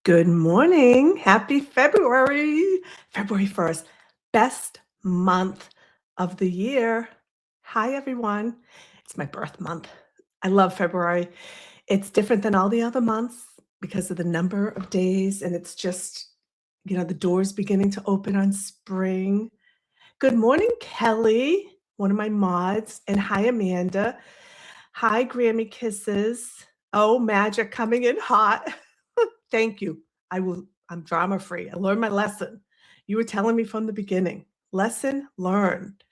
Good morning. Happy February. February 1st. Best month of the year. Hi, everyone. It's my birth month. I love February. It's different than all the other months because of the number of days, and it's just, the doors beginning to open on spring. Good morning, Kelly, one of my mods, and hi, Amanda. Hi, Grammy Kisses. Oh, magic coming in hot. Thank you. I'm drama free. I learned my lesson. You were telling me from the beginning. Lesson learned.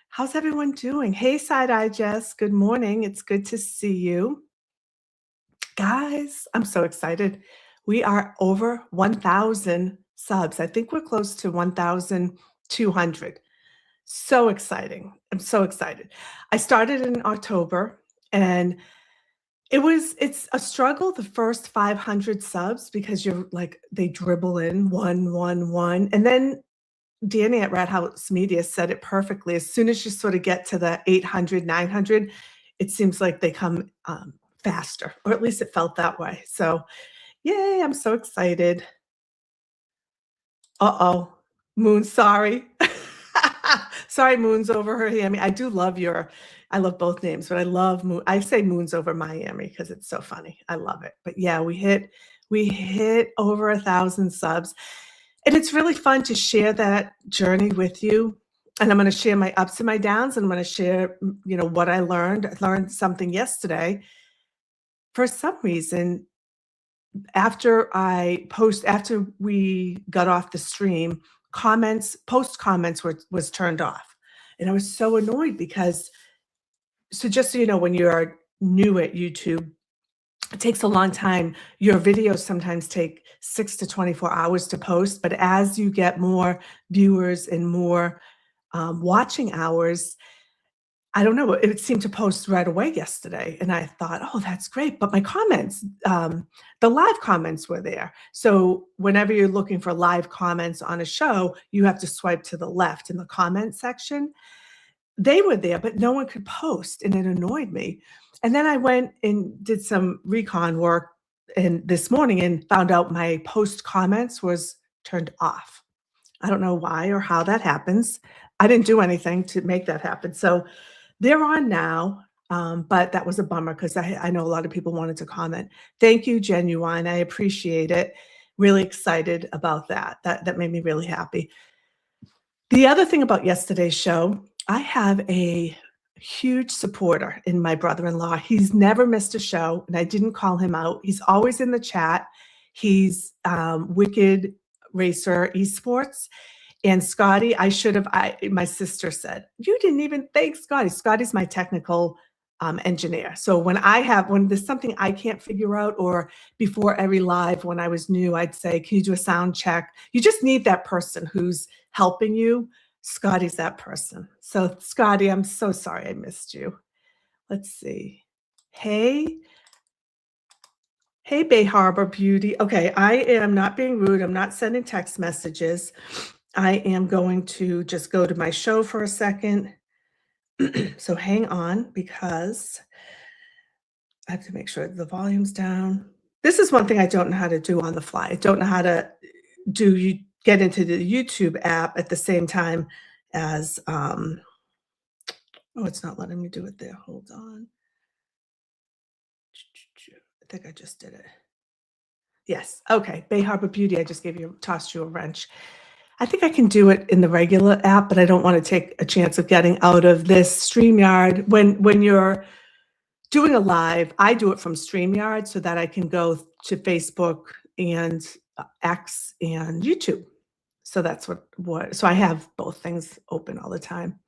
How's everyone doing? Hey, Side Eye Jess. Good morning. It's good to see you. Guys, I'm so excited. We are over 1,000 subs. I think we're close to 1,200. So exciting. I'm so excited. I started in October and it's a struggle the first 500 subs because you're like, they dribble in one, one, one. And then Danny at Red House Media said it perfectly. As soon as you sort of get to the 800, 900, it seems like they come faster, or at least it felt that way. So, yay, I'm so excited. Uh-oh, Moon, sorry. Sorry, Moon's over her Miami. I love both names, but I love Moon. I say Moon's over Miami because it's so funny. I love it. But yeah, we hit over 1,000 subs. And it's really fun to share that journey with you. And I'm going to share my ups and my downs, and I'm going to share, what I learned. I learned something yesterday. For some reason, after we got off the stream, post comments was turned off. And I was so annoyed because, so just so you know, when you're new at YouTube, it takes a long time. Your videos sometimes take 6 to 24 hours to post, but as you get more viewers and more watching hours, I don't know, it seemed to post right away yesterday. And I thought, oh, that's great. But my comments, the live comments were there. So whenever you're looking for live comments on a show, you have to swipe to the left in the comment section. They were there, but no one could post, and it annoyed me. And then I went and did some recon work this morning and found out my post comments was turned off. I don't know why or how that happens. I didn't do anything to make that happen. So they're on now, but that was a bummer because I know a lot of people wanted to comment. Thank you, Genuine. I appreciate it. Really excited about that. That made me really happy. The other thing about yesterday's show, I have a huge supporter in my brother-in-law. He's never missed a show, and I didn't call him out. He's always in the chat. He's Wicked Racer Esports. And Scotty, my sister said, you didn't even thank Scotty. Scotty's my technical engineer. So when there's something I can't figure out, or before every live when I was new, I'd say, can you do a sound check? You just need that person who's helping you. Scotty's that person. So Scotty, I'm so sorry I missed you. Let's see. Hey, Bay Harbor Beauty. Okay, I am not being rude. I'm not sending text messages. I am going to just go to my show for a second. So hang on, because I have to make sure the volume's down. This is one thing I don't know how to do on the fly. I don't know how to get into the YouTube app at the same time as, oh, it's not letting me do it there. Hold on. I think I just did it. Yes. Okay. Bay Harbor Beauty. I just tossed you a wrench. I think I can do it in the regular app, but I don't want to take a chance of getting out of this StreamYard. When you're doing a live, I do it from StreamYard so that I can go to Facebook and X and YouTube. So that's so I have both things open all the time.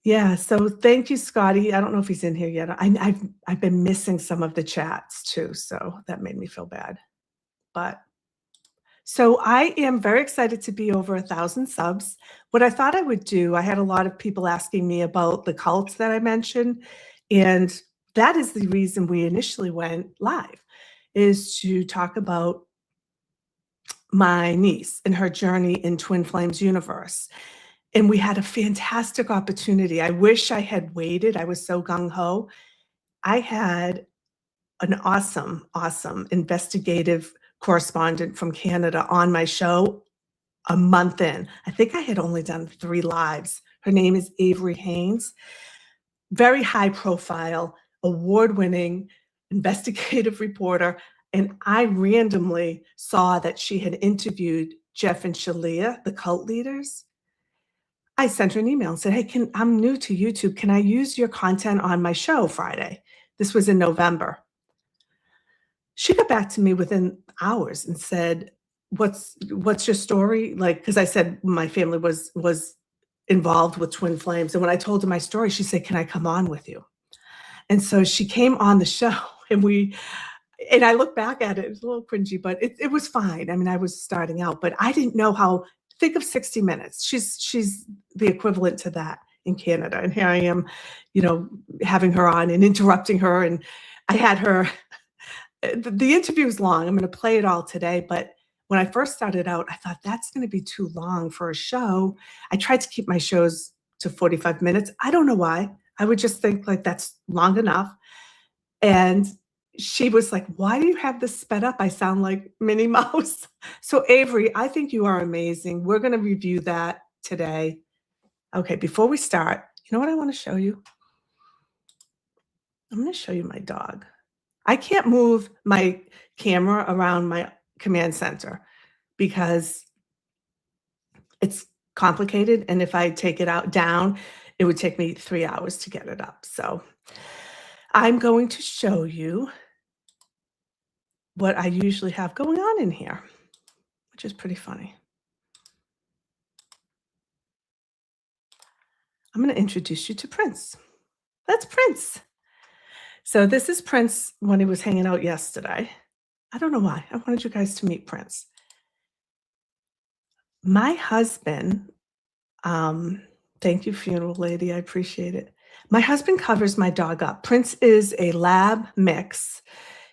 Yeah, so thank you, Scotty. I don't know if he's in here yet. I've been missing some of the chats too, so that made me feel bad. So I am very excited to be over 1,000 subs. What I thought I would do, I had a lot of people asking me about the cults that I mentioned, and that is the reason we initially went live, is to talk about my niece and her journey in Twin Flames universe. And we had a fantastic opportunity. I wish I had waited. I was so gung-ho. I had an awesome investigative correspondent from Canada on my show a month in. I think I had only done 3 lives. Her name is Avery Haines. Very high profile, award-winning investigative reporter, and I randomly saw that she had interviewed Jeff and Shalia, the cult leaders. I sent her an email and said, "Hey, I'm new to YouTube. Can I use your content on my show Friday?" This was in November. She got back to me within hours and said, "What's your story?" Like, because I said my family was involved with twin flames, and when I told her my story, she said, "Can I come on with you?" And so she came on the show, and I look back at it, it's a little cringy, but it was fine. I mean, I was starting out, but I didn't know how. Think of 60 Minutes. She's the equivalent to that in Canada, and here I am, having her on and interrupting her, and I had her. The interview is long. I'm going to play it all today, but when I first started out, I thought that's going to be too long for a show. I tried to keep my shows to 45 minutes. I don't know why. I would just think like that's long enough. And she was like, "Why do you have this sped up? I sound like Minnie Mouse." So Avery, I think you are amazing. We're going to review that today. Okay, before we start, you know what I want to show you? I'm going to show you my dog. I can't move my camera around my command center because it's complicated. And if I take it down, it would take me 3 hours to get it up. So I'm going to show you what I usually have going on in here, which is pretty funny. I'm going to introduce you to Prince. That's Prince. So this is Prince when he was hanging out yesterday. I don't know why. I wanted you guys to meet Prince. My husband, thank you, funeral lady. I appreciate it. My husband covers my dog up. Prince is a lab mix.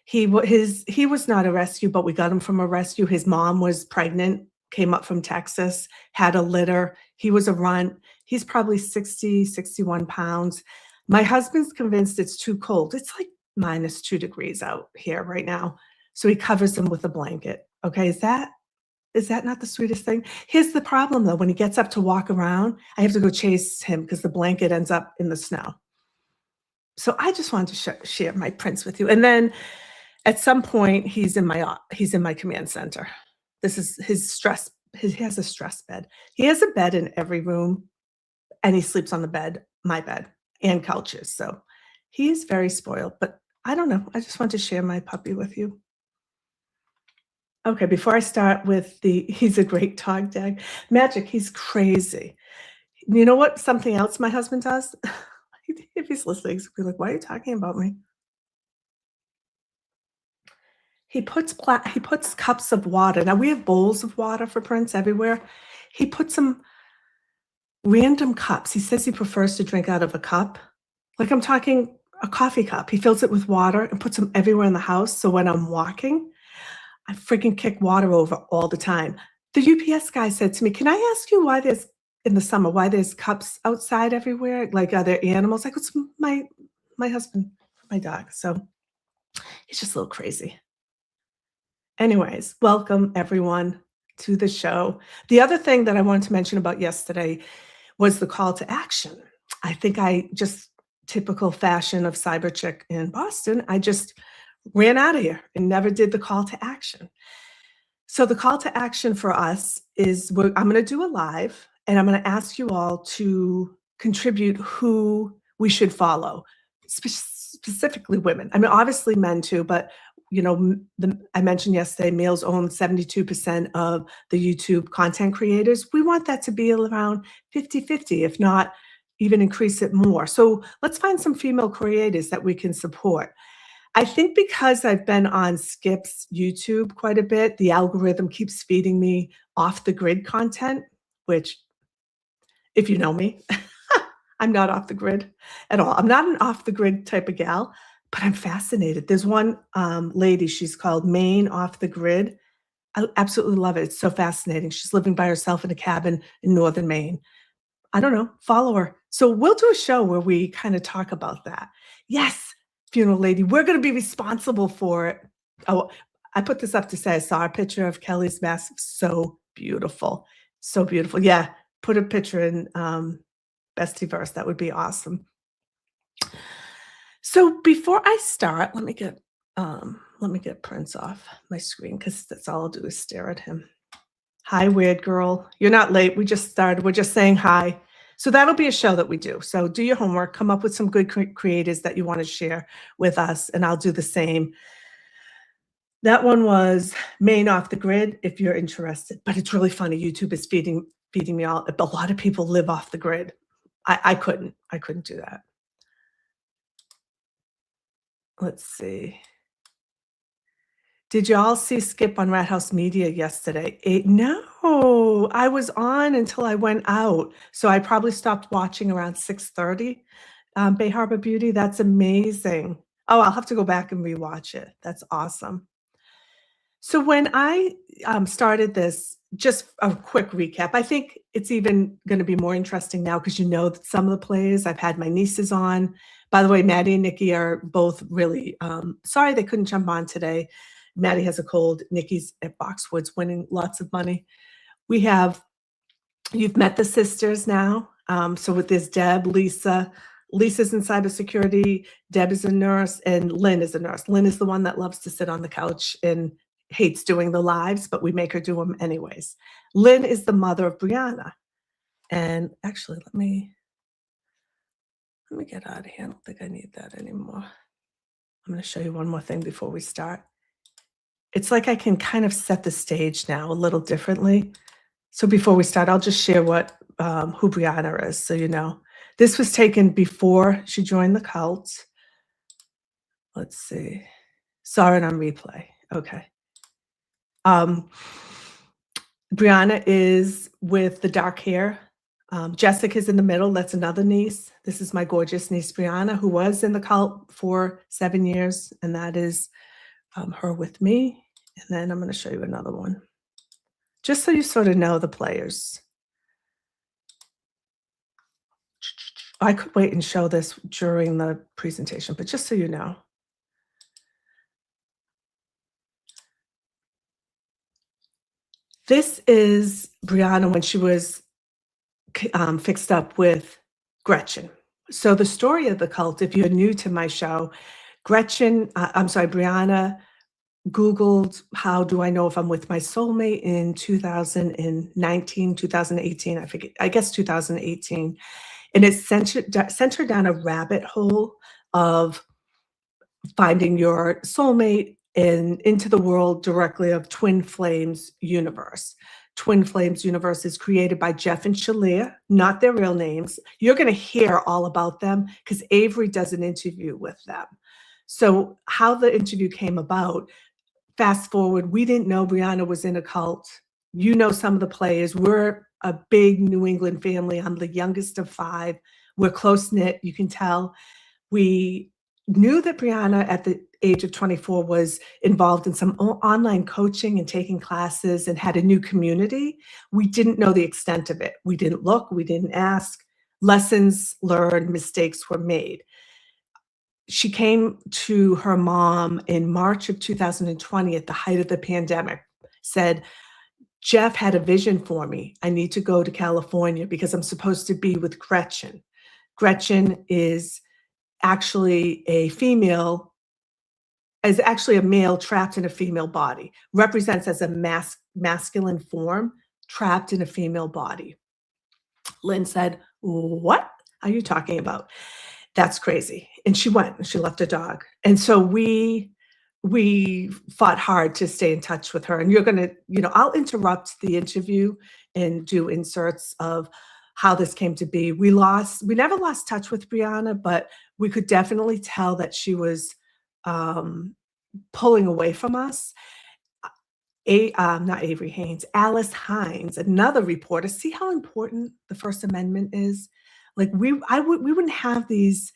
He was not a rescue, but we got him from a rescue. His mom was pregnant, came up from Texas, had a litter. He was a runt. He's probably 60, 61 pounds. My husband's convinced it's too cold. It's like -2 degrees out here right now. So he covers him with a blanket. Okay, is that not the sweetest thing? Here's the problem though. When he gets up to walk around, I have to go chase him because the blanket ends up in the snow. So I just wanted to share my Prince with you. And then at some point, he's in my command center. This is his stress. He has a stress bed. He has a bed in every room, and he sleeps on the bed, my bed, and couches. So he is very spoiled. But I don't know. I just want to share my puppy with you. Okay, before I start with he's a great dog, Dag. Magic, he's crazy. You know what? Something else my husband does. If he's listening, he'll be like, "Why are you talking about me?" He puts cups of water. Now we have bowls of water for Prince everywhere. He puts some random cups. He says he prefers to drink out of a cup. Like I'm talking a coffee cup. He fills it with water and puts them everywhere in the house. So when I'm walking, I freaking kick water over all the time. The UPS guy said to me, "Can I ask you why in the summer, why there's cups outside everywhere? Like, are there animals?" Like, it's my husband, my dog. So he's just a little crazy. Anyways, welcome everyone to the show. The other thing that I wanted to mention about yesterday was the call to action. I think typical fashion of Cyberchick in Boston, I just ran out of here and never did the call to action. So the call to action for us is I'm going to do a live, and I'm going to ask you all to contribute who we should follow, specifically women. I mean, obviously men too, but I mentioned yesterday, males own 72% of the YouTube content creators. We want that to be around 50-50, if not even increase it more. So let's find some female creators that we can support. I think because I've been on Skip's YouTube quite a bit, the algorithm keeps feeding me off the grid content, which, if you know me, I'm not off the grid at all. I'm not an off the grid type of gal, but I'm fascinated. There's one lady, she's called Maine Off the Grid. I absolutely love it. It's so fascinating. She's living by herself in a cabin in northern Maine. I don't know, follow her. So we'll do a show where we kind of talk about that. Yes, funeral lady, we're going to be responsible for it. Oh, I put this up to say I saw a picture of Kelly's mask. So beautiful. So beautiful. Yeah, put a picture in, Bestieverse. That would be awesome. So before I start, let me get Prince off my screen because that's all I'll do is stare at him. Hi, weird girl. You're not late. We just started. We're just saying hi. So that'll be a show that we do. So do your homework, come up with some good creators that you want to share with us, and I'll do the same. That one was Maine off the grid, if you're interested. But it's really funny. YouTube is feeding me all. A lot of people live off the grid. I couldn't. I couldn't do that. Let's see. Did y'all see Skip on Rat House Media yesterday? No, I was on until I went out. So I probably stopped watching around 6:30. Bay Harbor Beauty, that's amazing. Oh, I'll have to go back and rewatch it. That's awesome. So when I started this, just a quick recap. I think it's even going to be more interesting now because you know that some of the players. I've had my nieces on. By the way, Maddie and Nikki are both really sorry they couldn't jump on today. Maddie has a cold. Nikki's at Boxwoods winning lots of money. You've met the sisters now. So with this Deb, Lisa. Lisa's in cybersecurity. Deb is a nurse, and Lynn is a nurse. Lynn is the one that loves to sit on the couch and hates doing the lives, but we make her do them anyways. Lynn is the mother of Brianna. And actually, let me get out of here. I don't think I need that anymore. I'm going to show you one more thing before we start. It's like I can kind of set the stage now a little differently. So before we start, I'll just share who Brianna is, so you know. This was taken before she joined the cult. Let's see. Saw it on replay. Okay. Brianna is with the dark hair. Jessica's in the middle. That's another niece. This is my gorgeous niece, Brianna, who was in the cult for 7 years, and that is her with me. And then I'm going to show you another one, just so you sort of know the players. I could wait and show this during the presentation, but just so you know. This is Brianna when she was fixed up with Gretchen. So the story of the cult, if you're new to my show, Brianna Googled, how do I know if I'm with my soulmate in 2019, 2018, I guess 2018. And it sent her down a rabbit hole of finding your soulmate and into the world directly of Twin Flames universe. Twin Flames universe is created by Jeff and Shalia, not their real names. You're going to hear all about them because Avery does an interview with them. So how the interview came about, fast forward, we didn't know Brianna was in a cult. You know some of the players. We're a big New England family. I'm the youngest of 5. We're close-knit, you can tell. We knew that Brianna at the age of 24 was involved in some online coaching and taking classes and had a new community. We didn't know the extent of it. We didn't look, we didn't ask. Lessons learned, mistakes were made. She came to her mom in March of 2020 at the height of the pandemic, said, Jeff had a vision for me. I need to go to California because I'm supposed to be with Gretchen. Gretchen is actually a male trapped in a female body, represents as a masculine form trapped in a female body. Lynn said, what are you talking about? That's crazy. And she went and she left a dog. And so we fought hard to stay in touch with her. And you're going to, I'll interrupt the interview and do inserts of how this came to be. We never lost touch with Brianna, but we could definitely tell that she was pulling away from us. Not Avery Haines, Alice Hines, another reporter. See how important the First Amendment is? Like we wouldn't have these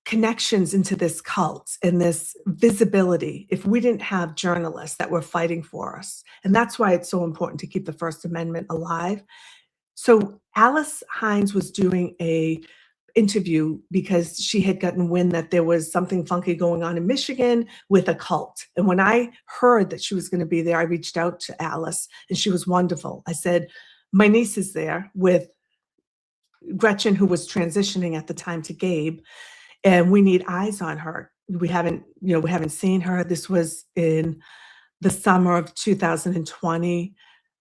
connections into this cult and this visibility if we didn't have journalists that were fighting for us. And that's why it's so important to keep the First Amendment alive. So Alice Hines was doing a interview because she had gotten wind that there was something funky going on in Michigan with a cult. And when I heard that she was going to be there, I reached out to Alice and she was wonderful. I said, my niece is there with Gretchen, who was transitioning at the time to Gabe, and we need eyes on her. We haven't seen her. This was in the summer of 2020.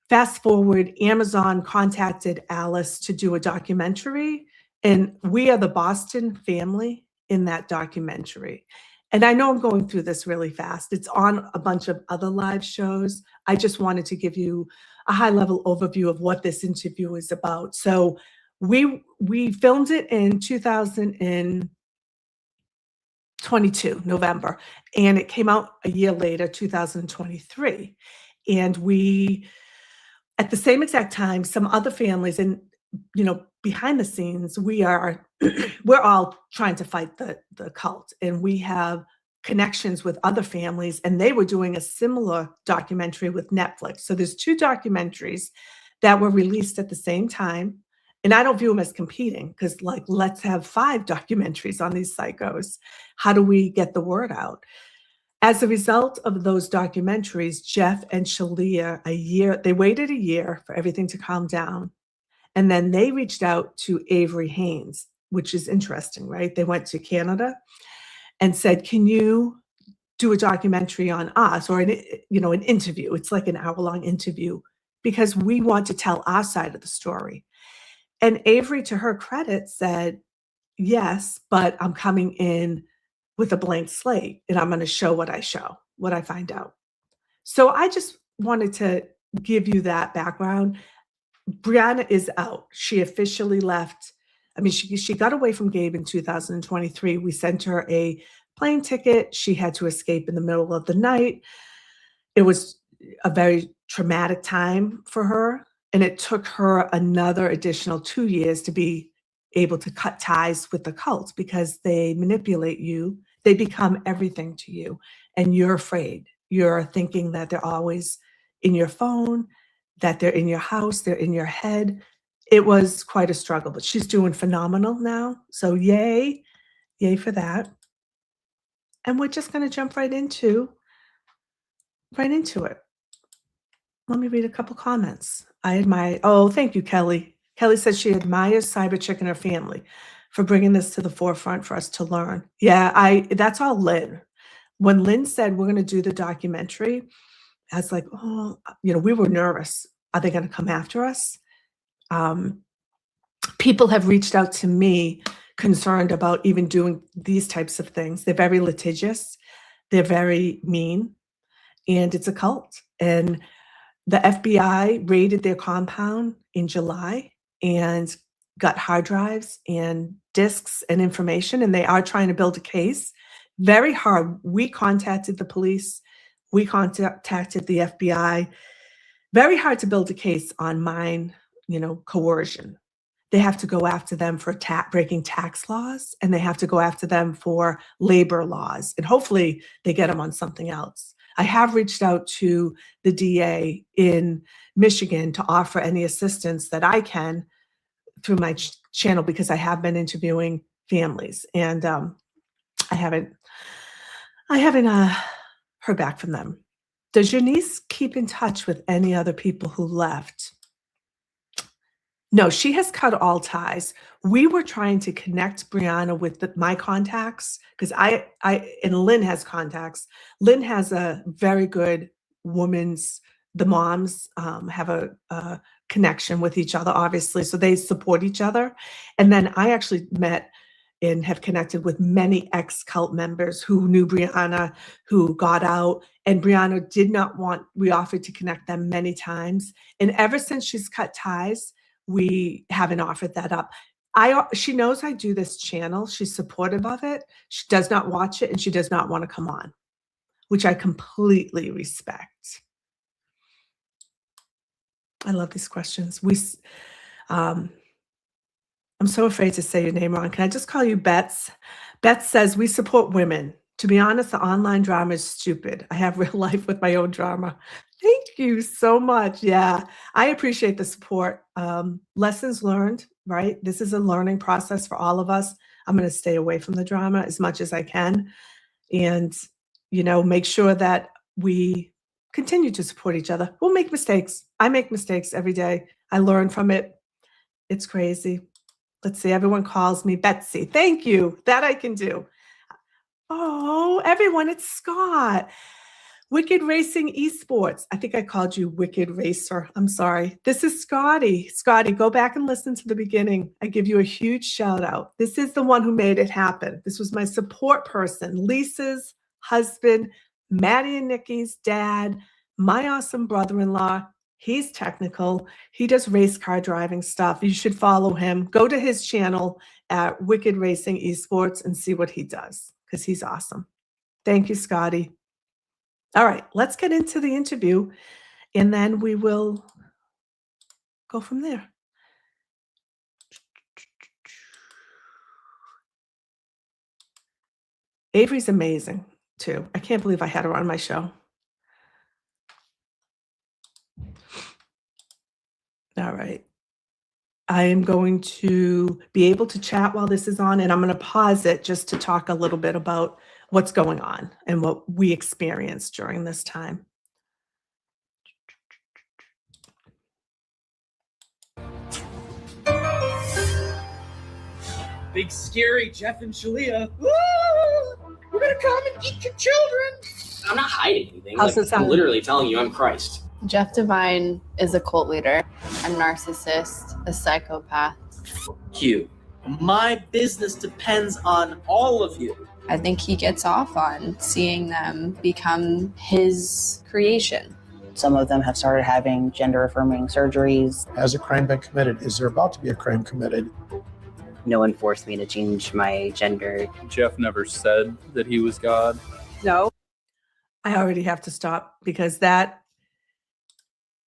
Fast forward, Amazon contacted Alice to do a documentary, and we are the Boston family in that documentary. And I know I'm going through this really fast. It's on a bunch of other live shows. I just wanted to give you a high level overview of what this interview is about. So we filmed it in 2022, November, and it came out a year later, 2023. And we, at the same exact time, some other families, and behind the scenes, we're all trying to fight the cult, and we have connections with other families, and they were doing a similar documentary with Netflix. So there's two documentaries that were released at the same time. And I don't view them as competing because, like, let's have 5 documentaries on these psychos. How do we get the word out? As a result of those documentaries, Jeff and Shalia, they waited a year for everything to calm down. And then they reached out to Avery Haines, which is interesting, right? They went to Canada and said, can you do a documentary on us, or an interview? It's like an hour-long interview because we want to tell our side of the story. And Avery, to her credit, said, yes, but I'm coming in with a blank slate and I'm going to show what I find out. So I just wanted to give you that background. Brianna is out. She officially left. I mean, she got away from Gabe in 2023. We sent her a plane ticket. She had to escape in the middle of the night. It was a very traumatic time for her. And it took her another additional 2 years to be able to cut ties with the cult because they manipulate you. They become everything to you. And you're afraid. You're thinking that they're always in your phone, that they're in your house, they're in your head. It was quite a struggle, but she's doing phenomenal now. So yay for that. And we're just going to jump right into it. Let me read a couple comments. Thank you, Kelly. Kelly says she admires Cyberchick and her family for bringing this to the forefront for us to learn. Yeah, that's all Lynn. When Lynn said we're going to do the documentary, I was like, we were nervous. Are they going to come after us? People have reached out to me concerned about even doing these types of things. They're very litigious. They're very mean. And it's a cult. And the FBI raided their compound in July and got hard drives and disks and information, and they are trying to build a case. Very hard. We contacted the police. We contacted the FBI. Very hard to build a case on mine, coercion. They have to go after them for breaking tax laws, and they have to go after them for labor laws. And hopefully they get them on something else. I have reached out to the DA in Michigan to offer any assistance that I can through my channel because I have been interviewing families, and I haven't heard back from them. Does your niece keep in touch with any other people who left? No, she has cut all ties. We were trying to connect Brianna with my contacts because and Lynn has contacts. Lynn has a very good the moms have a connection with each other, obviously, so they support each other. And then I actually met and have connected with many ex-cult members who knew Brianna, who got out, and Brianna did not want, we offered to connect them many times. And ever since she's cut ties, we haven't offered that up. She knows I do this channel. She's supportive of it. She does not watch it, and she does not want to come on, which I completely respect. I love these questions. I'm so afraid to say your name wrong. Can I just call you Bets? Bets says, we support women. To be honest, the online drama is stupid. I have real life with my own drama. Thank you so much. Yeah, I appreciate the support. Lessons learned, right? This is a learning process for all of us. I'm going to stay away from the drama as much as I can and, make sure that we continue to support each other. We'll make mistakes. I make mistakes every day. I learn from it. It's crazy. Let's see. Everyone calls me Betsy. Thank you. That I can do. Oh, everyone, it's Scott. Wicked Racing Esports. I think I called you Wicked Racer. I'm sorry. This is Scotty. Scotty, go back and listen to the beginning. I give you a huge shout out. This is the one who made it happen. This was my support person, Lisa's husband, Maddie and Nikki's dad, my awesome brother-in-law. He's technical. He does race car driving stuff. You should follow him. Go to his channel at Wicked Racing Esports and see what he does because he's awesome. Thank you, Scotty. All right, let's get into the interview, and then we will go from there. Avery's amazing, too. I can't believe I had her on my show. All right. I am going to be able to chat while this is on, and I'm going to pause it just to talk a little bit about what's going on and what we experienced during this time. Big scary Jeff and Shalia. We're gonna come and eat your children. I'm not hiding anything. I'm literally telling you I'm Christ. Jeff Devine is a cult leader, a narcissist, a psychopath. You. My business depends on all of you. I think he gets off on seeing them become his creation. Some of them have started having gender-affirming surgeries. Has a crime been committed? Is there about to be a crime committed? No one forced me to change my gender. Jeff never said that he was God. No. I already have to stop because that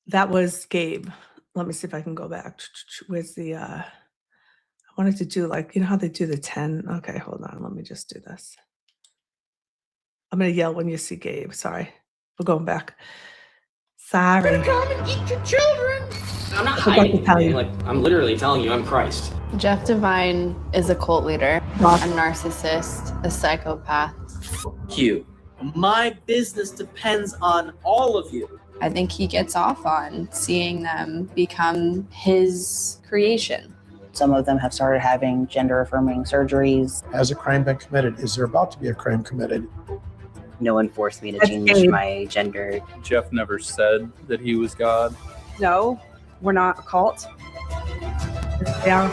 was Gabe. Let me see if I can go back. Where's the I wanted to do how they do the 10. Okay, hold on. Let me just do this. I'm going to yell when you see Gabe. Sorry. We're going back. Sorry. Come and eat your children. I'm not I forgot to hiding tell anything. you. I'm literally telling you I'm Christ. Jeff Devine is a cult leader, a narcissist, a psychopath. You. My business depends on all of you. I think he gets off on seeing them become his creation. Some of them have started having gender-affirming surgeries. Has a crime been committed? Is there about to be a crime committed? No one forced me to That's change Gabe. my gender. Jeff never said that he was God. No, we're not a cult. Yeah.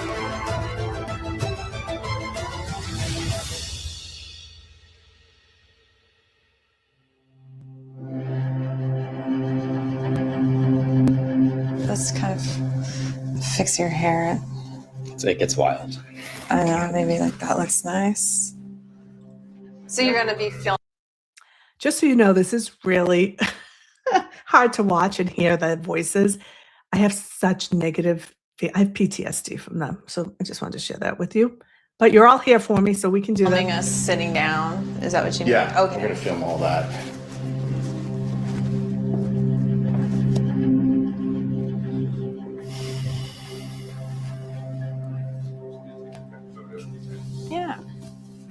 Let's kind of fix your hair. It gets wild. I know, maybe that looks nice. So you're gonna be filming. Just so you know, this is really hard to watch and hear the voices. I have such negative, I have PTSD from them. So I just wanted to share that with you. But you're all here for me, so we can do Filming that. us sitting down. Is that what you mean? Yeah, Okay. we're gonna film all that. Yeah.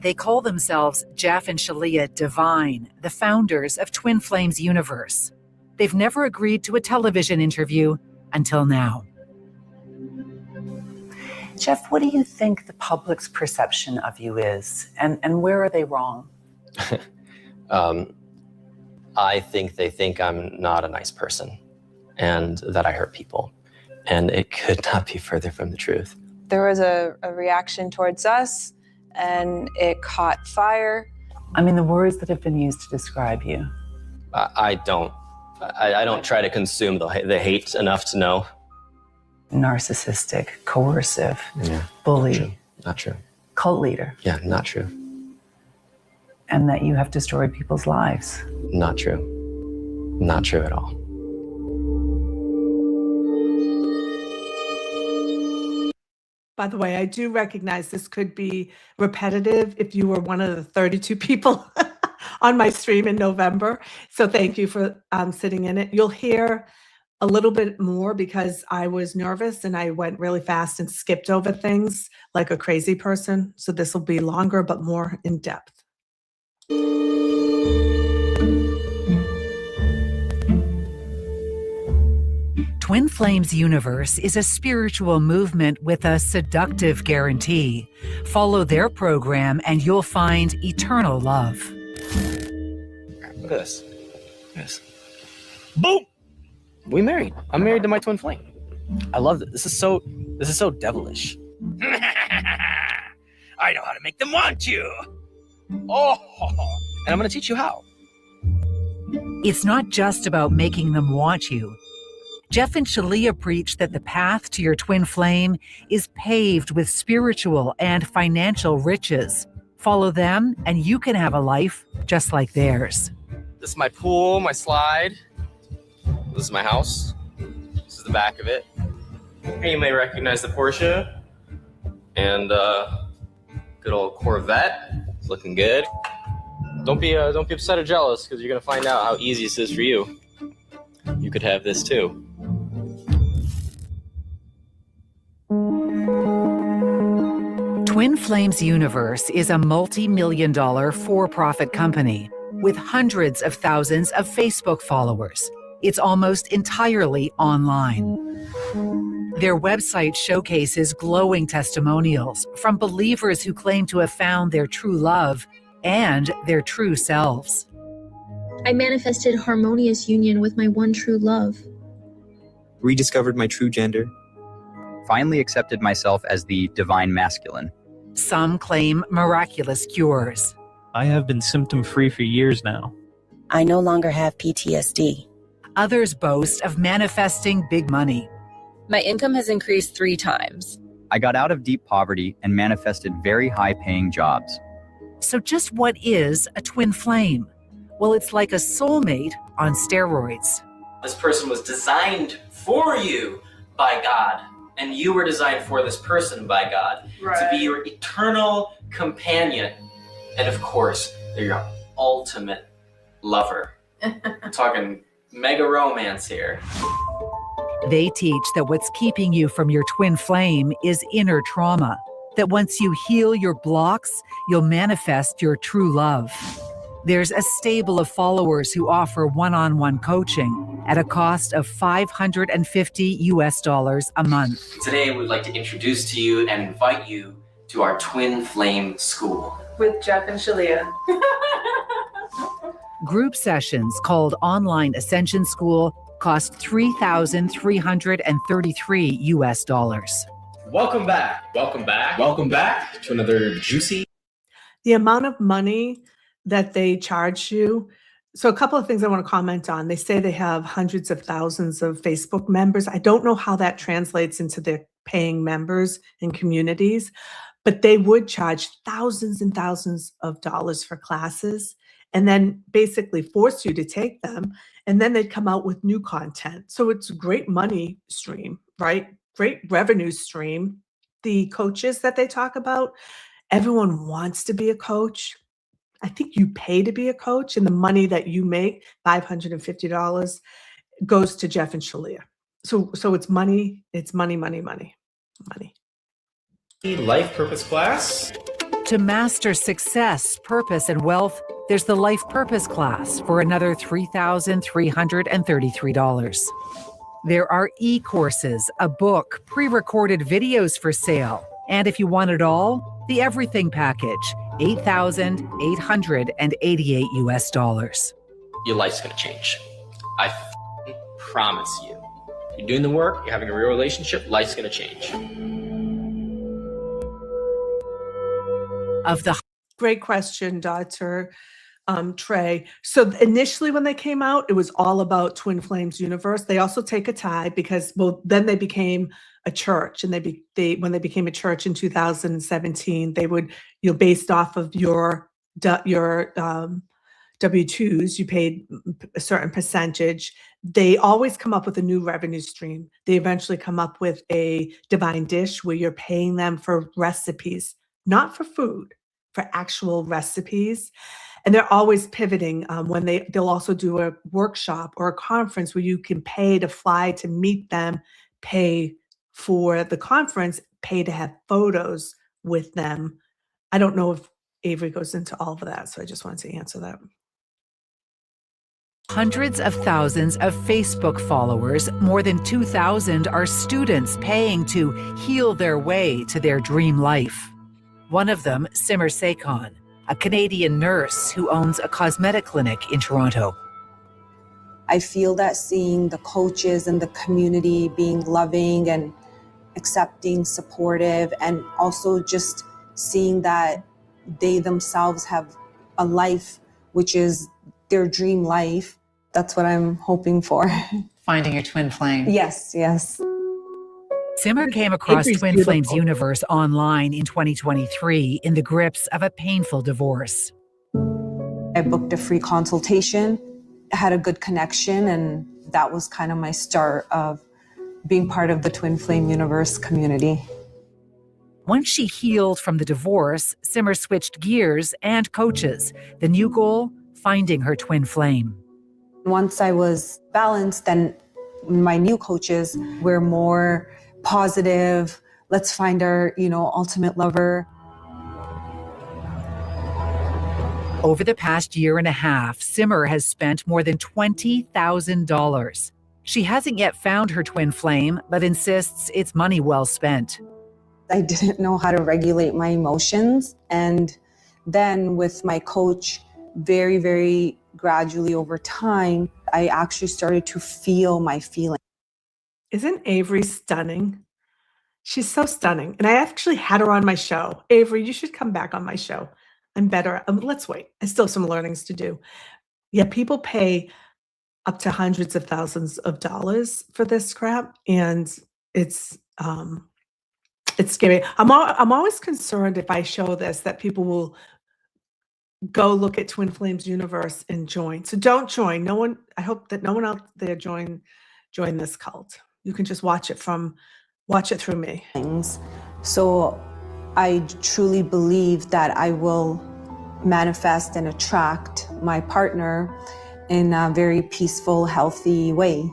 They call themselves Jeff and Shalia Devine, the founders of Twin Flames Universe. They've never agreed to a television interview until now. Jeff, what do you think the public's perception of you is, and where are they wrong? I think they think I'm not a nice person and that I hurt people. And it could not be further from the truth. There was a reaction towards us, and it caught fire. I mean, the words that have been used to describe you. I don't try to consume the hate enough to know. Narcissistic, coercive, Yeah, bully, not true. cult leader, Yeah, not true. and that you have destroyed people's lives. Not true. Not true at all. By the way, I do recognize this could be repetitive if you were one of the 32 people on my stream in November. So thank you for sitting in it. You'll hear a little bit more because I was nervous and I went really fast and skipped over things like a crazy person. So this will be longer, but more in depth. Twin Flames Universe is a spiritual movement with a seductive guarantee. Follow their program and you'll find eternal love. Look at this. Look at this. Boom! We married. I'm married to my twin flame. I love it. This is so devilish. I know how to make them want you. Oh, and I'm going to teach you how. It's not just about making them want you. Jeff and Shalia preach that the path to your twin flame is paved with spiritual and financial riches. Follow them and you can have a life just like theirs. This is my pool, my slide. This is my house. This is the back of it. And you may recognize the Porsche. And good old Corvette. It's looking good. Don't be upset or jealous, because you're gonna find out how easy this is for you. You could have this too. Twin Flames Universe is a multi-million-dollar for-profit company with hundreds of thousands of Facebook followers. It's almost entirely online. Their website showcases glowing testimonials from believers who claim to have found their true love and their true selves. I manifested harmonious union with my one true love. Rediscovered my true gender. Finally accepted myself as the divine masculine. Some claim miraculous cures. I have been symptom-free for years now. I no longer have PTSD. Others boast of manifesting big money. My income has increased 3 times. I got out of deep poverty and manifested very high-paying jobs. So just what is a twin flame? Well, it's like a soulmate on steroids. This person was designed for you by God, and you were designed for this person by God to be your eternal companion. And of course, they're your ultimate lover. We're talking mega romance here. They teach that what's keeping you from your twin flame is inner trauma, that once you heal your blocks, you'll manifest your true love. There's a stable of followers who offer one-on-one coaching at a cost of $550 a month. Today, we'd like to introduce to you and invite you to our Twin Flame School. With Jeff and Shalia. Group sessions called Online Ascension School cost $3,333. Welcome back. Welcome back. Welcome back to another juicy. The amount of money that they charge you. So a couple of things I want to comment on. They say they have hundreds of thousands of Facebook members. I don't know how that translates into their paying members and communities, but they would charge thousands and thousands of dollars for classes and then basically force you to take them. And then they'd come out with new content. So it's a great money stream, right? Great revenue stream. The coaches that they talk about, everyone wants to be a coach. I think you pay to be a coach, and the money that you make, $550, goes to Jeff and Shalia. So it's money, money. Life purpose class. To master success, purpose, and wealth, there's the Life Purpose class for another $3,333. There are e-courses, a book, pre-recorded videos for sale, and if you want it all, the everything package, $8,888. Your life's gonna change. I promise you. You're doing the work, you're having a real relationship, life's gonna change. Of the Great question, Dr. Trey. So initially when they came out, it was all about Twin Flames Universe. They also take a tie because, well, then they became a church, and when they became a church in 2017, they would, based off of your W-2s, you paid a certain percentage. They always come up with a new revenue stream. They eventually come up with a divine dish where you're paying them for recipes, not for food, for actual recipes. And they're always pivoting when they'll also do a workshop or a conference where you can pay to fly to meet them, pay for the conference, pay to have photos with them. I don't know if Avery goes into all of that, so I just wanted to answer that. Hundreds of thousands of Facebook followers, more than 2,000 are students paying to heal their way to their dream life. One of them, Simmer Sekon, a Canadian nurse who owns a cosmetic clinic in Toronto. I feel that seeing the coaches and the community being loving and accepting, supportive, and also just seeing that they themselves have a life which is their dream life. That's what I'm hoping for. Finding your twin flame. Yes, yes. Simmer came across Avery's Twin beautiful. Flames Universe online in 2023 in the grips of a painful divorce. I booked a free consultation, had a good connection, and that was kind of my start of being part of the Twin Flame Universe community. Once she healed from the divorce, Simmer switched gears and coaches. The new goal, finding her twin flame. Once I was balanced, then my new coaches were more positive. Let's find our, ultimate lover. Over the past year and a half, Simmer has spent more than $20,000. She hasn't yet found her twin flame, but insists it's money well spent. I didn't know how to regulate my emotions. And then with my coach, very, very gradually over time, I actually started to feel my feelings. Isn't Avery stunning? She's so stunning. And I actually had her on my show. Avery, you should come back on my show. I'm better. Let's wait. I still have some learnings to do. Yeah, people pay up to hundreds of thousands of dollars for this crap. And it's scary. I'm always concerned if I show this that people will go look at Twin Flames Universe and join. So don't join. No one. I hope that no one out there join this cult. You can just watch it through me. So I truly believe that I will manifest and attract my partner in a very peaceful, healthy way.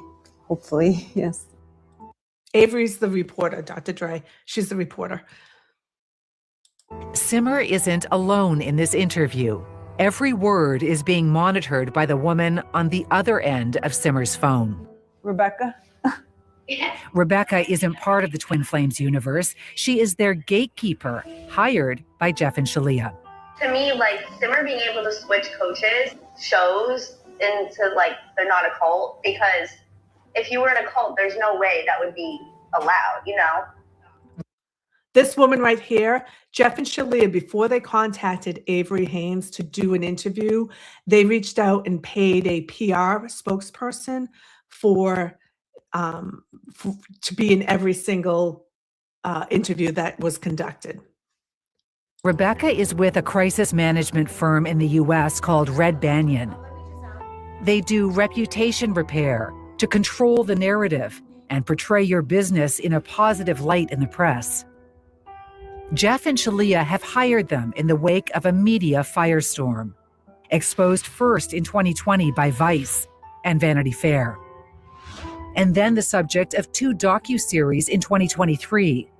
Hopefully, yes. Avery's the reporter, Dr. Dre. She's the reporter. Simmer isn't alone in this interview. Every word is being monitored by the woman on the other end of Simmer's phone. Rebecca? Rebecca isn't part of the Twin Flames universe. She is their gatekeeper, hired by Jeff and Shalia. To me, Simmer being able to switch coaches shows into, they're not a cult, because if you were in a cult, there's no way that would be allowed, This woman right here, Jeff and Shalia, before they contacted Avery Haines to do an interview, they reached out and paid a PR spokesperson to be in every single interview that was conducted. Rebecca is with a crisis management firm in the U.S. called Red Banyan. They do reputation repair to control the narrative and portray your business in a positive light in the press. Jeff and Shalia have hired them in the wake of a media firestorm, exposed first in 2020 by Vice and Vanity Fair, and then the subject of 2 docuseries in 2023,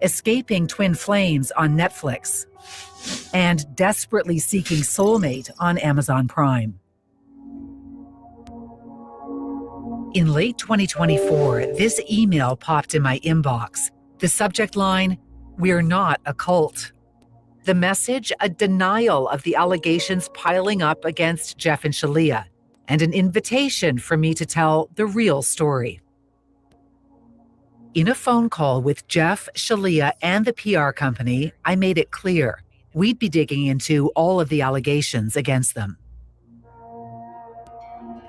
Escaping Twin Flames on Netflix and Desperately Seeking Soulmate on Amazon Prime. In late 2024, this email popped in my inbox. The subject line, "We're not a cult." The message, a denial of the allegations piling up against Jeff and Shalia, and an invitation for me to tell the real story. In a phone call with Jeff, Shalia, and the PR company, I made it clear we'd be digging into all of the allegations against them.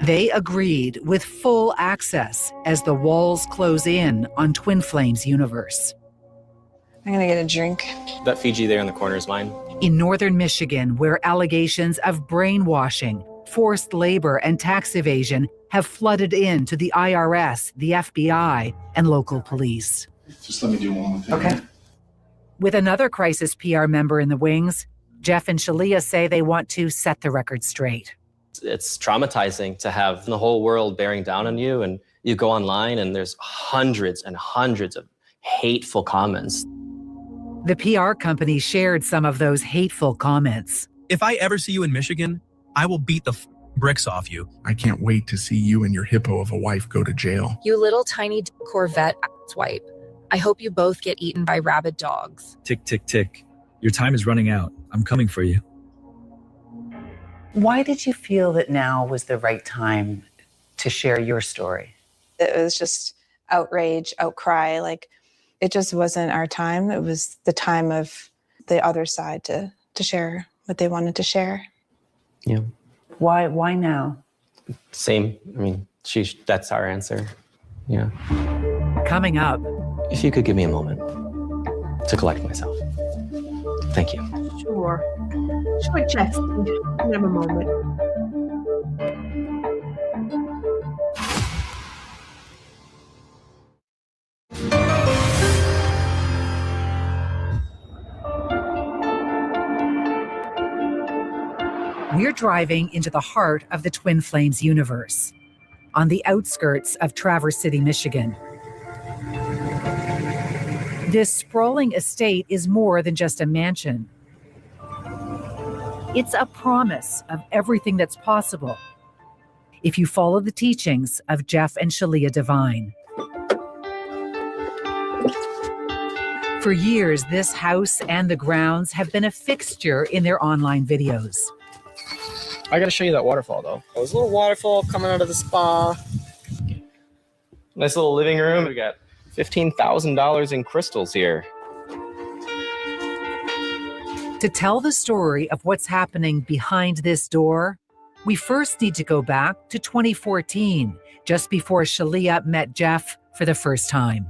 They agreed with full access as the walls close in on Twin Flames Universe. I'm gonna get a drink. That Fiji there in the corner is mine. In northern Michigan, where allegations of brainwashing, forced labor, and tax evasion have flooded into the IRS, the FBI, and local police. Just let me do one more thing. Okay. With another crisis PR member in the wings, Jeff and Shalia say they want to set the record straight. It's traumatizing to have the whole world bearing down on you, and you go online and there's hundreds and hundreds of hateful comments. The PR company shared some of those hateful comments. If I ever see you in Michigan, I will beat the bricks off you. I can't wait to see you and your hippo of a wife go to jail. You little tiny Corvette swipe. I hope you both get eaten by rabid dogs. Tick, tick, tick. Your time is running out. I'm coming for you. Why did you feel that now was the right time to share your story? It was just outrage, outcry. Like, it just wasn't our time. It was the time of the other side to share what they wanted to share. Yeah. Why now? Same. I mean, that's our answer. Yeah. Coming up. If you could give me a moment to collect myself. Thank you. Sure. Sure, Justin. Have a moment. We're driving into the heart of the Twin Flames universe, on the outskirts of Traverse City, Michigan. This sprawling estate is more than just a mansion. It's a promise of everything that's possible if you follow the teachings of Jeff and Shalia Devine. For years, this house and the grounds have been a fixture in their online videos. I gotta show you that waterfall, though. Oh, there's a little waterfall coming out of the spa. Nice little living room. We got $15,000 in crystals here. To tell the story of what's happening behind this door, we first need to go back to 2014, just before Shalia met Jeff for the first time.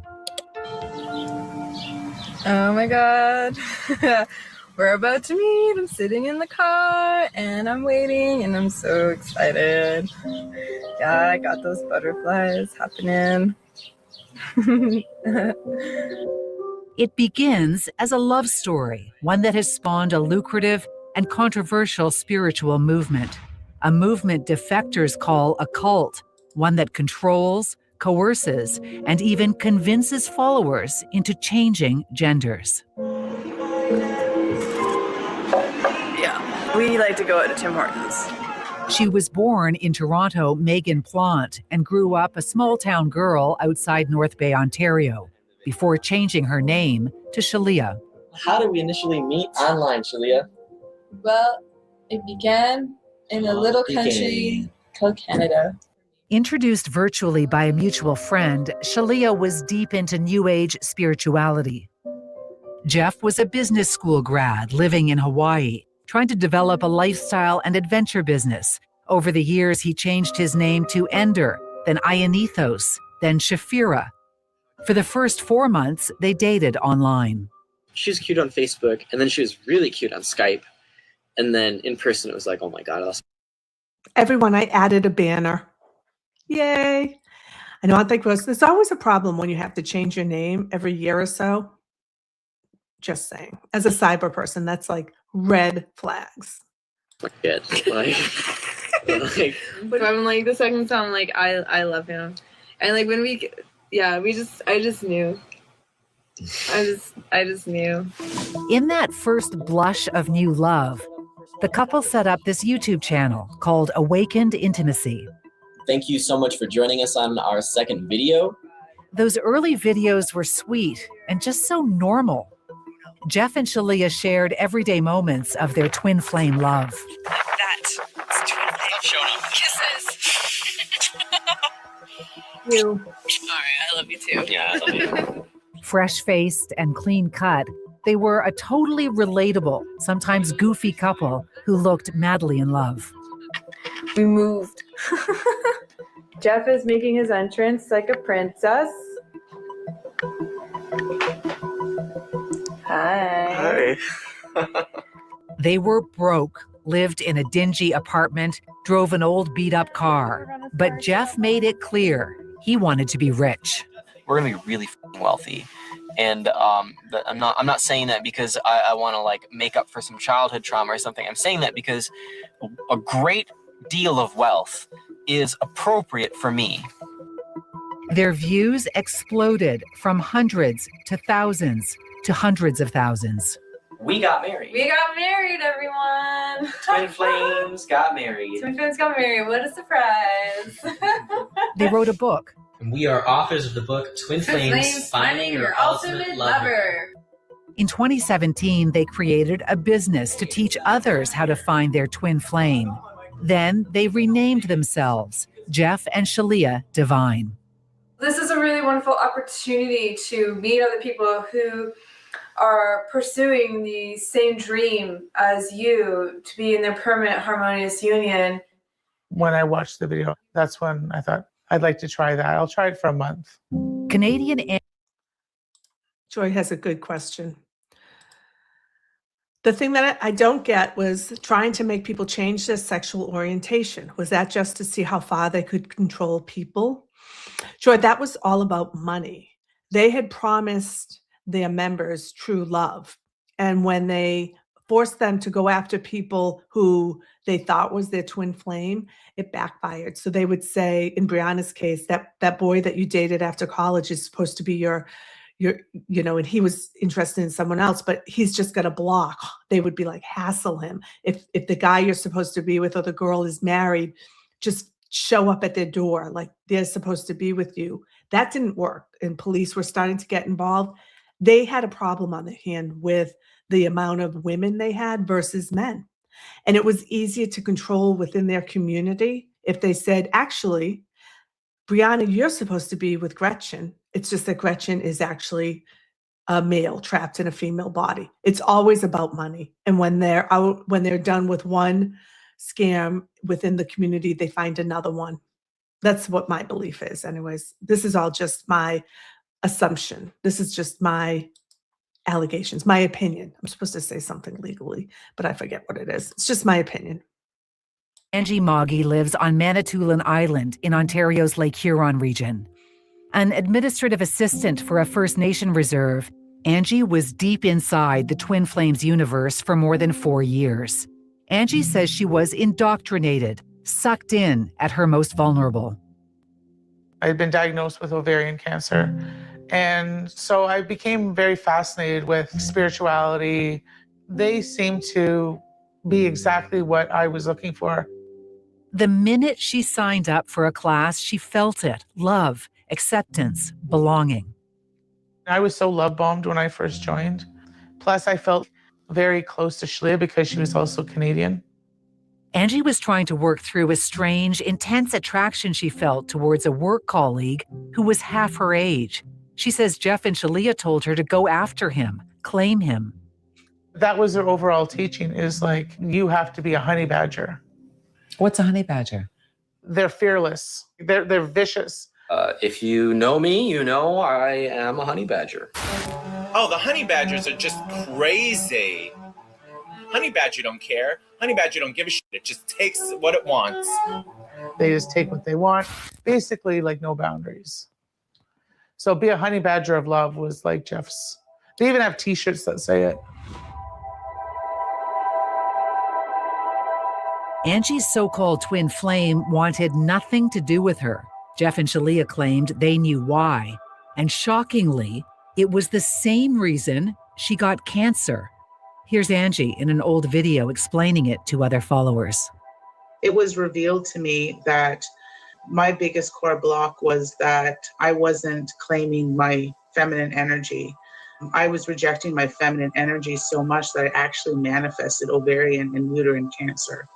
Oh my God. We're about to meet. I'm sitting in the car and I'm waiting and I'm so excited. Yeah, I got those butterflies happening. It begins as a love story, one that has spawned a lucrative and controversial spiritual movement, a movement defectors call a cult, one that controls, coerces, and even convinces followers into changing genders. Yeah, we like to go out to Tim Hortons. She was born in Toronto, Megan Plant, and grew up a small-town girl outside North Bay, Ontario, before changing her name to Shalia. How did we initially meet online, Shalia? Well, it began in a little country called Canada. Introduced virtually by a mutual friend, Shalia was deep into New Age spirituality. Jeff was a business school grad living in Hawaii, trying to develop a lifestyle and adventure business. Over the years, he changed his name to Ender, then Ionithos, then Shafira. For the first 4 months, they dated online. She was cute on Facebook, and then she was really cute on Skype. And then in person, it was like, oh my God. Everyone, I added a banner. Yay. I know, I think there's always a problem when you have to change your name every year or so. Just saying. As a cyber person, that's like red flags. Good. Like, But I'm like, the second time, like, I love him. And like, when I just knew. I just knew. In that first blush of new love, the couple set up this YouTube channel called Awakened Intimacy. Thank you so much for joining us on our second video. Those early videos were sweet and just so normal. Jeff and Shalia shared everyday moments of their twin flame love. That's twin flame showing up. Kisses. You. All right, I love you too. Yeah, I love you. Fresh-faced and clean-cut, they were a totally relatable, sometimes goofy couple who looked madly in love. We moved. Jeff is making his entrance like a princess. Hi. They were broke, lived in a dingy apartment, drove an old beat-up car. But Jeff made it clear he wanted to be rich. We're going to be really wealthy. And I'm not saying that because I want to like make up for some childhood trauma or something. I'm saying that because a great deal of wealth is appropriate for me. Their views exploded from hundreds to thousands to hundreds of thousands. We got married. We got married, everyone. Twin Flames got married. Twin Flames got married. What a surprise. They wrote a book. And we are authors of the book Twin Flames, Finding Your Ultimate Lover. In 2017, they created a business to teach others how to find their twin flame. Then they renamed themselves Jeff and Shalia Divine. This is a really wonderful opportunity to meet other people who are pursuing the same dream as you, to be in their permanent harmonious union. When I watched the video, that's when I thought, I'd like to try that. I'll try it for a month. Canadian Joy has a good question. The thing that I don't get was trying to make people change their sexual orientation. Was that just to see how far they could control people? Joy, that was all about money. They had promised their members true love. And when they forced them to go after people who they thought was their twin flame, it backfired. So they would say, in Brianna's case, that boy that you dated after college is supposed to be your, and he was interested in someone else, but he's just got a block. They would be like, hassle him. If the guy you're supposed to be with or the girl is married, just show up at their door like they're supposed to be with you. That didn't work. And police were starting to get involved. They had a problem on their hand with the amount of women they had versus men. And it was easier to control within their community if they said, actually, Brianna, you're supposed to be with Gretchen. It's just that Gretchen is actually a male trapped in a female body. It's always about money. And when they're done with one scam within the community, they find another one. That's what my belief is. Anyways, this is all just my assumption. This is just my allegations, my opinion. I'm supposed to say something legally, but I forget what it is. It's just my opinion. Angie Moggy lives on Manitoulin Island in Ontario's Lake Huron region. An administrative assistant for a First Nation reserve, Angie was deep inside the Twin Flames universe for more than 4 years. Angie says she was indoctrinated, sucked in at her most vulnerable. I had been diagnosed with ovarian cancer. And so I became very fascinated with spirituality. They seemed to be exactly what I was looking for. The minute she signed up for a class, she felt it. Love, acceptance, belonging. I was so love bombed when I first joined. Plus, I felt very close to Shalia because she was also Canadian. Angie was trying to work through a strange, intense attraction she felt towards a work colleague who was half her age. She says Jeff and Shalia told her to go after him, claim him. That was their overall teaching, is like, you have to be a honey badger. What's a honey badger? They're fearless. They're vicious. If you know me, you know I am a honey badger. Oh, the honey badgers are just crazy. Honey badger don't care. Honey badger don't give a shit. It just takes what it wants. They just take what they want. Basically, like, no boundaries. So be a honey badger of love was like Jeff's. They even have t-shirts that say it. Angie's so-called twin flame wanted nothing to do with her. Jeff and Shalia claimed they knew why. And shockingly, it was the same reason she got cancer. Here's Angie in an old video explaining it to other followers. It was revealed to me that my biggest core block was that I wasn't claiming my feminine energy. I was rejecting my feminine energy so much that I actually manifested ovarian and uterine cancer.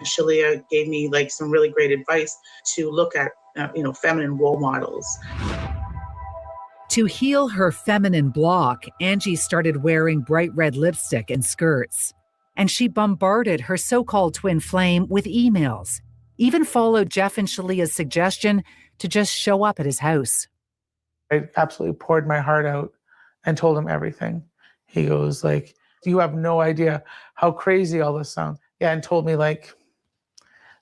Shalia gave me like some really great advice to look at, feminine role models. To heal her feminine block, Angie started wearing bright red lipstick and skirts. And she bombarded her so-called twin flame with emails, even followed Jeff and Shalia's suggestion to just show up at his house. I absolutely poured my heart out and told him everything. He goes like, you have no idea how crazy all this sounds. Yeah, and told me like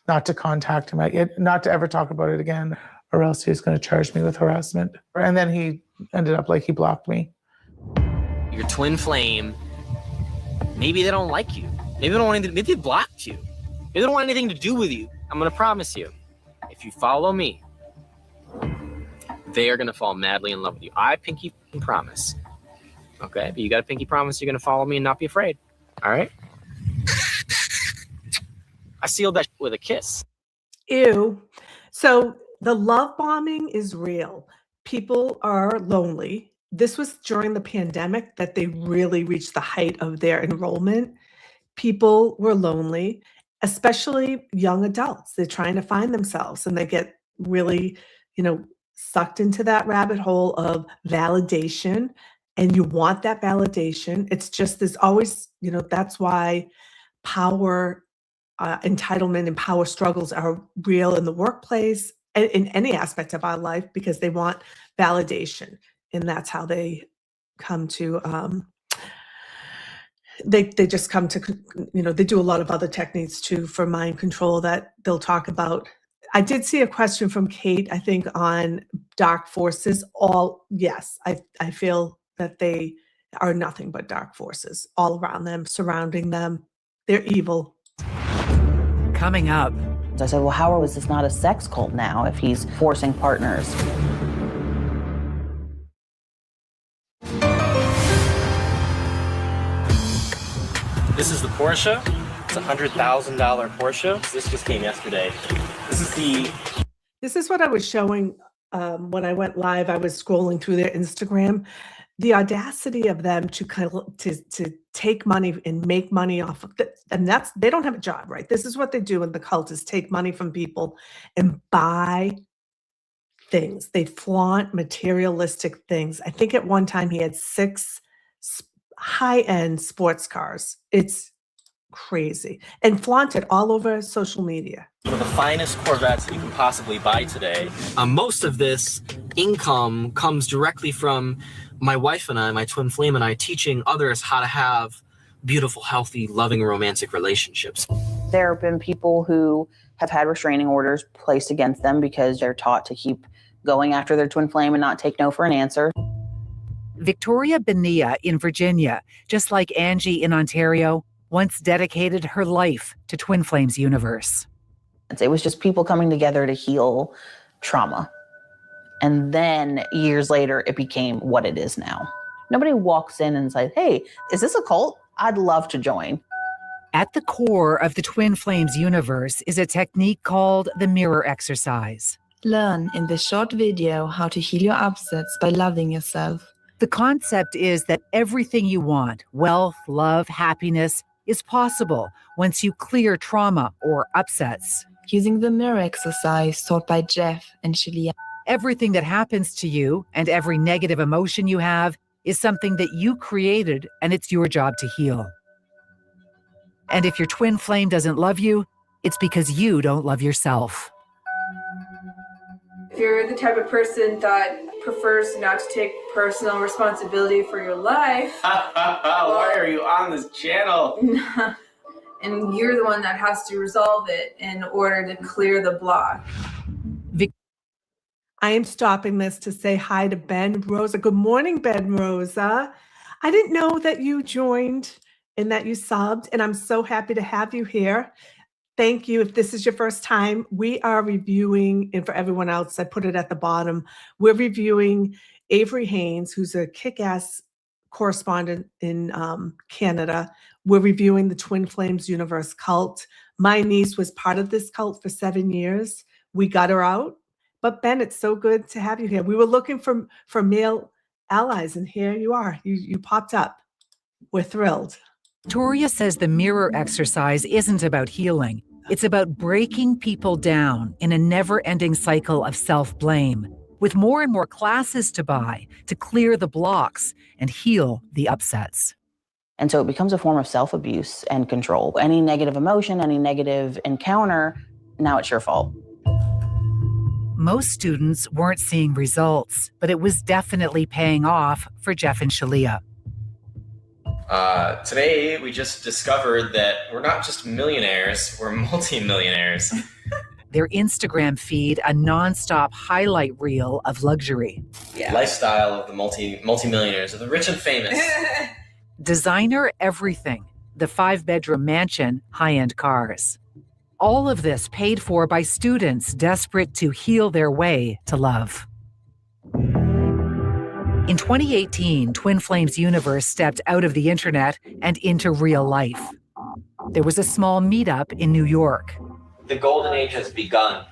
not to contact him, not to ever talk about it again, or else he was going to charge me with harassment. And then he ended up like he blocked me your twin flame, maybe they don't like you. Maybe they don't want anything, maybe they blocked you. Maybe they don't want anything to do with you. I'm gonna promise you, if you follow me, they are gonna fall madly in love with you. I pinky promise. Okay, but you got a pinky promise you're gonna follow me and not be afraid. All right? I sealed that with a kiss. Ew. So the love bombing is real. People are lonely. This was during the pandemic that they really reached the height of their enrollment. People were lonely, especially young adults. They're trying to find themselves and they get really, sucked into that rabbit hole of validation. And you want that validation. It's just, there's always, that's why power, entitlement and power struggles are real in the workplace, in any aspect of our life, because they want validation. And that's how they come to, they just come to, they do a lot of other techniques too for mind control that they'll talk about. I did see a question from Kate, I think, on dark forces. Yes, I feel that they are nothing but dark forces all around them, surrounding them. They're evil. Coming up. I said, well, how is this not a sex cult now if he's forcing partners? This is the Porsche. It's a $100,000 Porsche. This just came yesterday. This is what I was showing when I went live. I was scrolling through their Instagram. The audacity of them to kind of to take money and make money off of it. And they don't have a job, right? This is what they do in the cult, is take money from people and buy things. They flaunt materialistic things. I think at one time he had 6 high-end sports cars. It's crazy. And flaunt it all over social media. One of the finest Corvettes that you can possibly buy today. Most of this income comes directly from my wife and I, my twin flame and I, teaching others how to have beautiful, healthy, loving, romantic relationships. There have been people who have had restraining orders placed against them because they're taught to keep going after their twin flame and not take no for an answer. Victoria Bonilla in Virginia, just like Angie in Ontario, once dedicated her life to Twin Flames Universe. It was just people coming together to heal trauma. And then years later, it became what it is now. Nobody walks in and says, hey, is this a cult? I'd love to join. At the core of the Twin Flames universe is a technique called the mirror exercise. Learn in this short video how to heal your upsets by loving yourself. The concept is that everything you want, wealth, love, happiness, is possible once you clear trauma or upsets. Using the mirror exercise taught by Jeff and Shelia. Everything that happens to you and every negative emotion you have is something that you created, and it's your job to heal. And if your twin flame doesn't love you, it's because you don't love yourself. If you're the type of person that prefers not to take personal responsibility for your life, why are you on this channel? And you're the one that has to resolve it in order to clear the block. I am stopping this to say hi to Ben Rosa. Good morning, Ben Rosa. I didn't know that you joined and that you subbed, and I'm so happy to have you here. Thank you. If this is your first time, we are reviewing, and for everyone else, I put it at the bottom, we're reviewing Avery Haines, who's a kick-ass correspondent in Canada. We're reviewing the Twin Flames Universe cult. My niece was part of this cult for 7 years. We got her out. But Ben, it's so good to have you here. We were looking for male allies, and here you are. You popped up. We're thrilled. Victoria says the mirror exercise isn't about healing. It's about breaking people down in a never-ending cycle of self-blame, with more and more classes to buy to clear the blocks and heal the upsets. And so it becomes a form of self-abuse and control. Any negative emotion, any negative encounter, now it's your fault. Most students weren't seeing results, but it was definitely paying off for Jeff and Shalia. Today, we just discovered that we're not just millionaires, we're multi-millionaires. Their Instagram feed, a nonstop highlight reel of luxury. Yeah. Lifestyle of the multi-millionaires, of the rich and famous. designer everything, the 5-bedroom mansion, high-end cars. All of this paid for by students desperate to heal their way to love. In 2018, Twin Flames Universe stepped out of the internet and into real life. There was a small meetup in New York. The golden age has begun.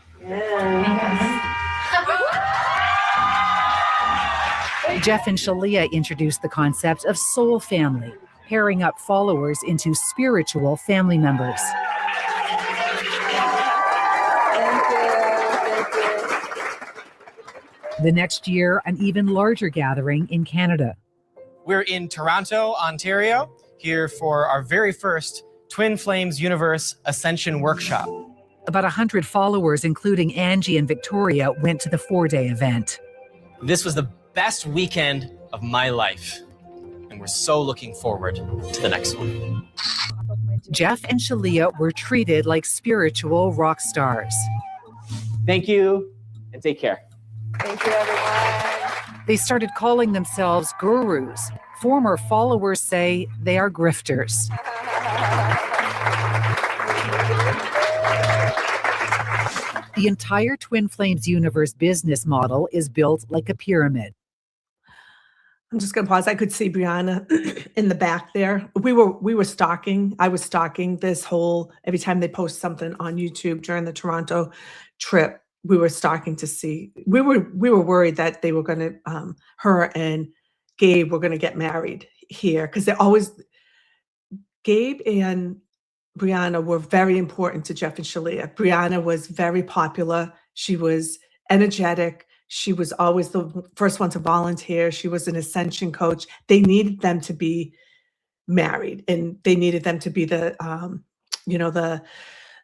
Jeff and Shalia introduced the concept of soul family, pairing up followers into spiritual family members. The next year, an even larger gathering in Canada. We're in Toronto, Ontario, here for our very first Twin Flames Universe Ascension Workshop. About 100 followers, including Angie and Victoria, went to the 4-day event. This was the best weekend of my life, and we're so looking forward to the next one. Jeff and Shalia were treated like spiritual rock stars. Thank you, and take care. Thank you, everyone. They started calling themselves gurus. Former followers say they are grifters. The entire Twin Flames Universe business model is built like a pyramid. I'm just going to pause. I could see Brianna in the back there. We were stalking. I was stalking this whole, every time they post something on YouTube during the Toronto trip, we were stalking to see. We were worried that they were going to, her and Gabe were going to get married here, because they're always, Gabe and Brianna were very important to Jeff and Shalia. Brianna was very popular. She was energetic. She was always the first one to volunteer. She was an ascension coach. They needed them to be married, and they needed them to be the, the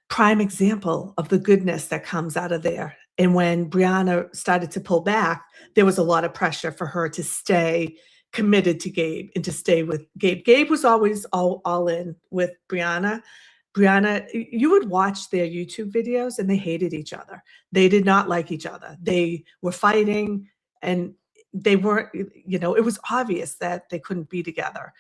prime example of the goodness that comes out of there. And when Brianna started to pull back, there was a lot of pressure for her to stay committed to Gabe and to stay with Gabe. Gabe was always all in with Brianna. Brianna, you would watch their YouTube videos and they hated each other. They did not like each other. They were fighting, and they weren't, it was obvious that they couldn't be together.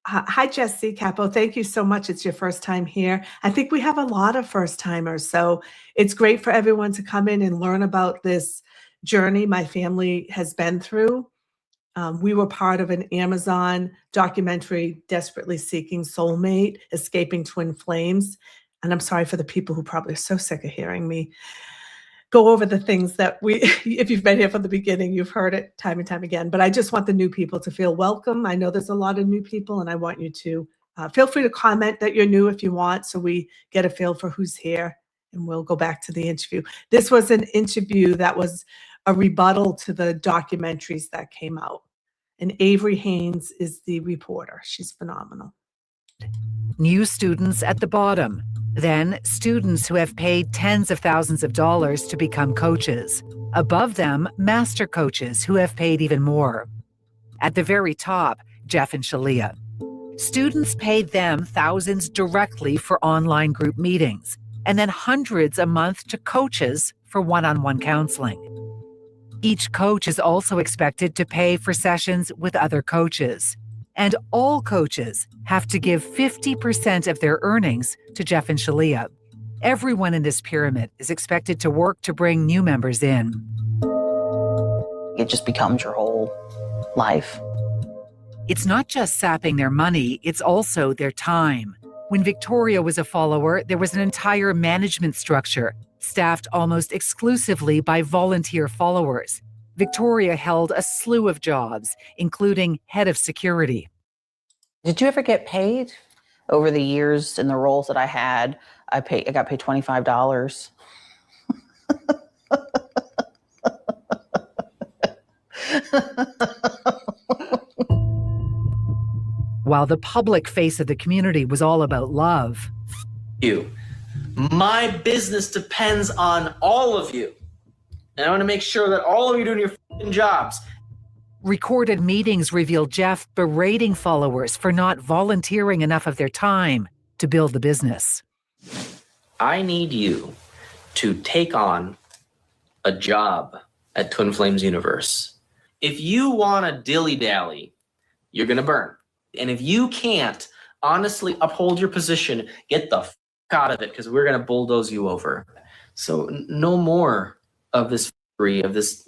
Hi, Jesse Capo. Thank you so much. It's your first time here. I think we have a lot of first timers, so it's great for everyone to come in and learn about this journey my family has been through. We were part of an Amazon documentary, Desperately Seeking Soulmate, Escaping Twin Flames. And I'm sorry for the people who probably are so sick of hearing me go over the things that if you've been here from the beginning, you've heard it time and time again. But I just want the new people to feel welcome. I know there's a lot of new people, and I want you to feel free to comment that you're new if you want, so we get a feel for who's here, and we'll go back to the interview. This was an interview that was a rebuttal to the documentaries that came out. And Avery Haines is the reporter. She's phenomenal. New students at the bottom. Then students who have paid tens of thousands of dollars to become coaches. Above them, master coaches who have paid even more. At the very top, Jeff and Shalia. Students paid them thousands directly for online group meetings, and then hundreds a month to coaches for one-on-one counseling. Each coach is also expected to pay for sessions with other coaches. And all coaches have to give 50% of their earnings to Jeff and Shalia. Everyone in this pyramid is expected to work to bring new members in. It just becomes your whole life. It's not just sapping their money, it's also their time. When Victoria was a follower, there was an entire management structure, staffed almost exclusively by volunteer followers. Victoria held a slew of jobs, including head of security. Did you ever get paid? Over the years in the roles that I had, I got paid $25. While the public face of the community was all about love. You. My business depends on all of you. And I want to make sure that all of you are doing your f***ing jobs. Recorded meetings revealed Jeff berating followers for not volunteering enough of their time to build the business. I need you to take on a job at Twin Flames Universe. If you want to dilly-dally, you're going to burn. And if you can't honestly uphold your position, get the out of it, because we're going to bulldoze you over. So no more of this of this,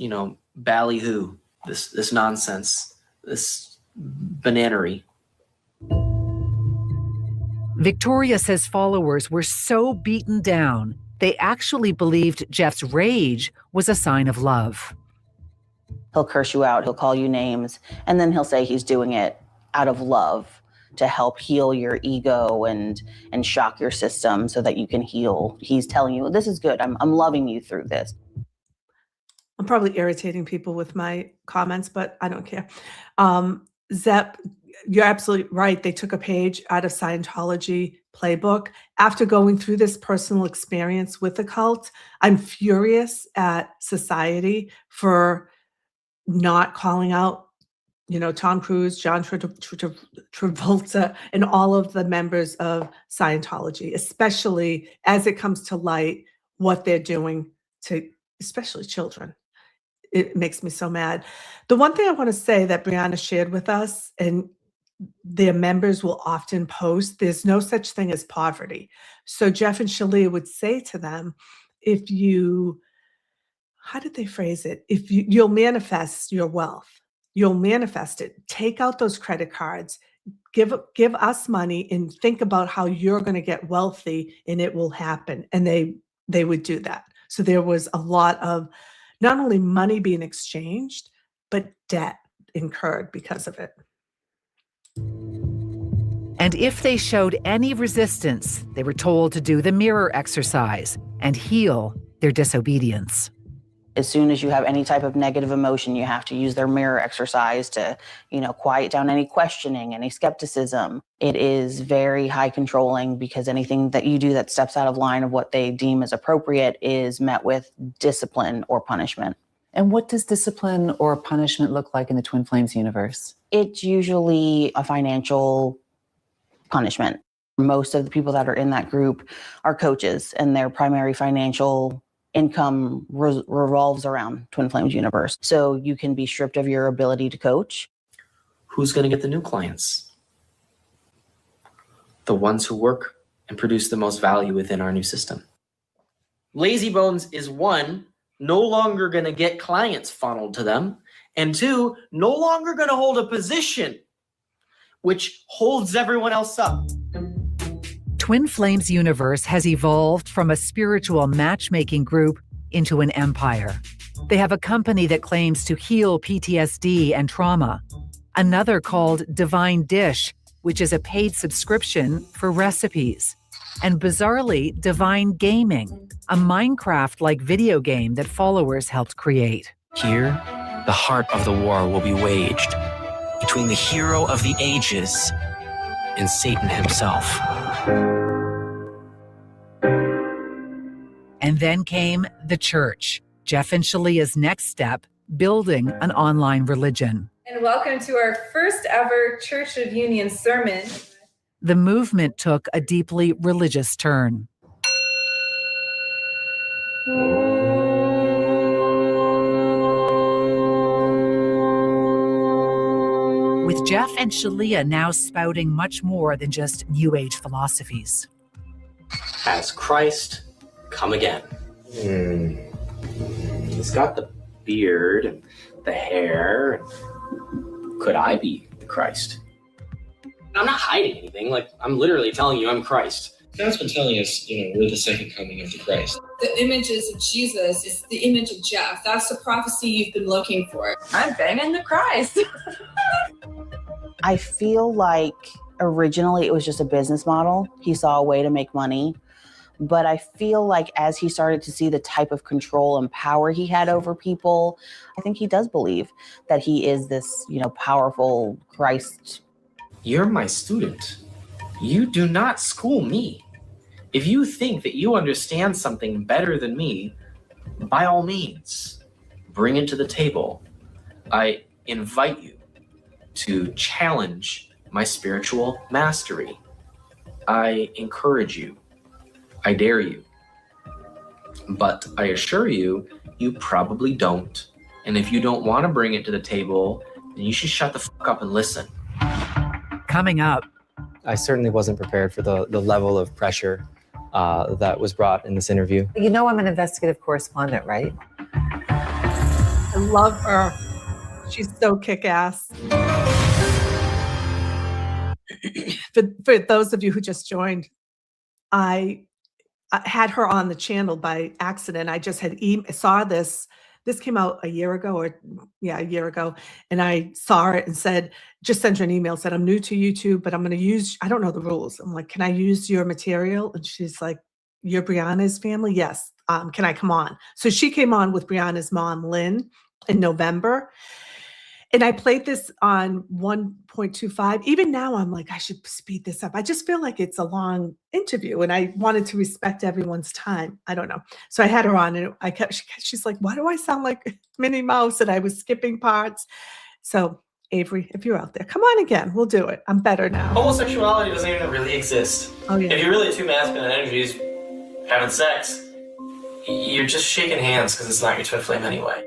ballyhoo, this nonsense, this bananery. Victoria says followers were so beaten down, they actually believed Jeff's rage was a sign of love. He'll curse you out, he'll call you names, and then he'll say he's doing it out of love to help heal your ego and shock your system so that you can heal. He's telling you, this is good, I'm loving you through this. I'm probably irritating people with my comments, but I don't care. Zepp, you're absolutely right. They took a page out of Scientology playbook. After going through this personal experience with the cult, I'm furious at society for not calling out, Tom Cruise, John Travolta, and all of the members of Scientology, especially as it comes to light what they're doing to especially children. It makes me so mad. The one thing I want to say that Brianna shared with us, and their members will often post, there's no such thing as poverty. So Jeff and Shalia would say to them, if you, how did they phrase it? If you'll manifest your wealth, you'll manifest it. Take out those credit cards, give us money, and think about how you're going to get wealthy, and it will happen. And they would do that. So there was a lot of not only money being exchanged, but debt incurred because of it. And if they showed any resistance, they were told to do the mirror exercise and heal their disobedience. As soon as you have any type of negative emotion, you have to use their mirror exercise to, quiet down any questioning, any skepticism. It is very high controlling, because anything that you do that steps out of line of what they deem as appropriate is met with discipline or punishment. And what does discipline or punishment look like in the Twin Flames universe? It's usually a financial punishment. Most of the people that are in that group are coaches, and their primary financial income revolves around Twin Flames universe. So you can be stripped of your ability to coach. Who's going to get the new clients? The ones who work and produce the most value within our new system. Lazy Bones is one, no longer going to get clients funneled to them, and two, no longer going to hold a position which holds everyone else up. Twin Flames Universe has evolved from a spiritual matchmaking group into an empire. They have a company that claims to heal PTSD and trauma, another called Divine Dish, which is a paid subscription for recipes, and bizarrely, Divine Gaming, a Minecraft-like video game that followers helped create. Here, the heart of the war will be waged between the hero of the ages and Satan himself. And then came the church, Jeff and Shalia's next step, building an online religion. And welcome to our first ever Church of Union sermon. The movement took a deeply religious turn. With Jeff and Shalia now spouting much more than just New Age philosophies. Has Christ come again? He's got the beard and the hair. Could I be the Christ? I'm not hiding anything. I'm literally telling you I'm Christ. God's been telling us, we're the second coming of the Christ. The images of Jesus is the image of Jeff. That's the prophecy you've been looking for. I'm banging the Christ. I feel like originally it was just a business model. He saw a way to make money. But I feel like as he started to see the type of control and power he had over people, I think he does believe that he is this, powerful Christ. You're my student. You do not school me. If you think that you understand something better than me, by all means, bring it to the table. I invite you to challenge my spiritual mastery. I encourage you. I dare you. But I assure you, you probably don't. And if you don't want to bring it to the table, then you should shut the fuck up and listen. coming up. I certainly wasn't prepared for the level of pressure that was brought in this interview. You know I'm an investigative correspondent, right? I love her. She's so kick-ass. For those of you who just joined, I had her on the channel by accident. I just had saw this. This came out a year ago, a year ago, and I saw it and said, just sent her an email, said, I'm new to YouTube, but I'm going to use, I don't know the rules. I'm like, can I use your material? And she's like, you're Brianna's family? Yes. Can I come on? So she came on with Brianna's mom, Lynn, in November. And I played this on 1.25. Even now, I'm like, I should speed this up. I just feel like it's a long interview, and I wanted to respect everyone's time. I don't know. So I had her on, and she's like, why do I sound like Minnie Mouse? And I was skipping parts. So Avery, if you're out there, come on again. We'll do it. I'm better now. Homosexuality doesn't even really exist. Oh, yeah. If you're really two masculine energies having sex, you're just shaking hands because it's not your twin flame anyway.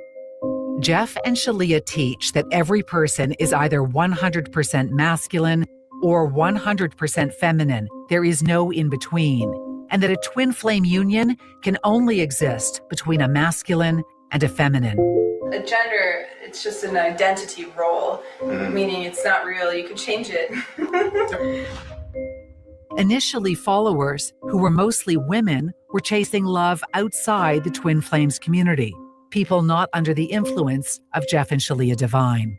Jeff and Shalia teach that every person is either 100% masculine or 100% feminine. There is no in between, and that a twin flame union can only exist between a masculine and a feminine. A gender, it's just an identity role, meaning it's not real. You can change it. Initially, followers, who were mostly women, were chasing love outside the twin flames community. People not under the influence of Jeff and Shalia Devine.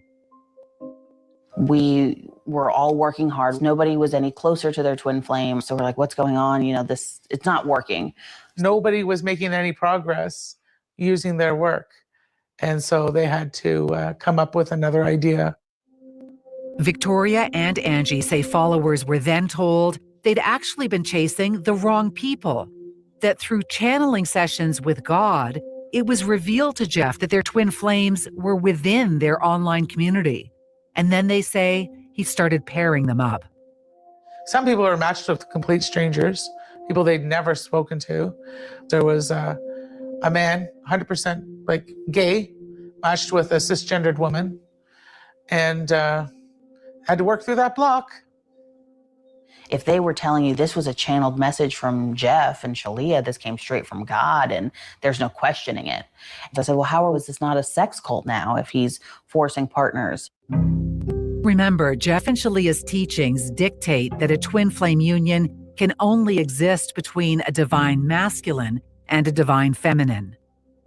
We were all working hard. Nobody was any closer to their twin flame. So we're like, what's going on? You know, it's not working. Nobody was making any progress using their work. And so they had to come up with another idea. Victoria and Angie say followers were then told they'd actually been chasing the wrong people, that through channeling sessions with God, it was revealed to Jeff that their twin flames were within their online community. And then they say he started pairing them up. Some people are matched with complete strangers, people they'd never spoken to. There was a man, 100% like gay, matched with a cisgendered woman, and had to work through that block. If they were telling you this was a channeled message from Jeff and Shalia, this came straight from God and there's no questioning it. So I said, well, how is this not a sex cult now if he's forcing partners? Remember, Jeff and Shalia's teachings dictate that a twin flame union can only exist between a divine masculine and a divine feminine.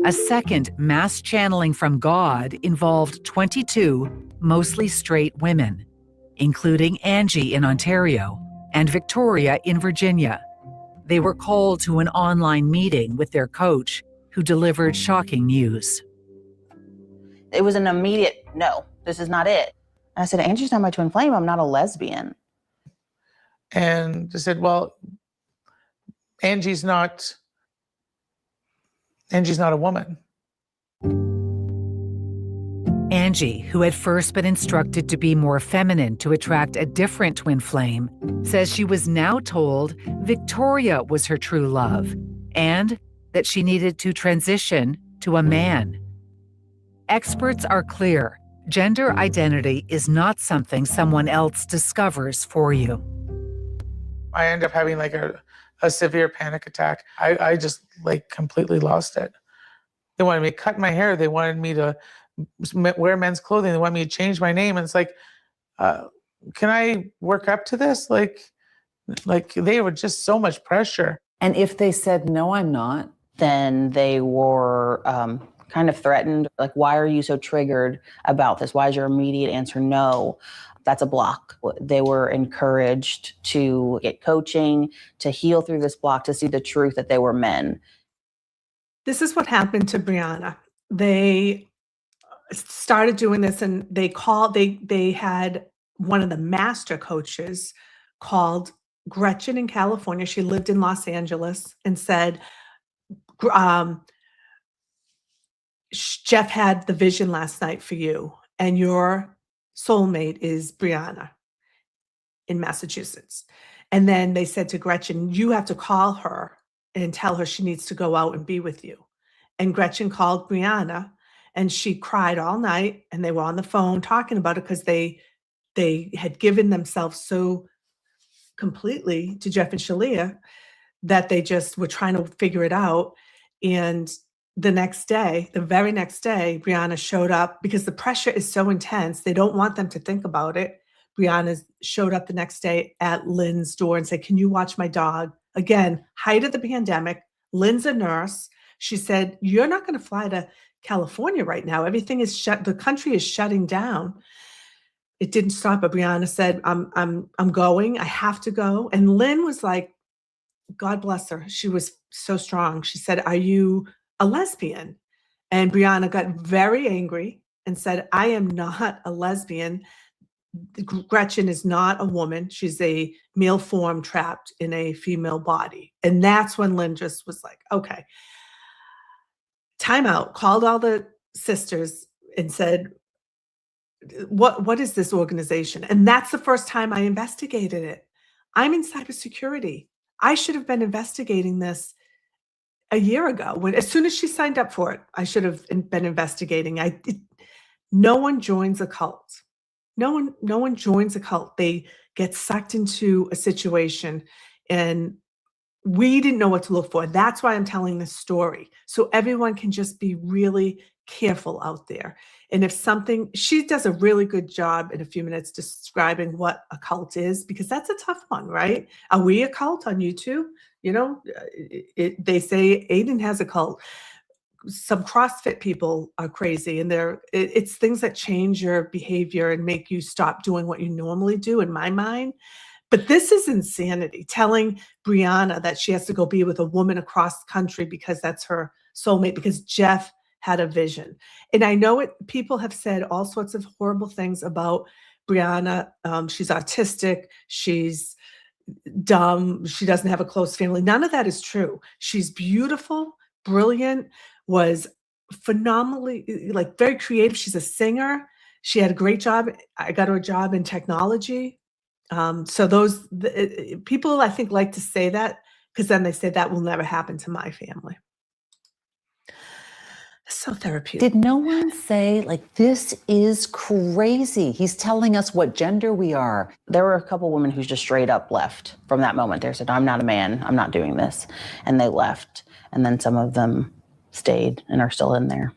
A second mass channeling from God involved 22 mostly straight women, including Angie in Ontario and Victoria in Virginia. They were called to an online meeting with their coach, who delivered shocking news. It was an immediate, no, this is not it. And I said, Angie's not my twin flame. I'm not a lesbian. And they said, well, Angie's not a woman. Angie, who had first been instructed to be more feminine to attract a different twin flame, says she was now told Victoria was her true love and that she needed to transition to a man. Experts are clear. Gender identity is not something someone else discovers for you. I end up having like a severe panic attack. I just like completely lost it. They wanted me to cut my hair. They wanted me to wear men's clothing. They wanted me to change my name. And it's like, can I work up to this? Like they were just so much pressure. And if they said, no, I'm not, then they were kind of threatened. Like, why are you so triggered about this? Why is your immediate answer no? That's a block. They were encouraged to get coaching, to heal through this block, to see the truth that they were men. This is what happened to Brianna. They started doing this, and they had one of the master coaches called Gretchen in California. She lived in Los Angeles, and said, Jeff had the vision last night for you, and your soulmate is Brianna in Massachusetts. And then they said to Gretchen, you have to call her and tell her she needs to go out and be with you. And Gretchen called Brianna, and she cried all night, and they were on the phone talking about it because they they had given themselves so completely to Jeff and Shalia that they just were trying to figure it out. And the very next day, Brianna showed up because the pressure is so intense. They don't want them to think about it. Brianna showed up the next day at Lynn's door and said, "Can you watch my dog?" Again, height of the pandemic. Lynn's a nurse. She said, "You're not going to fly to California right now. Everything is shut. The country is shutting down." It didn't stop, but Brianna said, I'm going. I have to go." And Lynn was like, God bless her. She was so strong. She said, "Are you a lesbian?" And Brianna got very angry and said, "I am not a lesbian. Gretchen is not a woman. She's a male form trapped in a female body." And that's when Lynn just was like, okay, time out, called all the sisters and said, what is this organization? And that's the first time I investigated it. I'm in cybersecurity. I should have been investigating this a year ago. As soon as she signed up for it, I should have been investigating. No one joins a cult. No one joins a cult. They get sucked into a situation, and we didn't know what to look for. That's why I'm telling this story, so everyone can just be really careful out there. And if something, she does a really good job in a few minutes describing what a cult is, because that's a tough one, right? Are we a cult on YouTube? You know, they say Aiden has a cult. Some CrossFit people are crazy, and it's things that change your behavior and make you stop doing what you normally do, in my mind. But this is insanity, telling Brianna that she has to go be with a woman across the country because that's her soulmate, because Jeff had a vision. And I know people have said all sorts of horrible things about Brianna. She's autistic. She's dumb. She doesn't have a close family. None of that is true. She's beautiful, brilliant, was phenomenally, like, very creative. She's a singer. She had a great job. I got her a job in technology. So people, I think, like to say that, because then they say that will never happen to my family. So therapeutic. Did no one say, like, this is crazy? He's telling us what gender we are. There were a couple women who just straight up left from that moment. They said, "I'm not a man. I'm not doing this." And they left. And then some of them stayed and are still in there.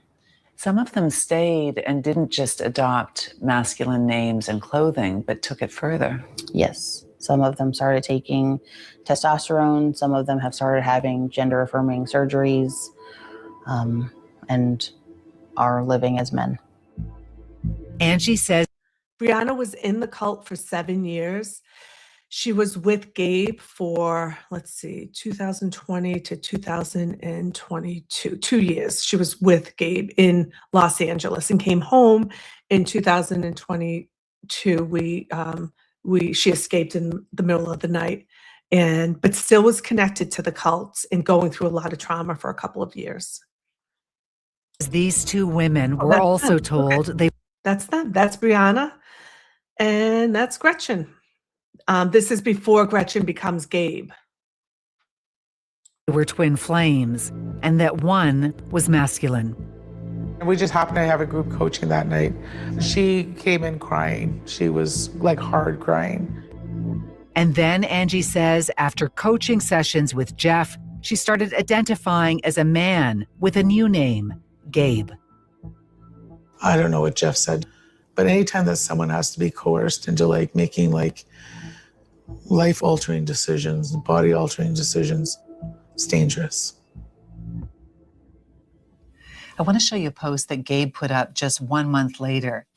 Some of them stayed and didn't just adopt masculine names and clothing, but took it further. Yes. Some of them started taking testosterone. Some of them have started having gender-affirming surgeries, and are living as men. Angie says Brianna was in the cult for 7 years. She was with Gabe for, 2020 to 2022, 2 years. She was with Gabe in Los Angeles and came home in 2022. She escaped in the middle of the night, but still was connected to the cults and going through a lot of trauma for a couple of years. these two women were also told they... That's them. That's Brianna, and that's Gretchen. This is before Gretchen becomes Gabe. were twin flames, and that one was masculine. And we just happened to have a group coaching that night. She came in crying. She was like hard crying. And then Angie says after coaching sessions with Jeff, she started identifying as a man with a new name, Gabe. I don't know what Jeff said, but anytime that someone has to be coerced into like making like life-altering decisions, body-altering decisions, it's dangerous. I want to show you a post that Gabe put up just 1 month later.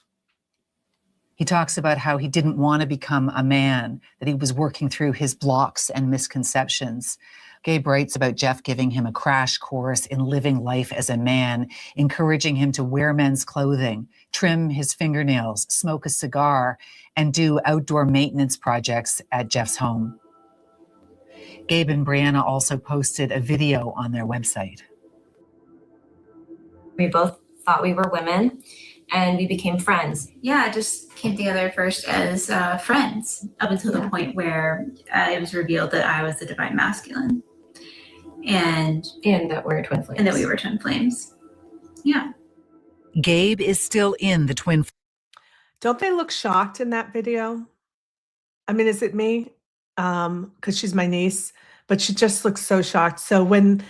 He talks about how he didn't want to become a man, that he was working through his blocks and misconceptions. Gabe writes about Jeff giving him a crash course in living life as a man, encouraging him to wear men's clothing, trim his fingernails, smoke a cigar, and do outdoor maintenance projects at Jeff's home. Gabe and Brianna also posted a video on their website. We both thought we were women, and we became friends. Yeah, just came together first as friends up until the point where it was revealed that I was the divine masculine. And that we're twin flames. And that we were twin flames. Yeah. Gabe is still in the twin. Don't they look shocked in that video? I mean, is it me? 'Cause she's my niece, but she just looks so shocked. So when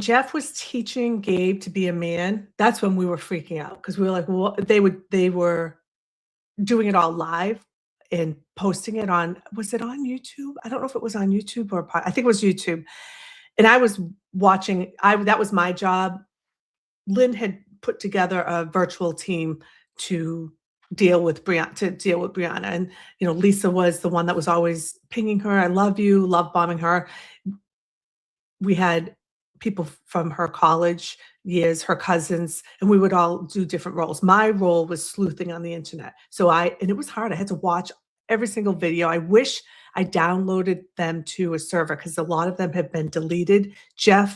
Jeff was teaching Gabe to be a man, that's when we were freaking out because we were like, "Well," they were doing it all live and posting it on, was it on YouTube? I don't know if it was on YouTube or I think it was YouTube. And I was watching, that was my job. Lynn had put together a virtual team to deal with Brianna. And, Lisa was the one that was always pinging her. I love you, love bombing her. We had people from her college years, her cousins, and we would all do different roles. My role was sleuthing on the internet. And it was hard. I had to watch every single video. I wish I downloaded them to a server because a lot of them have been deleted. Gabe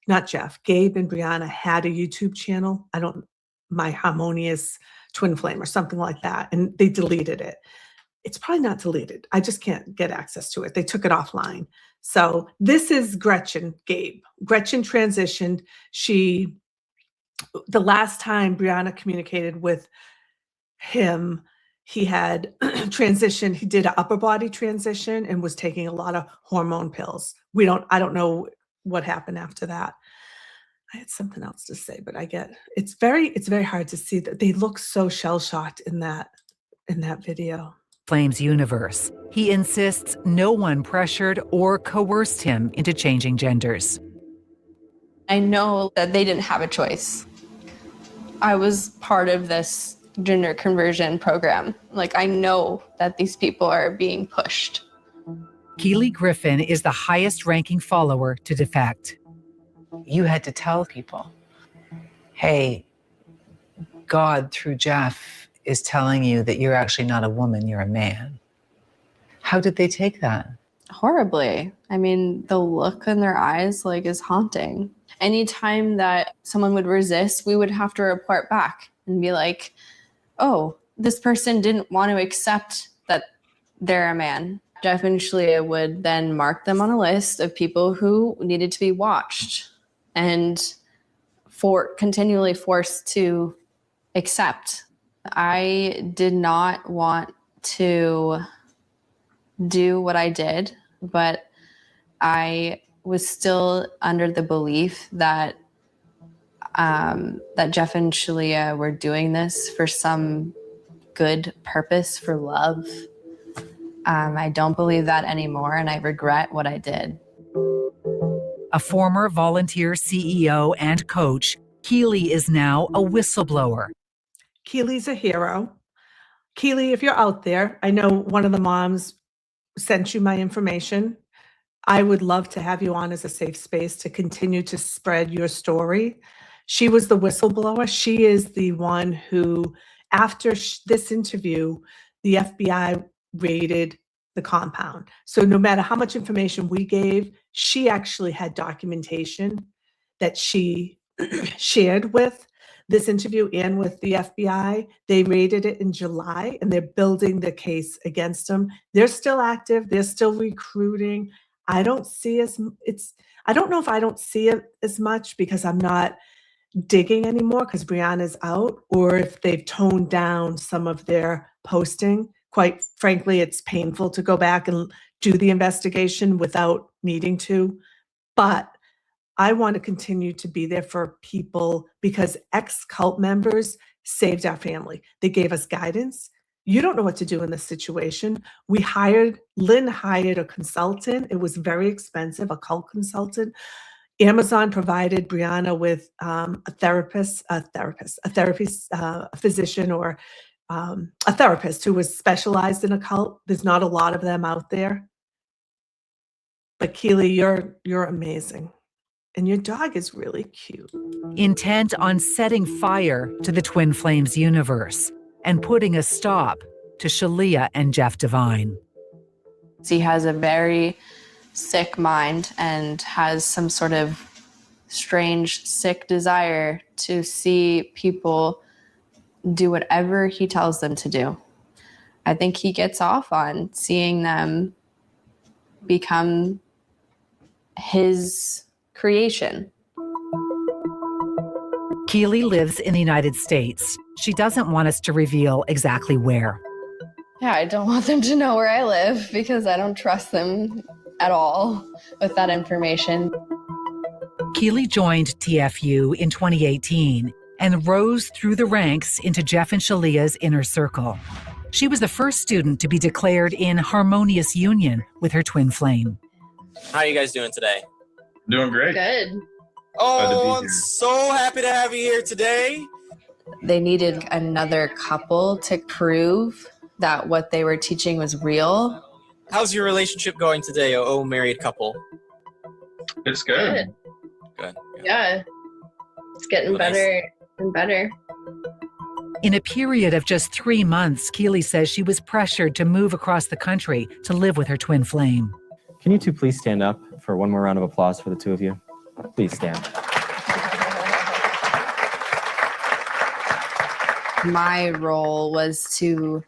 and Brianna had a YouTube channel. My Harmonious Twin Flame or something like that. And they deleted it. It's probably not deleted. I just can't get access to it. They took it offline. So this is Gabe. Gretchen transitioned. The last time Brianna communicated with him, he had transitioned. He did an upper body transition and was taking a lot of hormone pills. I don't know what happened after that. I had something else to say, but it's very hard to see that they look so shell-shocked in that video. Flames universe. He insists no one pressured or coerced him into changing genders. I know that they didn't have a choice. I was part of this gender conversion program. I know that these people are being pushed. Keely Griffin is the highest ranking follower to defect. You had to tell people, hey, God through Jeff is telling you that you're actually not a woman, you're a man. How did they take that? Horribly. I mean, the look in their eyes is haunting. Anytime that someone would resist, we would have to report back and be like, oh, this person didn't want to accept that they're a man. Jeff and Shalia would then mark them on a list of people who needed to be watched and continually forced to accept. I did not want to do what I did, but I was still under the belief that Jeff and Shalia were doing this for some good purpose, for love. I don't believe that anymore, and I regret what I did. A former volunteer CEO and coach, Keely is now a whistleblower. Keely's a hero. Keely, if you're out there, I know one of the moms sent you my information. I would love to have you on as a safe space to continue to spread your story. She was the whistleblower. She is the one who, after this interview, the FBI raided the compound. So no matter how much information we gave, she actually had documentation that she shared with this interview and with the FBI. They raided it in July and they're building the case against them. They're still active. They're still recruiting. I don't know if I don't see it as much because I'm not digging anymore because Brianna's out, or if they've toned down some of their posting. Quite frankly, it's painful to go back and do the investigation without needing to. But I want to continue to be there for people because ex-cult members saved our family. They gave us guidance. You don't know what to do in this situation. Lynn hired a consultant. It was very expensive, a cult consultant. Amazon provided Brianna with a physician or a therapist who was specialized in occult. There's not a lot of them out there. But Keely, you're amazing. And your dog is really cute. Intent on setting fire to the Twin Flames universe and putting a stop to Shalia and Jeff Devine. He has a very sick mind and has some sort of strange, sick desire to see people do whatever he tells them to do. I think he gets off on seeing them become his creation. Keely lives in the United States. She doesn't want us to reveal exactly where. Yeah, I don't want them to know where I live because I don't trust them at all with that information. Keely joined TFU in 2018 and rose through the ranks into Jeff and Shalia's inner circle. She was the first student to be declared in harmonious union with her twin flame. How are you guys doing today? Doing great. Good. Oh, I'm so happy to have you here today. They needed another couple to prove that what they were teaching was real. How's your relationship going today, married couple? It's good. Good. Yeah. It's getting better and better. In a period of just 3 months, Keely says she was pressured to move across the country to live with her twin flame. Can you two please stand up for one more round of applause for the two of you? Please stand. My role was to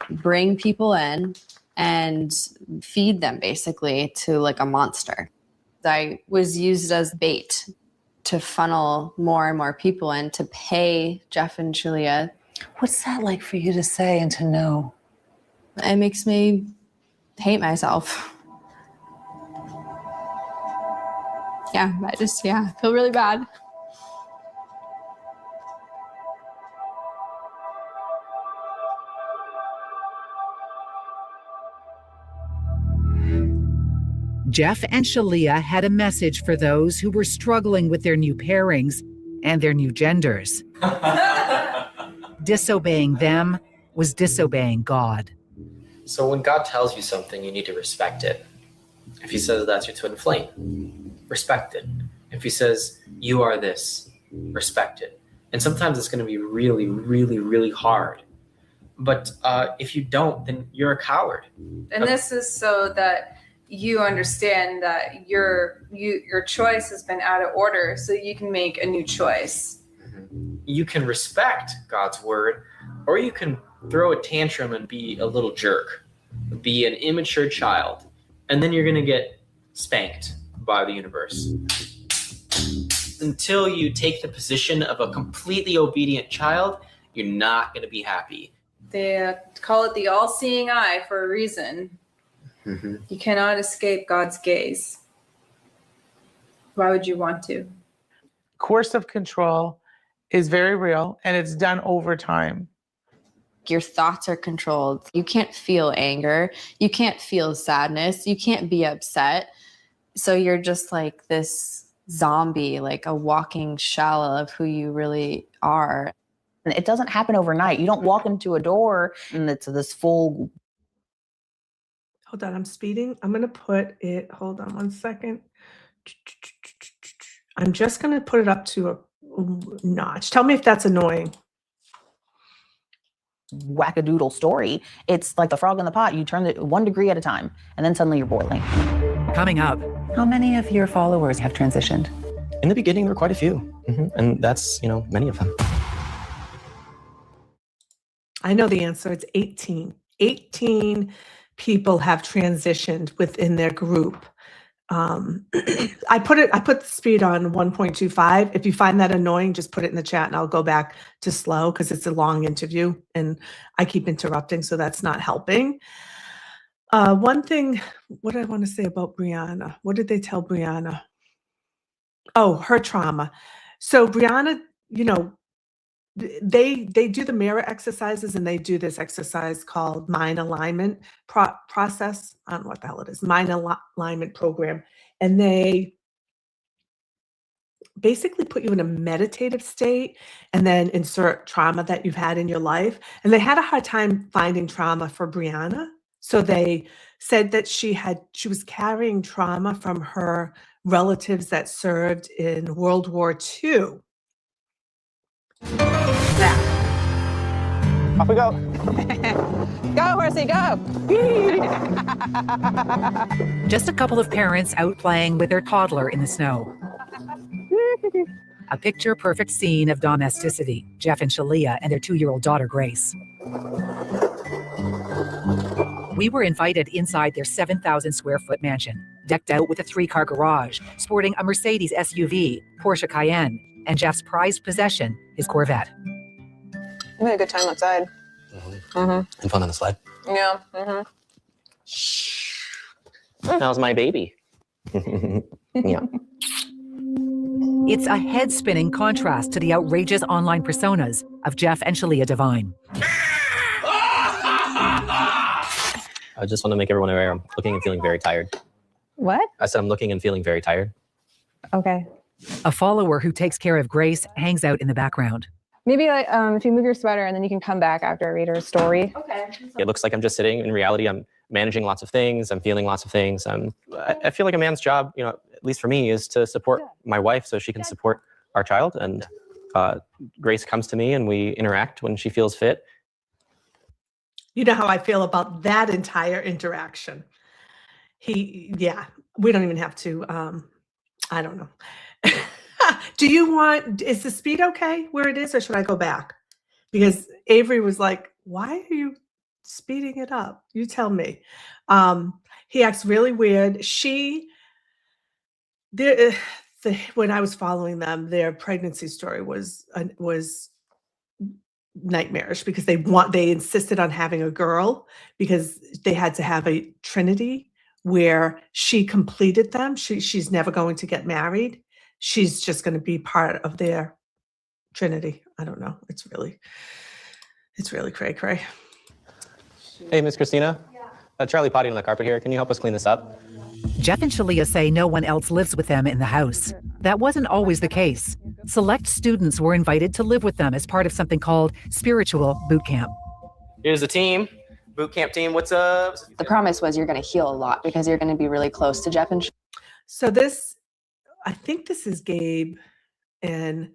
bring people in and feed them basically to like a monster. I was used as bait to funnel more and more people in to pay Jeff and Julia. What's that like for you to say and to know? It makes me hate myself. Yeah, I feel really bad. Jeff and Shalia had a message for those who were struggling with their new pairings and their new genders. Disobeying them was disobeying God. So when God tells you something, you need to respect it. If he says that's your twin flame, respect it. If he says you are this, respect it. And sometimes it's going to be really, really, really hard. But if you don't, then you're a coward. And this is so that you understand that your choice has been out of order, so you can make a new choice. You can respect God's word, or you can throw a tantrum and be a little jerk, be an immature child, and then you're going to get spanked by the universe. Until you take the position of a completely obedient child, you're not going to be happy. They call it the all-seeing eye for a reason. Mm-hmm. You cannot escape God's gaze. Why would you want to? Coercive control is very real, and it's done over time. Your thoughts are controlled. You can't feel anger. You can't feel sadness. You can't be upset. So you're just like this zombie, like a walking shell of who you really are. And it doesn't happen overnight. You don't walk into a door and it's this full. Hold on, I'm speeding. I'm going to put it, hold on one second. I'm just going to put it up to a notch. Tell me if that's annoying. Wackadoodle story. It's like the frog in the pot. You turn it 1 degree at a time, and then suddenly you're boiling. Coming up. How many of your followers have transitioned? In the beginning, there were quite a few. And that's, many of them. I know the answer. It's 18. 18 people have transitioned within their group. I put the speed on 1.25. If you find that annoying, just put it in the chat and I'll go back to slow because it's a long interview and I keep interrupting, so that's not helping. One thing, what do I want to say about Brianna? What did they tell Brianna? Oh, her trauma. So Brianna, they do the mirror exercises and they do this exercise called mind alignment process. I don't know what the hell it is, mind alignment program. And they basically put you in a meditative state and then insert trauma that you've had in your life. And they had a hard time finding trauma for Brianna. So they said that she was carrying trauma from her relatives that served in World War II. Off we go. Go, horsey, go. Just a couple of parents out playing with their toddler in the snow. A picture-perfect scene of domesticity, Jeff and Shalia and their 2-year-old daughter, Grace. We were invited inside their 7,000-square-foot mansion, decked out with a 3-car garage, sporting a Mercedes SUV, Porsche Cayenne, and Jeff's prized possession, his Corvette. We had a good time outside. And fun on the sled. Yeah. That was my baby. Yeah. It's a head-spinning contrast to the outrageous online personas of Jeff and Shalia Devine. I just want to make everyone aware I'm looking and feeling very tired. What? I said I'm looking and feeling very tired. Okay. A follower who takes care of Grace hangs out in the background. Maybe like, if you move your sweater and then you can come back after I read her story. Okay. It looks like I'm just sitting. In reality, I'm managing lots of things. I'm feeling lots of things. I feel like a man's job, at least for me, is to support my wife so she can support our child. And Grace comes to me and we interact when she feels fit. You know how I feel about that entire interaction. We don't even have to, I don't know. Is the speed okay where it is, or should I go back? Because Avery was like, why are you speeding it up? You tell me. He acts really weird. When I was following them, their pregnancy story was nightmarish because they insisted on having a girl because they had to have a trinity where she completed them. She's never going to get married. She's just going to be part of their trinity. I don't know. It's really cray cray. Hey, Miss Christina. Charlie potty on the carpet here. Can you help us clean this up? Jeff and Shalia say no one else lives with them in the house. That wasn't always the case. Select students were invited to live with them as part of something called Spiritual Boot Camp. Here's the team. Boot camp team. What's up? The promise was you're going to heal a lot because you're going to be really close to Jeff and So I think this is Gabe and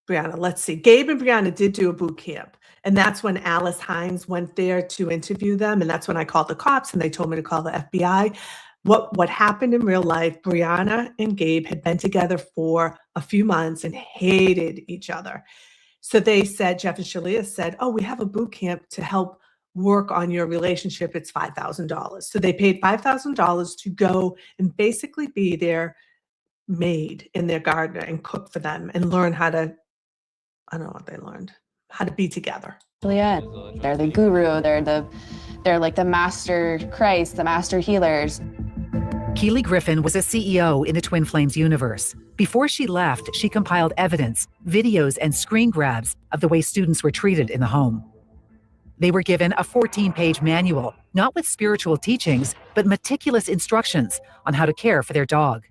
Brianna. Let's see. Gabe and Brianna did do a boot camp. And that's when Alice Haines went there to interview them. And that's when I called the cops and they told me to call the FBI. What happened in real life, Brianna and Gabe had been together for a few months and hated each other. So they said, Jeff and Shalia said, oh, we have a boot camp to help work on your relationship. It's $5,000. So they paid $5,000 to go and basically be their maid in their garden and cook for them and learn how to, I don't know what they learned, how to be together. Shalia. They're the guru. They're like the master Christ, the master healers. Keely Griffin was a CEO in the Twin Flames universe. Before she left, she compiled evidence, videos, and screen grabs of the way students were treated in the home. They were given a 14-page manual, not with spiritual teachings, but meticulous instructions on how to care for their dog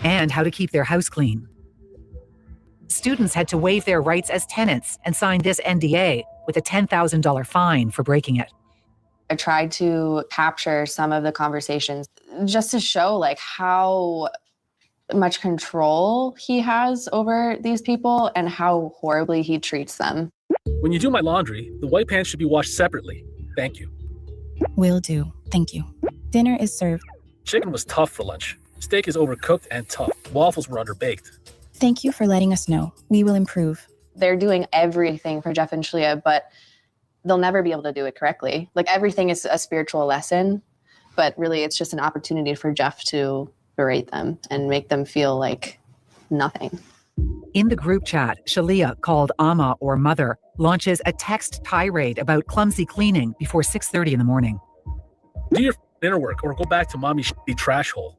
and how to keep their house clean. Students had to waive their rights as tenants and sign this NDA with a $10,000 fine for breaking it. I tried to capture some of the conversations just to show like how much control he has over these people and how horribly he treats them. When you do my laundry, the white pants should be washed separately. Thank you. Will do. Thank you. Dinner is served. Chicken was tough for lunch. Steak is overcooked and tough. Waffles were underbaked. Thank you for letting us know. We will improve. They're doing everything for Jeff and Shalia, but they'll never be able to do it correctly. Like everything is a spiritual lesson, but really it's just an opportunity for Jeff to berate them and make them feel like nothing. In the group chat, Shalia, called Amma or Mother, launches a text tirade about clumsy cleaning before 6:30 in the morning. Do your inner work or go back to mommy's shitty trash hole.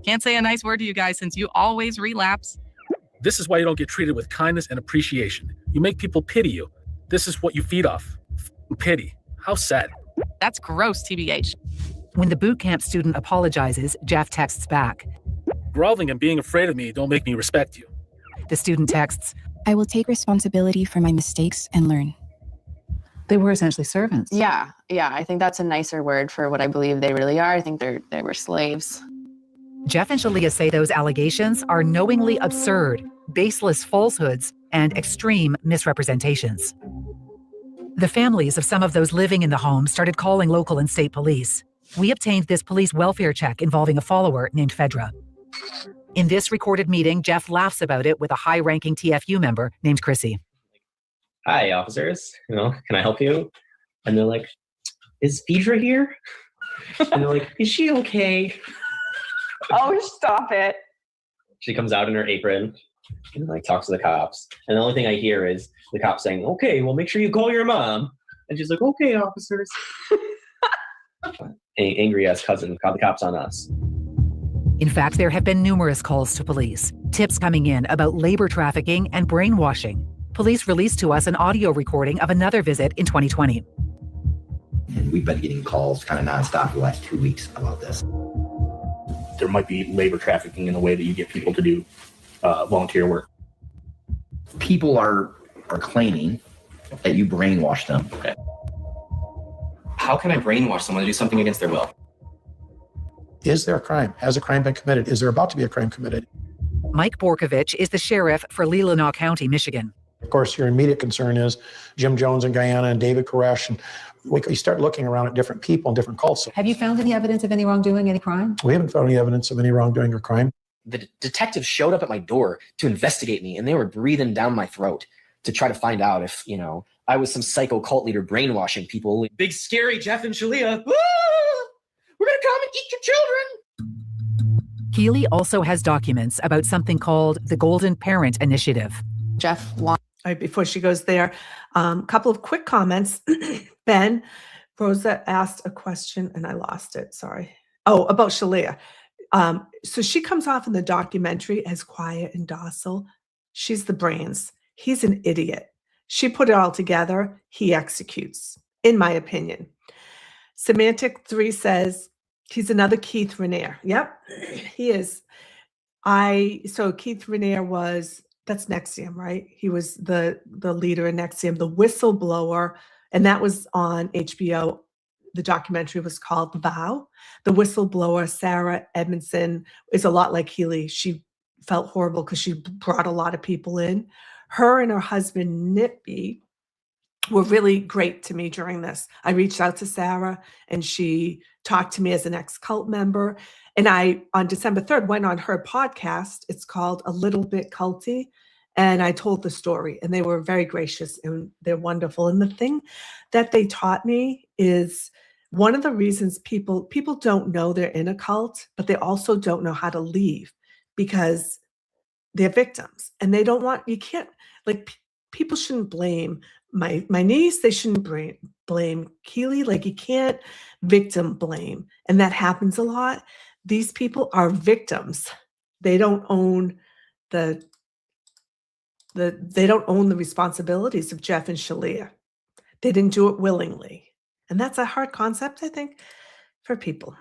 Can't say a nice word to you guys since you always relapse. This is why you don't get treated with kindness and appreciation. You make people pity you. This is what you feed off. Pity. How sad. That's gross, TBH. When the boot camp student apologizes, Jeff texts back. Groveling and being afraid of me don't make me respect you. The student texts, I will take responsibility for my mistakes and learn. They were essentially servants. Yeah. I think that's a nicer word for what I believe they really are. I think they were slaves. Jeff and Shalia say those allegations are knowingly absurd, baseless falsehoods, and extreme misrepresentations. The families of some of those living in the home started calling local and state police. We obtained this police welfare check involving a follower named Fedra. In this recorded meeting, Jeff laughs about it with a high-ranking TFU member named Chrissy. Hi, officers. Can I help you? And they're like, is Phaedra here? And they're like, is she okay? Oh, stop it. She comes out in her apron. and like talks to the cops. And the only thing I hear is the cops saying, "Okay, well, make sure you call your mom." And she's like, "Okay, officers." Angry ass cousin called the cops on us. In fact, there have been numerous calls to police, tips coming in about labor trafficking and brainwashing. Police released to us an audio recording of another visit in 2020. And we've been getting calls kind of nonstop for the last 2 weeks about this. There might be labor trafficking in the way that you get people to do volunteer work. People are claiming that you brainwash them. Okay. How can I brainwash someone to do something against their will? Is there a crime? Has a crime been committed? Is there about to be a crime committed? Mike Borkovich is the sheriff for Leelanau County, Michigan. Of course, your immediate concern is Jim Jones in Guyana and David Koresh. And you start looking around at different people and different cults. Have you found any evidence of any wrongdoing, any crime? We haven't found any evidence of any wrongdoing or crime. The detectives showed up at my door to investigate me, and they were breathing down my throat to try to find out if, I was some psycho cult leader brainwashing people. Big scary Jeff and Shalia. We're going to come and eat your children. Keely also has documents about something called the Golden Parent Initiative. Jeff, before she goes there, a couple of quick comments. Ben, Rosa asked a question and I lost it. Sorry. Oh, about Shalia. So she comes off in the documentary as quiet and docile. She's the brains. He's an idiot. She put it all together. He executes, in my opinion. Semantic 3 says he's another Keith Raniere. Yep, he is. So Keith Raniere that's NXIVM, right? He was the leader in NXIVM, the whistleblower, and that was on HBO. The documentary was called The Vow. The whistleblower, Sarah Edmondson, is a lot like Healy. She felt horrible because she brought a lot of people in. Her and her husband, Nippy, were really great to me during this. I reached out to Sarah and she talked to me as an ex-cult member. And I, on December 3rd, went on her podcast. It's called A Little Bit Culty. And I told the story and they were very gracious and they're wonderful. And the thing that they taught me is one of the reasons people don't know they're in a cult, but they also don't know how to leave because they're victims and they don't want, people shouldn't blame my niece. They shouldn't blame Keely. You can't victim blame. And that happens a lot. These people are victims. They don't own they don't own the responsibilities of Jeff and Shalia. They didn't do it willingly. And that's a hard concept, I think, for people.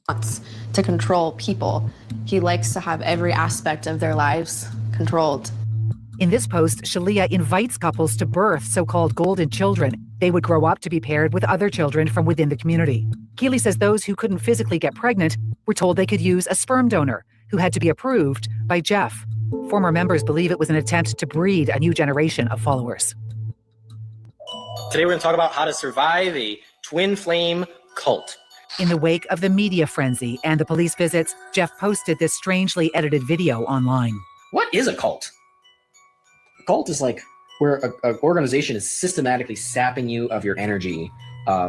Wants to control people. He likes to have every aspect of their lives controlled. In this post, Shalia invites couples to birth so-called golden children. They would grow up to be paired with other children from within the community. Keely says those who couldn't physically get pregnant were told they could use a sperm donor who had to be approved by Jeff. Former members believe it was an attempt to breed a new generation of followers. Today we're going to talk about how to survive a twin flame cult. In the wake of the media frenzy and the police visits, Jeff posted this strangely edited video online. What is a cult? A cult is where an organization is systematically sapping you of your energy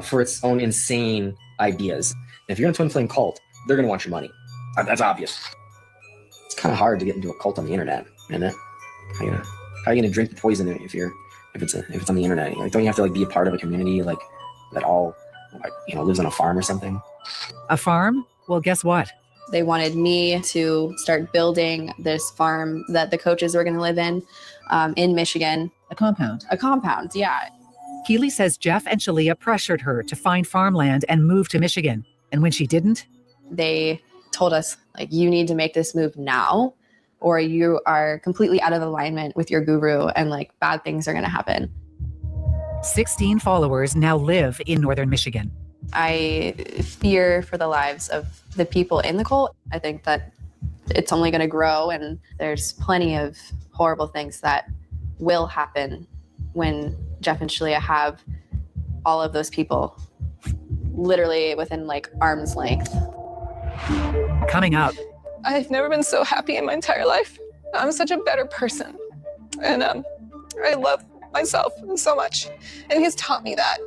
for its own insane ideas. And if you're in a twin flame cult, they're going to want your money. That's obvious. It's kind of hard to get into a cult on the internet, isn't it? How are you going to drink the poison if it's on the internet? Don't you have to be a part of a community that all lives on a farm or something? A farm? Well, guess what? They wanted me to start building this farm that the coaches were going to live in Michigan. A compound. A compound, yeah. Keely says Jeff and Shalia pressured her to find farmland and move to Michigan. And when she didn't, they told us, you need to make this move now or you are completely out of alignment with your guru and bad things are going to happen. 16 followers now live in northern Michigan. I fear for the lives of the people in the cult. I think that it's only going to grow and there's plenty of horrible things that will happen when Jeff and Shalia have all of those people literally within arm's length. Coming up. I've never been so happy in my entire life. I'm such a better person. And I love myself so much. And he's taught me that.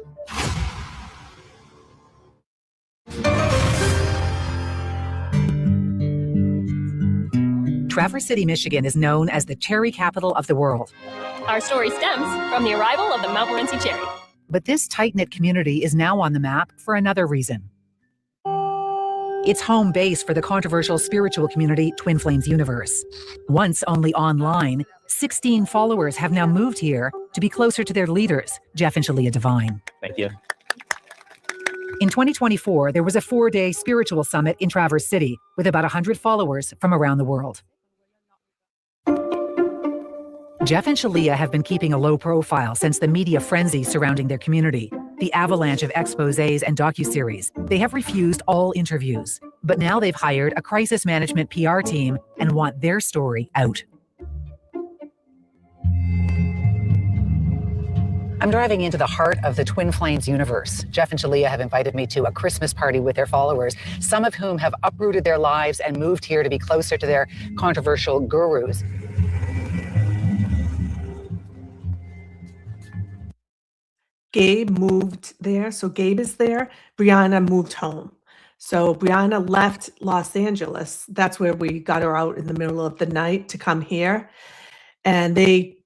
Traverse City, Michigan is known as the cherry capital of the world. Our story stems from the arrival of the Mount Morency cherry. But this tight-knit community is now on the map for another reason. It's home base for the controversial spiritual community Twin Flames Universe. Once only online, 16 followers have now moved here to be closer to their leaders, Jeff and Shalia Divine. Thank you. In 2024, there was a 4-day spiritual summit in Traverse City with about 100 followers from around the world. Jeff and Shalia have been keeping a low profile since the media frenzy surrounding their community, the avalanche of exposés and docuseries. They have refused all interviews, but now they've hired a crisis management PR team and want their story out. I'm driving into the heart of the Twin Flames universe. Jeff and Shalia have invited me to a Christmas party with their followers, some of whom have uprooted their lives and moved here to be closer to their controversial gurus. Gabe moved there, so Gabe is there. Brianna moved home. So Brianna left Los Angeles. That's where we got her out in the middle of the night to come here. And they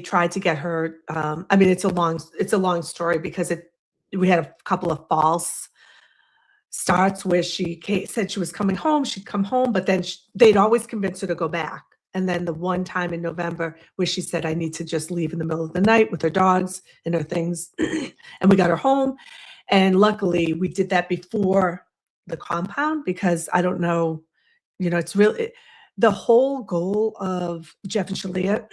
tried to get her. I mean, it's a long story because we had a couple of false starts where she said she was coming home. She'd come home, but then they'd always convince her to go back. And then the one time in November where she said, I need to just leave in the middle of the night with her dogs and her things. And we got her home. And luckily we did that before the compound because I don't know, it's really, the whole goal of Jeff and Shalia,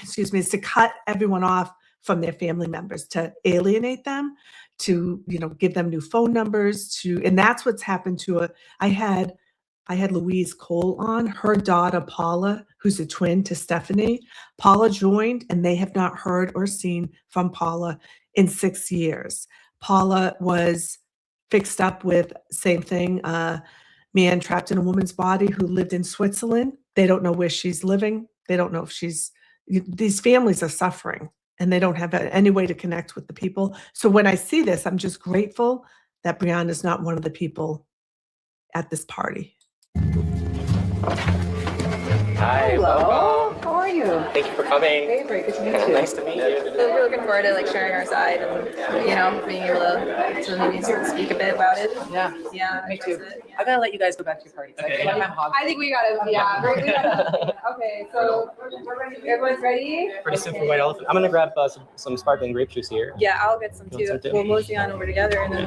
excuse me, is to cut everyone off from their family members, to alienate them, to, give them new phone numbers, and that's what's happened to I had Louise Cole on, her daughter Paula, who's a twin to Stephanie. Paula joined and they have not heard or seen from Paula in 6 years. Paula was fixed up with, same thing, man trapped in a woman's body who lived in Switzerland. They don't know where she's living. They don't know if these families are suffering and they don't have any way to connect with the people. So when I see this, I'm just grateful that Brianna is not one of the people at this party. Hi. Hello. How are you? Thank you for coming. Avery, good to meet you. Nice to meet you. So we're looking forward to sharing our side and being able to maybe speak a bit about it. Yeah, me too. I gotta let you guys go back to your party. Okay. I think we gotta. Okay, so everyone's ready. Pretty soon for White Elephant. I'm gonna grab some sparkling grape juice here. Yeah, I'll get some too. We'll mosey on over together and then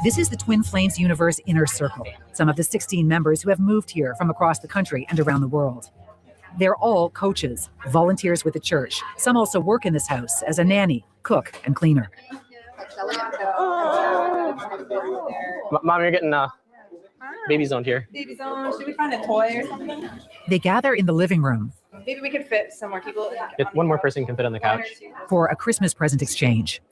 This is the Twin Flames Universe Inner Circle, some of the 16 members who have moved here from across the country and around the world. They're all coaches, volunteers with the church. Some also work in this house as a nanny, cook, and cleaner. Mom, you're getting baby zoned here. Baby zone. Should we find a toy or something? They gather in the living room Maybe we could fit some more people. One more person can fit on the couch. for a Christmas present exchange.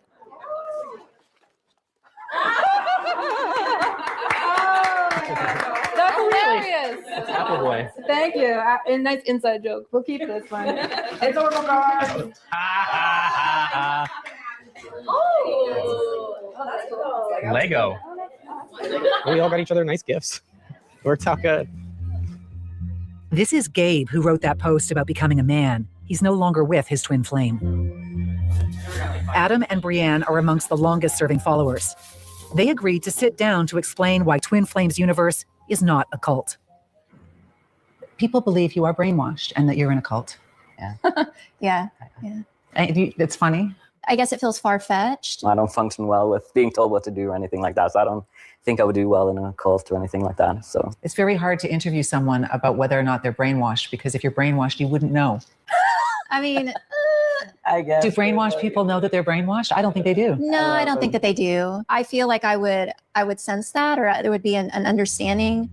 That's hilarious. Apple Boy. Thank you. A nice inside joke. We'll keep this one. It's Oracle cards. Lego. We all got each other nice gifts. Worked out good. This is Gabe, who wrote that post about becoming a man. He's no longer with his twin flame. Adam and Brianne are amongst the longest-serving followers. They agreed to sit down to explain why Twin Flames Universe is not a cult. People believe you are brainwashed and that you're in a cult. Yeah. It's funny. I guess it feels far-fetched. I don't function well with being told what to do or anything like that. So I don't think I would do well in a cult or anything like that. So It's very hard to interview someone about whether or not they're brainwashed, because if you're brainwashed, you wouldn't know. I mean, I guess. Do brainwashed people know that they're brainwashed? I don't think they do. no, I don't think that they do. I feel like I would sense that, or there would be an understanding.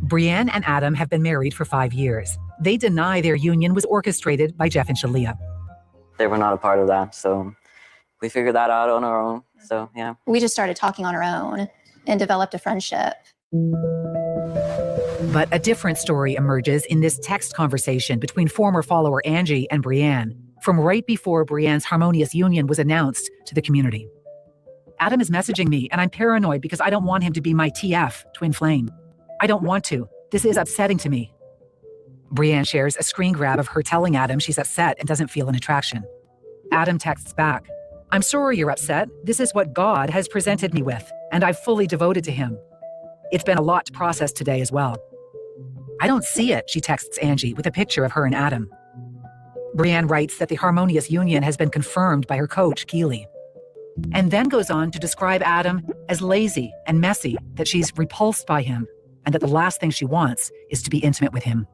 Brianne and Adam have been married for 5 years. They deny their union was orchestrated by Jeff and Shalia. They were not a part of that. So we figured that out on our own. So yeah. We just started talking on our own and developed a friendship. But a different story emerges in this text conversation between former follower Angie and Brianne, from right before Brianne's harmonious union was announced to the community. Adam is messaging me, and I'm paranoid because I don't want him to be my TF, twin flame. I don't want to, This is upsetting to me. Brienne shares a screen grab of her telling Adam she's upset and doesn't feel an attraction. Adam texts back, I'm sorry you're upset. This is what God has presented me with, and I've fully devoted to him. It's been a lot to process today as well. I don't see it, she texts Angie with a picture of her and Adam. Brienne writes that the harmonious union has been confirmed by her coach, Keely, and then goes on to describe Adam as lazy and messy, that she's repulsed by him, and that the last thing she wants is to be intimate with him.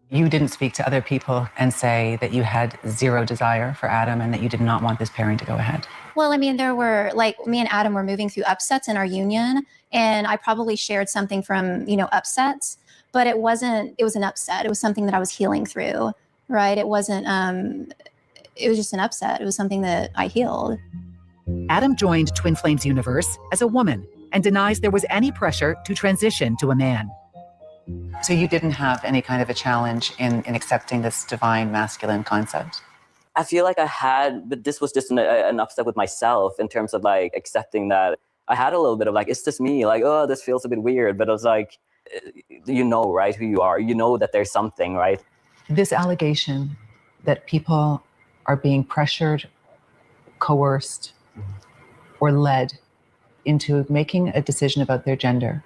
You didn't speak to other people and say that you had zero desire for Adam and that you did not want this pairing to go ahead. Well, I mean, there were, like, me and Adam were moving through upsets in our union, and I probably shared something from, upsets, but it was an upset. It was something that I was healing through, right? It wasn't, it was just an upset. It was something that I healed. Adam joined Twin Flames Universe as a woman and denies there was any pressure to transition to a man. So you didn't have any kind of a challenge in accepting this divine masculine concept? I feel like I had, but this was just an upset with myself in terms of like accepting that I had a little bit of like, it's just me, like, oh, this feels a bit weird. But it was like, right, who you are. You know that there's something, right? This allegation that people are being pressured, coerced, or led into making a decision about their gender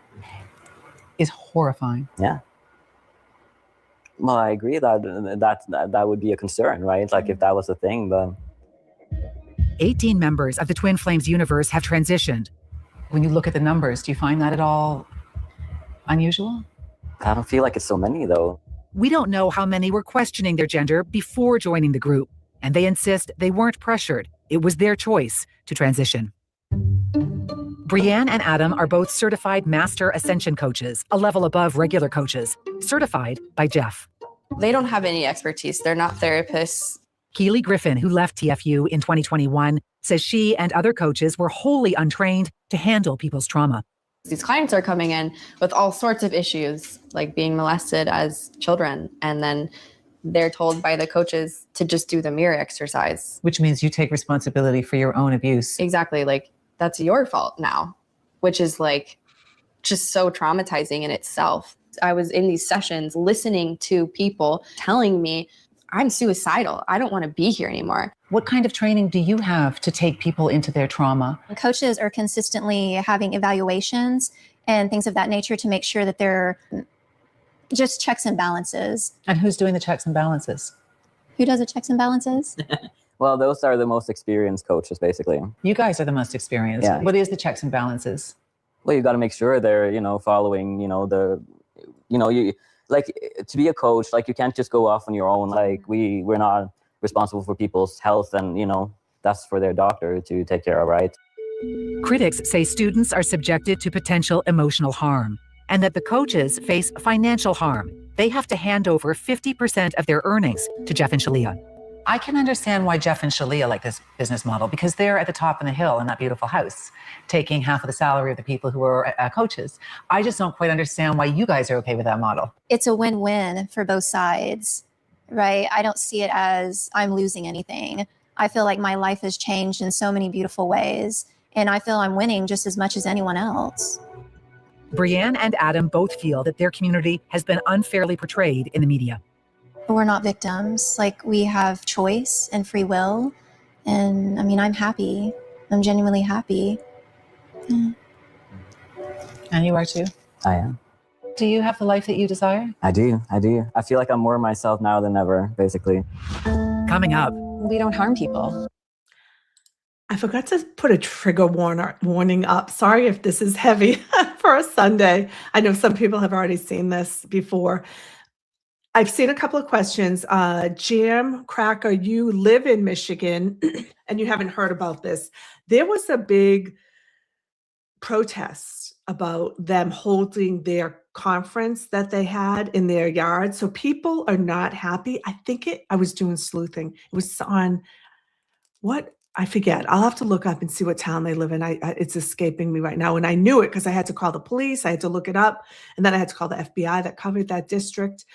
is horrifying. Yeah. Well, I agree that would be a concern, right? Like if that was a thing, but 18 members of the Twin Flames universe have transitioned. When you look at the numbers, do you find that at all unusual? I don't feel like it's so many though. We don't know how many were questioning their gender before joining the group, and they insist they weren't pressured. It was their choice to transition. Brienne and Adam are both certified master ascension coaches, a level above regular coaches, certified by Jeff. They don't have any expertise. They're not therapists. Keely Griffin, who left TFU in 2021, says she and other coaches were wholly untrained to handle people's trauma. These clients are coming in with all sorts of issues, like being molested as children, and then they're told by the coaches to just do the mirror exercise. Which means you take responsibility for your own abuse. Exactly. Like, that's your fault now, which is like just so traumatizing in itself. I was in these sessions listening to people telling me, I'm suicidal. I don't want to be here anymore. What kind of training do you have to take people into their trauma? Coaches are consistently having evaluations and things of that nature to make sure that they're just checks and balances. And who's doing the checks and balances? Who does the checks and balances? Well, those are the most experienced coaches, basically. You guys are the most experienced. Yeah. What is the checks and balances? Well, you got to make sure they're, following, you like to be a coach, like you can't just go off on your own. Like we're not responsible for people's health, and that's for their doctor to take care of, right? Critics say students are subjected to potential emotional harm, and that the coaches face financial harm. They have to hand over 50% of their earnings to Jeff and Shalia. I can understand why Jeff and Shalia like this business model, because they're at the top of the hill in that beautiful house, taking half of the salary of the people who are coaches. I just don't quite understand why you guys are okay with that model. It's a win-win for both sides, right? I don't see it as I'm losing anything. I feel like my life has changed in so many beautiful ways, and I feel I'm winning just as much as anyone else. Brienne and Adam both feel that their community has been unfairly portrayed in the media. We're not victims. Like, we have choice and free will. And I mean, I'm happy. I'm genuinely happy. Yeah. And you are too? I am. Do you have the life that you desire? I do. I feel like I'm more myself now than ever, basically. Coming up. We don't harm people. I forgot to put a trigger warning up. Sorry if this is heavy for a Sunday. I know some people have already seen this before. I've seen a couple of questions. Jam Cracker, you live in Michigan and you haven't heard about this. There was a big protest about them holding their conference that they had in their yard. So people are not happy. I was doing sleuthing. It was on what? I forget. I'll have to look up and see what town they live in. It's escaping me right now. And I knew it because I had to call the police. I had to look it up. And then I had to call the FBI that covered that district.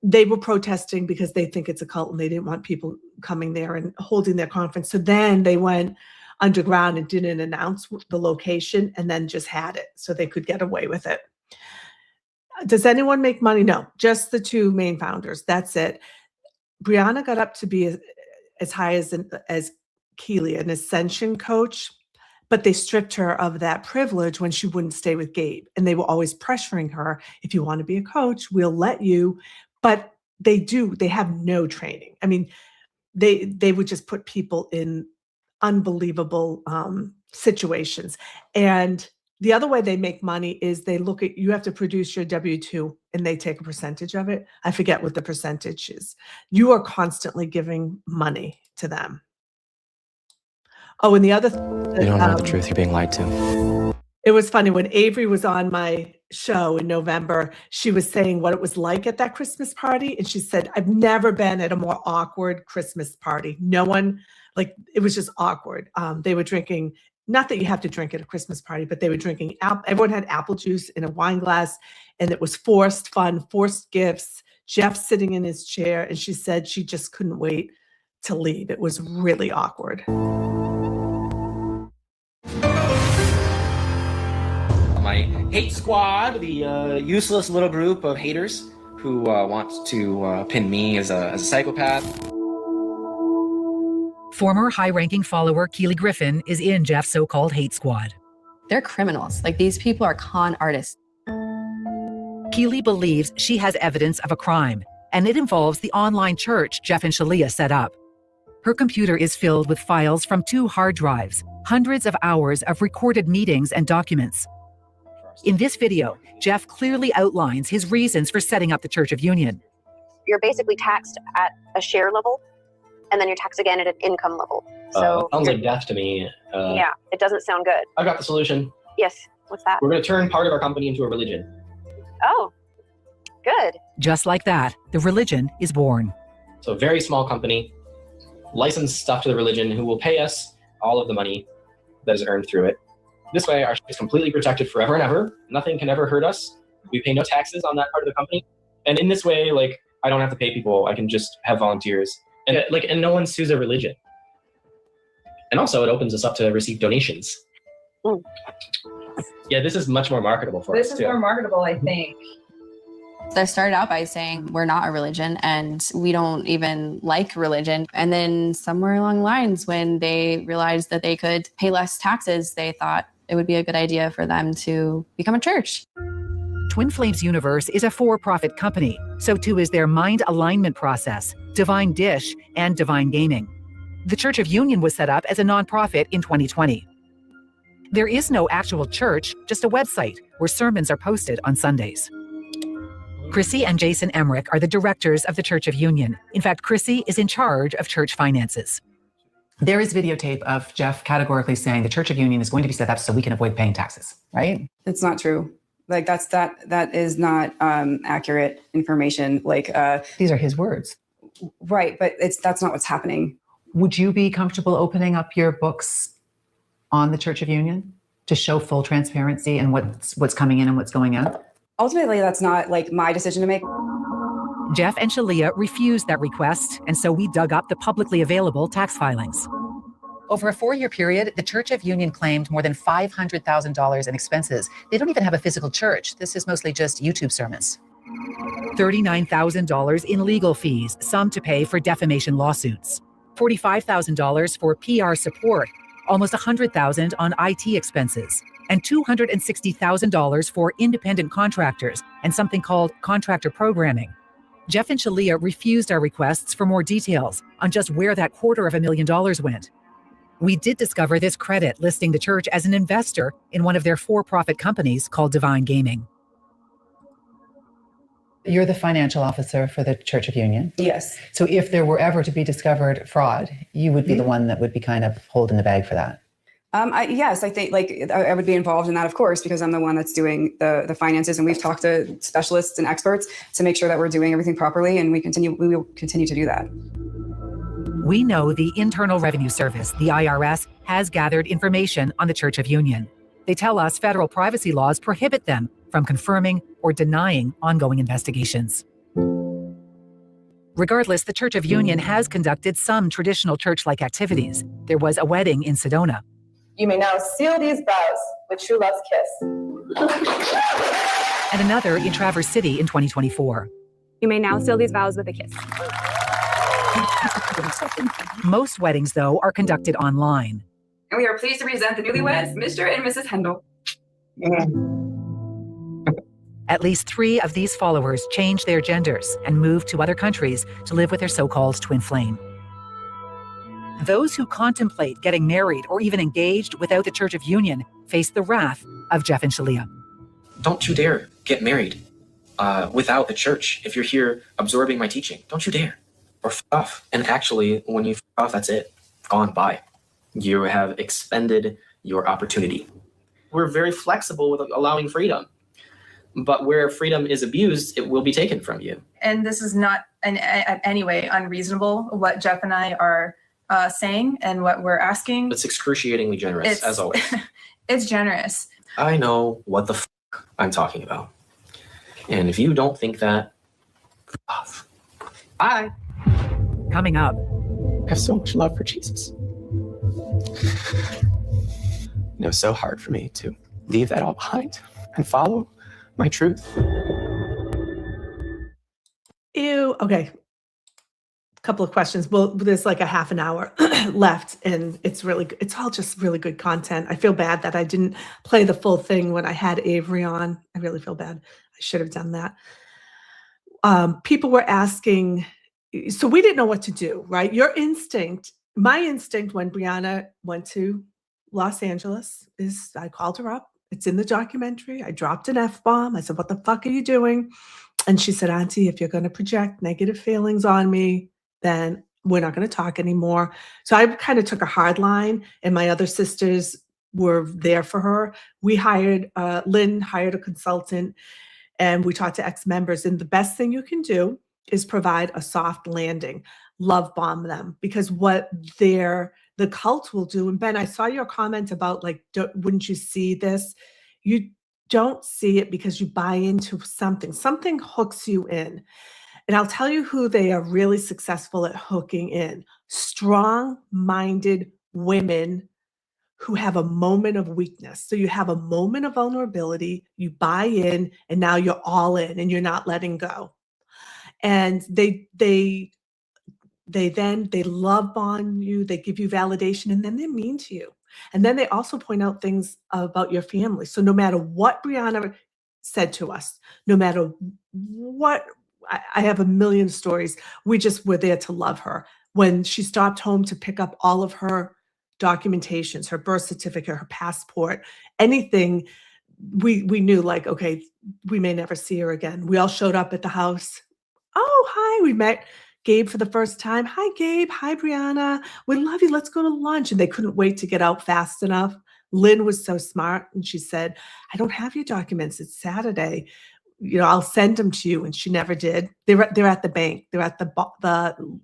They were protesting because they think it's a cult and they didn't want people coming there and holding their conference. So then they went underground and didn't announce the location and then just had it so they could get away with it. Does anyone make money? No, just the two main founders. That's it. Brianna got up to be as high as Keely, an ascension coach, but they stripped her of that privilege when she wouldn't stay with Gabe. And they were always pressuring her, if you want to be a coach, we'll let you. But they have no training. I mean, they would just put people in unbelievable situations. And the other way they make money is they look at, you have to produce your W-2 and they take a percentage of it. I forget what the percentage is. You are constantly giving money to them. Oh, and the other You don't know the truth. You're being lied to. it was funny when Avery was on my show in November, she was saying what it was like at that Christmas party. And she said, I've never been at a more awkward Christmas party. No one, like, it was just awkward. They were drinking, not that you have to drink at a Christmas party, but they were drinking, everyone had apple juice in a wine glass, and it was forced fun, forced gifts, Jeff sitting in his chair. And she said she just couldn't wait to leave. It was really awkward. My hate squad, the useless little group of haters who want to pin me as a psychopath. Former high-ranking follower Keely Griffin is in Jeff's so-called hate squad. They're criminals. Like, these people are con artists. Keely believes she has evidence of a crime, and it involves the online church Jeff and Shalia set up. Her computer is filled with files from 2 hard drives, hundreds of hours of recorded meetings and documents. In this video, Jeff clearly outlines his reasons for setting up the Church of Union. You're basically taxed at a share level, and then you're taxed again at an income level. So sounds like death to me. Yeah, it doesn't sound good. I've got the solution. Yes, what's that? We're going to turn part of our company into a religion. Oh, good. Just like that, the religion is born. So a very small company, licensed stuff to the religion, who will pay us all of the money that is earned through it. This way, our ship is completely protected forever and ever. Nothing can ever hurt us. We pay no taxes on that part of the company. And in this way, like, I don't have to pay people. I can just have volunteers. And and no one sues a religion. And also, it opens us up to receive donations. Mm. Yeah, this is much more marketable for us, This is too. more marketable, I think. They started out by saying we're not a religion and we don't even like religion. And then somewhere along the lines, when they realized that they could pay less taxes, they thought it would be a good idea for them to become a church. Twin Flames Universe is a for-profit company, so too is their mind alignment process, Divine Dish, and Divine Gaming. The Church of Union was set up as a nonprofit in 2020. There is no actual church, just a website where sermons are posted on Sundays. Chrissy and Jason Emmerich are the directors of the Church of Union. In fact, Chrissy is in charge of church finances. There is videotape of Jeff categorically saying the Church of Union is going to be set up so we can avoid paying taxes, right? It's not true. Like that is not accurate information. Like these are his words. Right, but that's not what's happening. Would you be comfortable opening up your books on the Church of Union to show full transparency and what's coming in and what's going out? Ultimately, that's not like my decision to make. Jeff and Shalia refused that request, and so we dug up the publicly available tax filings. Over a 4-year period, the Church of Union claimed more than $500,000 in expenses. They don't even have a physical church. This is mostly just YouTube sermons. $39,000 in legal fees, some to pay for defamation lawsuits. $45,000 for PR support, almost $100,000 on IT expenses, and $260,000 for independent contractors and something called contractor programming. Jeff and Shalia refused our requests for more details on just where that $250,000 went. We did discover this credit listing the church as an investor in one of their for-profit companies called Divine Gaming. You're the financial officer for the Church of Union. Yes. So if there were ever to be discovered fraud, you would be the one that would be kind of holding the bag for that. Yes, I think I would be involved in that, of course, because I'm the one that's doing the finances, and we've talked to specialists and experts to make sure that we're doing everything properly, and we will continue to do that. We know the Internal Revenue Service, the IRS, has gathered information on the Church of Union. They tell us federal privacy laws prohibit them from confirming or denying ongoing investigations. Regardless, the Church of Union has conducted some traditional church-like activities. There was a wedding in Sedona. You may now seal these vows with true love's kiss. and another in Traverse City in 2024. You may now seal these vows with a kiss. Most weddings, though, are conducted online. And we are pleased to present the newlyweds, Mr. and Mrs. Hendel. At least 3 of these followers changed their genders and moved to other countries to live with their so-called twin flame. Those who contemplate getting married or even engaged without the Church of Union face the wrath of Jeff and Shalia. Don't you dare get married without the church. If you're here absorbing my teaching, don't you dare. Or f off. And actually, when you f off, that's it. Gone by. You have expended your opportunity. We're very flexible with allowing freedom. But where freedom is abused, it will be taken from you. And this is not in any way unreasonable, what Jeff and I are saying and what we're asking. It's excruciatingly generous, as always. It's generous. I know what the f I'm talking about. And if you don't think that, f off. Bye. Coming up. I have so much love for Jesus. It was so hard for me to leave that all behind and follow my truth. Ew. Okay. A couple of questions. Well, there's like a half an hour left, and it's all just really good content. I feel bad that I didn't play the full thing when I had Avery on. I really feel bad. I should have done that. People were asking, so we didn't know what to do, right? Your instinct, my instinct when Brianna went to Los Angeles is I called her up. It's in the documentary. I dropped an F-bomb. I said, what the fuck are you doing? And she said, Auntie, if you're going to project negative feelings on me, then we're not going to talk anymore. So I kind of took a hard line, and my other sisters were there for her. We hired, Lynn hired a consultant, and we talked to ex-members. And the best thing you can do is provide a soft landing, love bomb them, because what the cult will do, and Ben, I saw your comment about like, wouldn't you see this? You don't see it because you buy into something. Something hooks you in. And I'll tell you who they are really successful at hooking in. Strong-minded women who have a moment of weakness. So you have a moment of vulnerability, you buy in, and now you're all in and you're not letting go. And they love on you, they give you validation, and then they're mean to you. And then they also point out things about your family. So no matter what Brianna said to us, no matter what, I have a million stories. We just were there to love her. When she stopped home to pick up all of her documentations, her birth certificate, her passport, anything, we knew like, okay, we may never see her again. We all showed up at the house. Oh, hi, we met Gabe for the first time. Hi, Gabe. Hi, Brianna. We love you. Let's go to lunch. And they couldn't wait to get out fast enough. Lynn was so smart. And she said, I don't have your documents. It's Saturday. I'll send them to you. And she never did. They're at the bank. They're at the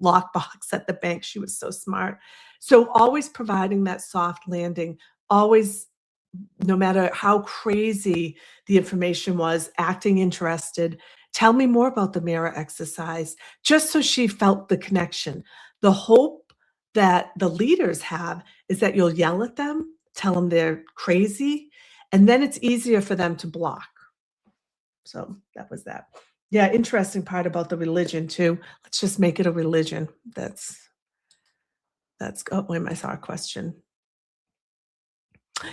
lockbox at the bank. She was so smart. So always providing that soft landing, always, no matter how crazy the information was, acting interested. Tell me more about the mirror exercise, just so she felt the connection. The hope that the leaders have is that you'll yell at them, tell them they're crazy, and then it's easier for them to block. So that was that. Yeah, interesting part about the religion too. Let's just make it a religion. That's oh, wait, I saw a question.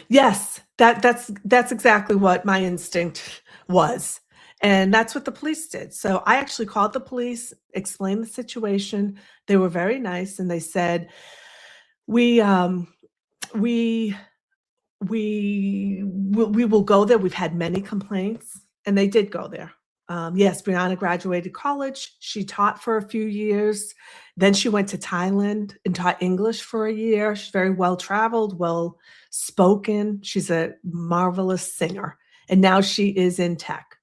Yes, that's exactly what my instinct was. And that's what the police did. So I actually called the police, explained the situation. They were very nice, and they said, we will go there. We've had many complaints, and they did go there. Yes, Brianna graduated college. She taught for a few years. Then she went to Thailand and taught English for a year. She's very well-traveled, well-spoken. She's a marvelous singer. And now she is in tech.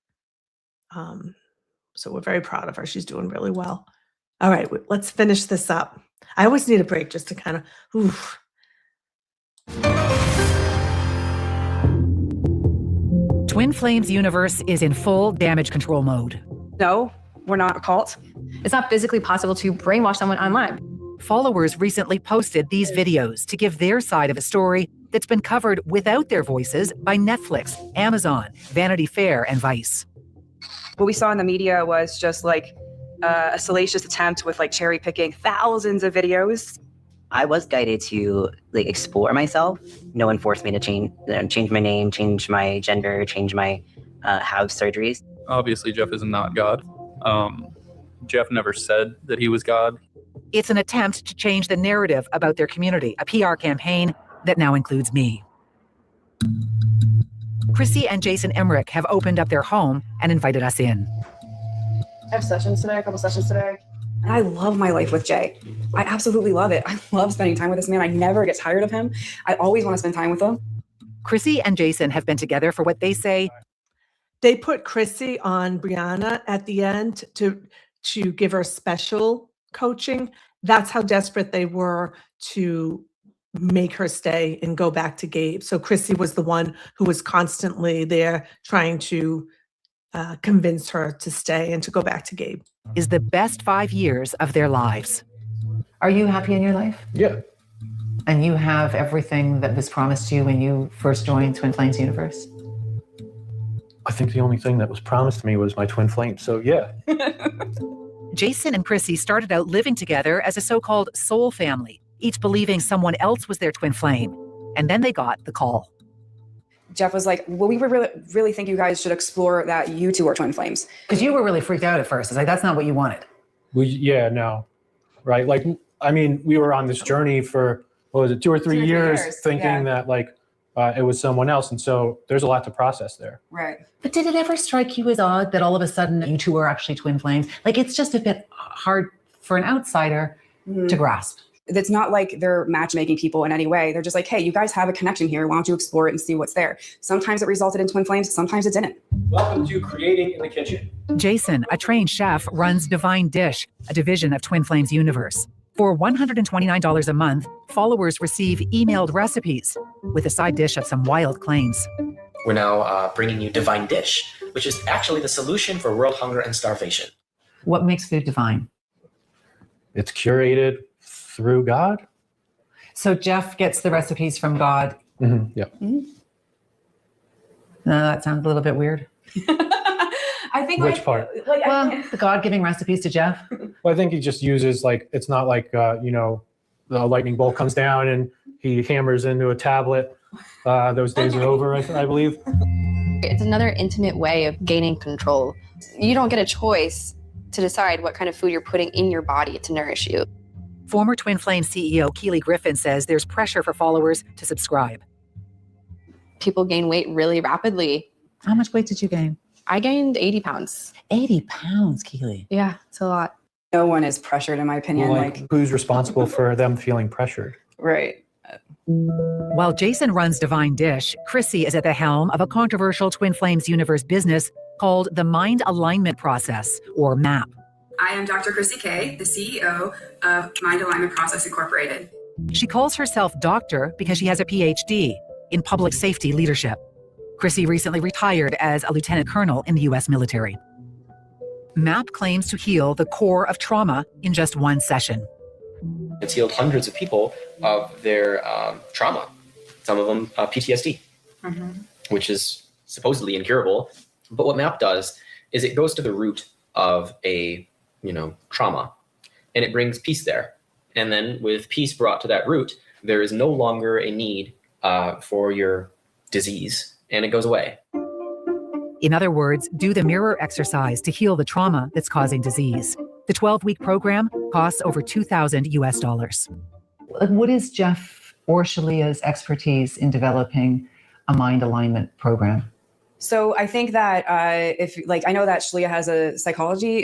So we're very proud of her. She's doing really well. All right, let's finish this up. I always need a break just to kind of, oof. Twin Flames universe is in full damage control mode. No, we're not a cult. It's not physically possible to brainwash someone online. Followers recently posted these videos to give their side of a story that's been covered without their voices by Netflix, Amazon, Vanity Fair, and Vice. What we saw in the media was just like a salacious attempt with like cherry picking thousands of videos. I was guided to like explore myself. No one forced me to change my name, change my gender, change my have surgeries. Obviously, Jeff is not God. Jeff never said that he was God. It's an attempt to change the narrative about their community, a PR campaign that now includes me. Chrissy and Jason Emmerich have opened up their home and invited us in. I have sessions today, a couple sessions today. And I love my life with Jay. I absolutely love it. I love spending time with this man. I never get tired of him. I always want to spend time with him. Chrissy and Jason have been together for what they say. They put Chrissy on Brianna at the end to give her special coaching. That's how desperate they were to make her stay and go back to Gabe. So Chrissy was the one who was constantly there trying to convince her to stay and to go back to Gabe. Is the best 5 years of their lives. Are you happy in your life? Yeah. And you have everything that was promised you when you first joined Twin Flames Universe? I think the only thing that was promised to me was my twin flame. So yeah. Jason and Chrissy started out living together as a so-called soul family, each believing someone else was their twin flame. And then they got the call. Jeff was like, well, we really think you guys should explore that you two are twin flames. Because you were really freaked out at first. It's like, that's not what you wanted. No. Right. Like, I mean, we were on this journey for, what was it, 2 or 3 years thinking that like it was someone else. And so there's a lot to process there. Right. But did it ever strike you as odd that all of a sudden you two are actually twin flames? Like, it's just a bit hard for an outsider to grasp. It's not like they're matchmaking people in any way. They're just like, hey, you guys have a connection here. Why don't you explore it and see what's there? Sometimes it resulted in twin flames. Sometimes it didn't. Welcome to Creating in the Kitchen. Jason, a trained chef, runs Divine Dish, a division of Twin Flames Universe. For $129 a month, followers receive emailed recipes with a side dish of some wild claims. We're now bringing you Divine Dish, which is actually the solution for world hunger and starvation. What makes food divine? It's curated through God. So Jeff gets the recipes from God. Mm-hmm. Yeah. Mm-hmm. No, that sounds a little bit weird. I think Which part? The God giving recipes to Jeff. Well, I think he just uses like, it's not like, the lightning bolt comes down and he hammers into a tablet. Those days are over, I believe. It's another intimate way of gaining control. You don't get a choice to decide what kind of food you're putting in your body to nourish you. Former Twin Flames CEO Keely Griffin says there's pressure for followers to subscribe. People gain weight really rapidly. How much weight did you gain? I gained 80 pounds. 80 pounds, Keely. Yeah, it's a lot. No one is pressured, in my opinion. Well, who's responsible for them feeling pressured? Right. While Jason runs Divine Dish, Chrissy is at the helm of a controversial Twin Flames Universe business called the Mind Alignment Process, or MAP. I am Dr. Chrissy Kay, the CEO of Mind Alignment Process Incorporated. She calls herself doctor because she has a PhD in public safety leadership. Chrissy recently retired as a lieutenant colonel in the U.S. military. MAP claims to heal the core of trauma in just one session. It's healed hundreds of people of their trauma, some of them PTSD, which is supposedly incurable. But what MAP does is it goes to the root of a trauma, and it brings peace there. And then with peace brought to that root, there is no longer a need for your disease, and it goes away. In other words, do the mirror exercise to heal the trauma that's causing disease. The 12-week program costs over $2,000 US. What is Jeff or Shalia's expertise in developing a mind alignment program? So I think that I know that Shalia has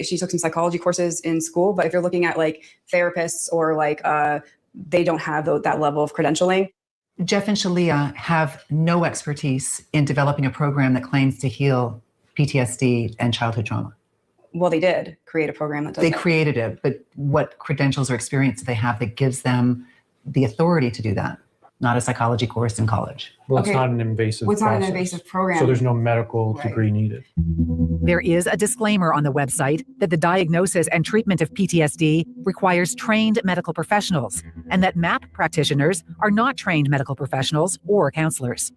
she took some psychology courses in school, but if you're looking at like therapists or they don't have that level of credentialing. Jeff and Shalia have no expertise in developing a program that claims to heal PTSD and childhood trauma. Well, they did create a program that does They that. created it, but what credentials or experience do they have that gives them the authority to do that? Not a psychology course in college. Well, it's not an invasive It's not an process. invasive program. So there's no medical degree needed. There is a disclaimer on the website that the diagnosis and treatment of PTSD requires trained medical professionals, and that MAP practitioners are not trained medical professionals or counselors.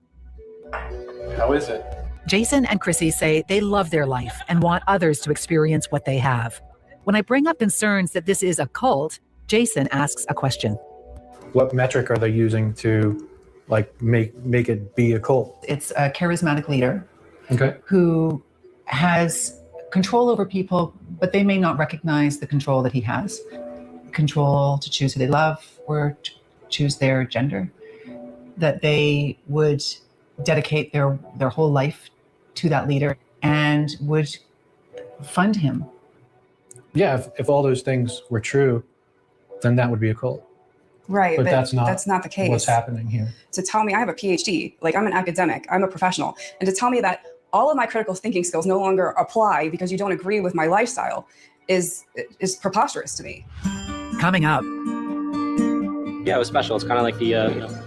How is it? Jason and Chrissy say they love their life and want others to experience what they have. When I bring up concerns that this is a cult, Jason asks a question. What metric are they using to like make it be a cult? It's a charismatic leader Okay. who has control over people, but they may not recognize the control that he has. Control to choose who they love or choose their gender. That they would dedicate their whole life to that leader and would fund him. Yeah, if all those things were true, then that would be a cult. Right, But but that's not the case. what's happening here. To tell me I have a PhD, like I'm an academic, I'm a professional, and to tell me that all of my critical thinking skills no longer apply because you don't agree with my lifestyle is preposterous to me. Coming up. Yeah, it was special. It's kind of like the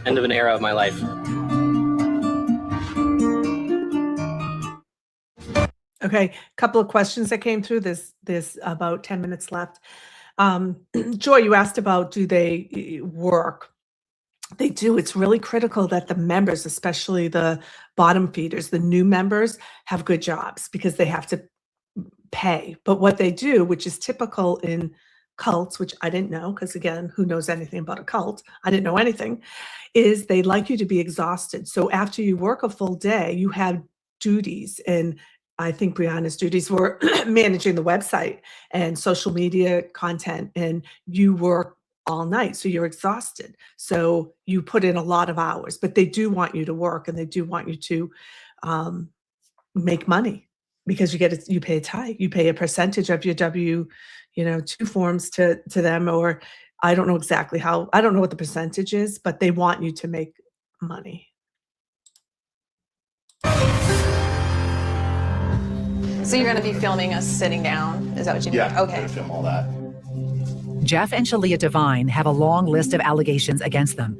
end of an era of my life. Okay, couple of questions that came through. There's about 10 minutes left. Joy, you asked about, do they work? They do. It's really critical that the members, especially the bottom feeders, the new members, have good jobs because they have to pay. But what they do, which is typical in cults, which I didn't know, because again, who knows anything about a cult? I didn't know anything, is they like you to be exhausted. So after you work a full day, you have duties. And I think Brianna's duties were managing the website and social media content, and you work all night. So you're exhausted. So you put in a lot of hours, but they do want you to work and they do want you to make money because you pay a tithe, you pay a percentage of your W-2 forms to them, or I don't know exactly how, I don't know what the percentage is, but they want you to make money. So you're going to be filming us sitting down? Is that what you mean? Yeah, Okay. I'm gonna film all that. Jeff and Shalia Devine have a long list of allegations against them.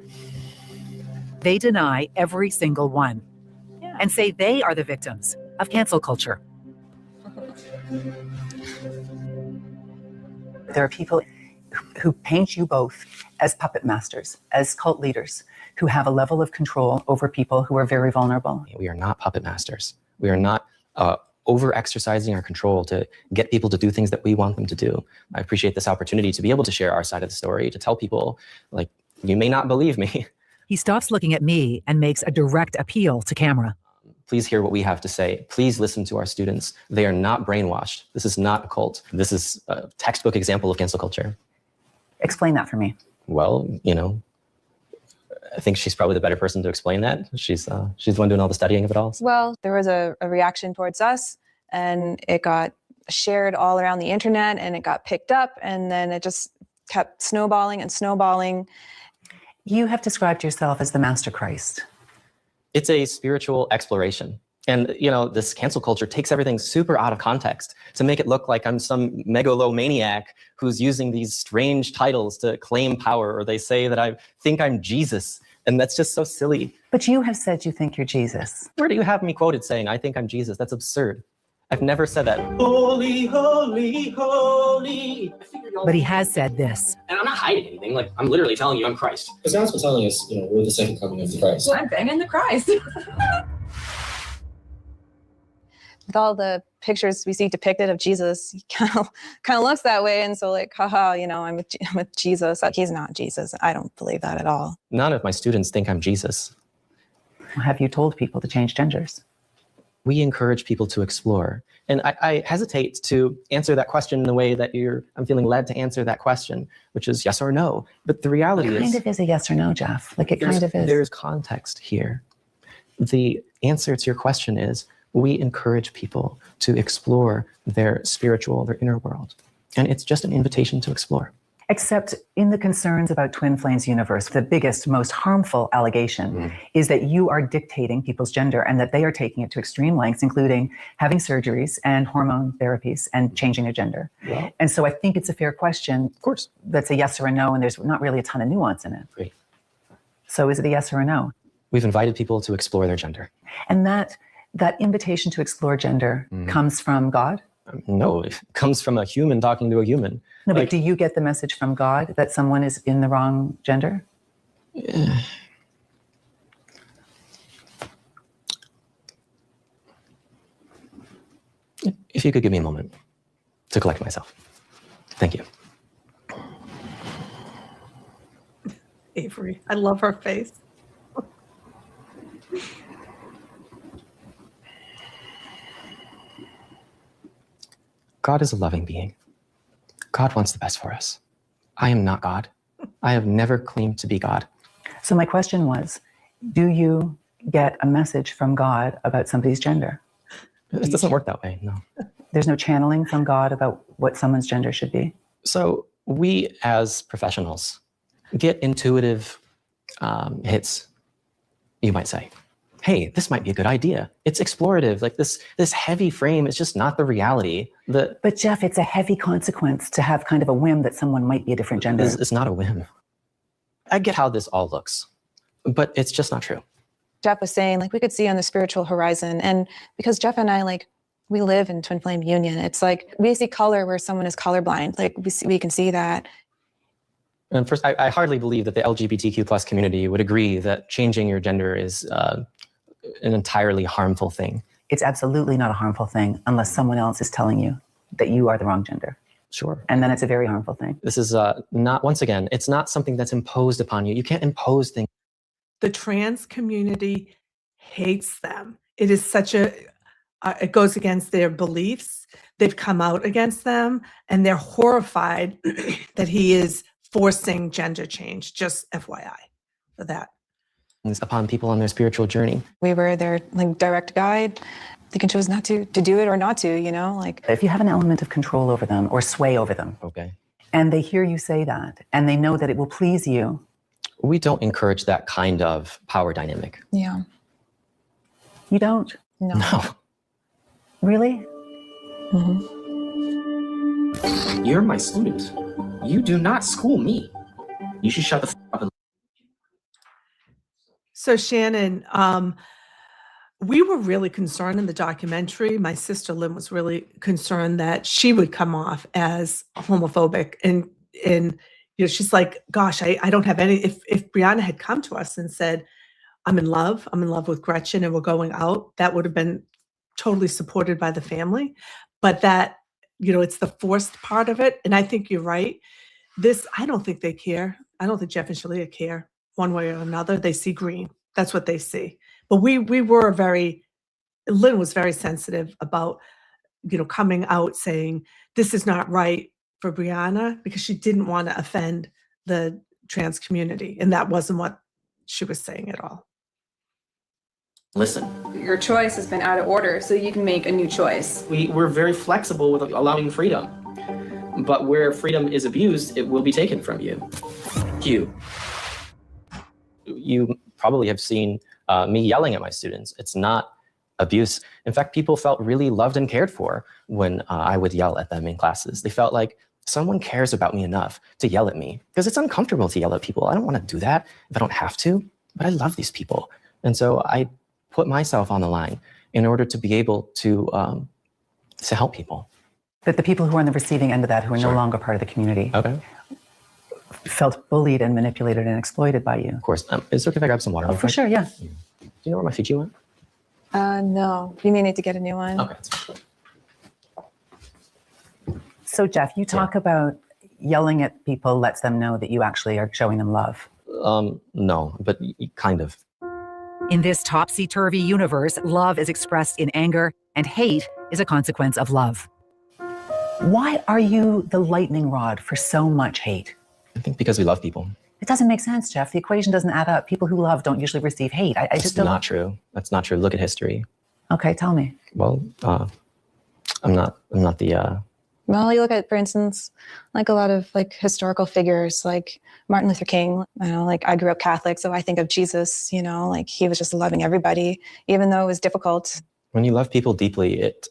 They deny every single one and say they are the victims of cancel culture. There are people who paint you both as puppet masters, as cult leaders, who have a level of control over people who are very vulnerable. We are not puppet masters. We are not over-exercising our control to get people to do things that we want them to do. I appreciate this opportunity to be able to share our side of the story, to tell people, like, you may not believe me. He stops looking at me and makes a direct appeal to camera. Please hear what we have to say. Please listen to our students. They are not brainwashed. This is not a cult. This is a textbook example of cancel culture. Explain that for me. Well, I think she's probably the better person to explain that. She's the one doing all the studying of it all. Well, there was a reaction towards us, and it got shared all around the internet, and it got picked up, and then it just kept snowballing and snowballing. You have described yourself as the Master Christ. It's a spiritual exploration. And, this cancel culture takes everything super out of context to make it look like I'm some megalomaniac who's using these strange titles to claim power, or they say that I think I'm Jesus. And that's just so silly. But you have said you think you're Jesus. Where do you have me quoted saying, I think I'm Jesus? That's absurd. I've never said that. Holy, holy, holy. But he has said this. And I'm not hiding anything. Like, I'm literally telling you I'm Christ. Because God's been telling us, we're the second coming of the Christ. I'm banging the Christ. With all the pictures we see depicted of Jesus, he kind of looks that way. And so like, haha, I'm with Jesus. He's not Jesus. I don't believe that at all. None of my students think I'm Jesus. Have you told people to change genders? We encourage people to explore. And I hesitate to answer that question in the way that I'm feeling led to answer that question, which is yes or no. But the reality is... It kind of is a yes or no, Jeff. Like it kind of is. There's context here. The answer to your question is, we encourage people to explore their spiritual, their inner world. And it's just an invitation to explore. Except in the concerns about Twin Flames Universe, the biggest, most harmful allegation is that you are dictating people's gender and that they are taking it to extreme lengths, including having surgeries and hormone therapies and changing their gender. Yeah. And so I think it's a fair question. Of course. That's a yes or a no, and there's not really a ton of nuance in it. Great. So is it a yes or a no? We've invited people to explore their gender. And that invitation to explore gender comes from God? No, it comes from a human talking to a human. No, but do you get the message from God that someone is in the wrong gender? If you could give me a moment to collect myself. Thank you. Avery, I love her face. God is a loving being. God wants the best for us. I am not God. I have never claimed to be God. So my question was, do you get a message from God about somebody's gender? It doesn't work that way, no. There's no channeling from God about what someone's gender should be? So we as professionals get intuitive hits, you might say. Hey, this might be a good idea. It's explorative. Like this heavy frame is just not the reality. But Jeff, it's a heavy consequence to have kind of a whim that someone might be a different gender. It's not a whim. I get how this all looks, but it's just not true. Jeff was saying, like, we could see on the spiritual horizon. And because Jeff and I, like, we live in twin flame union, it's like we see color where someone is colorblind. Like, we can see that. And first, I hardly believe that the LGBTQ plus community would agree that changing your gender is an entirely harmful thing. It's absolutely not a harmful thing unless someone else is telling you that you are the wrong gender. Sure. And then it's a very harmful thing. This is not, once again, it's not something that's imposed upon you. You can't impose things. The trans community hates them. It is such it goes against their beliefs. They've come out against them, and they're horrified that he is forcing gender change, just FYI for that. Upon people on their spiritual journey. We were their, like, direct guide. They can choose not to do it or not to, you know, like. If you have an element of control over them or sway over them, okay, and they hear you say that, and they know that it will please you. We don't encourage that kind of power dynamic. Yeah. You don't? No. No. Really? Mm-hmm. You're my student. You do not school me. You should shut the f up. So Shannon, we were really concerned in the documentary. My sister Lynn was really concerned that she would come off as homophobic, and you know, she's like, "Gosh, I don't have any." If Brianna had come to us and said, I'm in love with Gretchen, and we're going out," that would have been totally supported by the family. But that, you know, it's the forced part of it, and I think you're right. I don't think they care. I don't think Jeff and Shalia care one way or another. They see green. That's what they see. But Lynn was very sensitive about, you know, coming out saying this is not right for Brianna, because she didn't want to offend the trans community. And that wasn't what she was saying at all. Listen. Your choice has been out of order, so you can make a new choice. We're very flexible with allowing freedom. But where freedom is abused, it will be taken from you. You probably have seen me yelling at my students. It's not abuse. In fact, people felt really loved and cared for when I would yell at them in classes. They felt like someone cares about me enough to yell at me, because it's uncomfortable to yell at people. I don't want to do that if I don't have to, but I love these people. And so I put myself on the line in order to be able to help people. But the people who are on the receiving end of that, who are no longer part of the community, felt bullied and manipulated and exploited by you. Of course. Is it okay if I grab some water? Oh, for sure, yeah. Do you know where my Fiji went? No. You may need to get a new one. Okay. So Jeff, you talk about yelling at people lets them know that you actually are showing them love. No, but kind of. In this topsy-turvy universe, love is expressed in anger, and hate is a consequence of love. Why are you the lightning rod for so much hate? I think because we love people. It doesn't make sense, Jeff. The equation doesn't add up. People who love don't usually receive hate. I just don't. That's not true. That's not true. Look at history. Okay, tell me. Well, I'm not the. Well, you look at, for instance, like a lot of like historical figures, like Martin Luther King. You know, like I grew up Catholic, so I think of Jesus. You know, like he was just loving everybody, even though it was difficult. When you love people deeply, it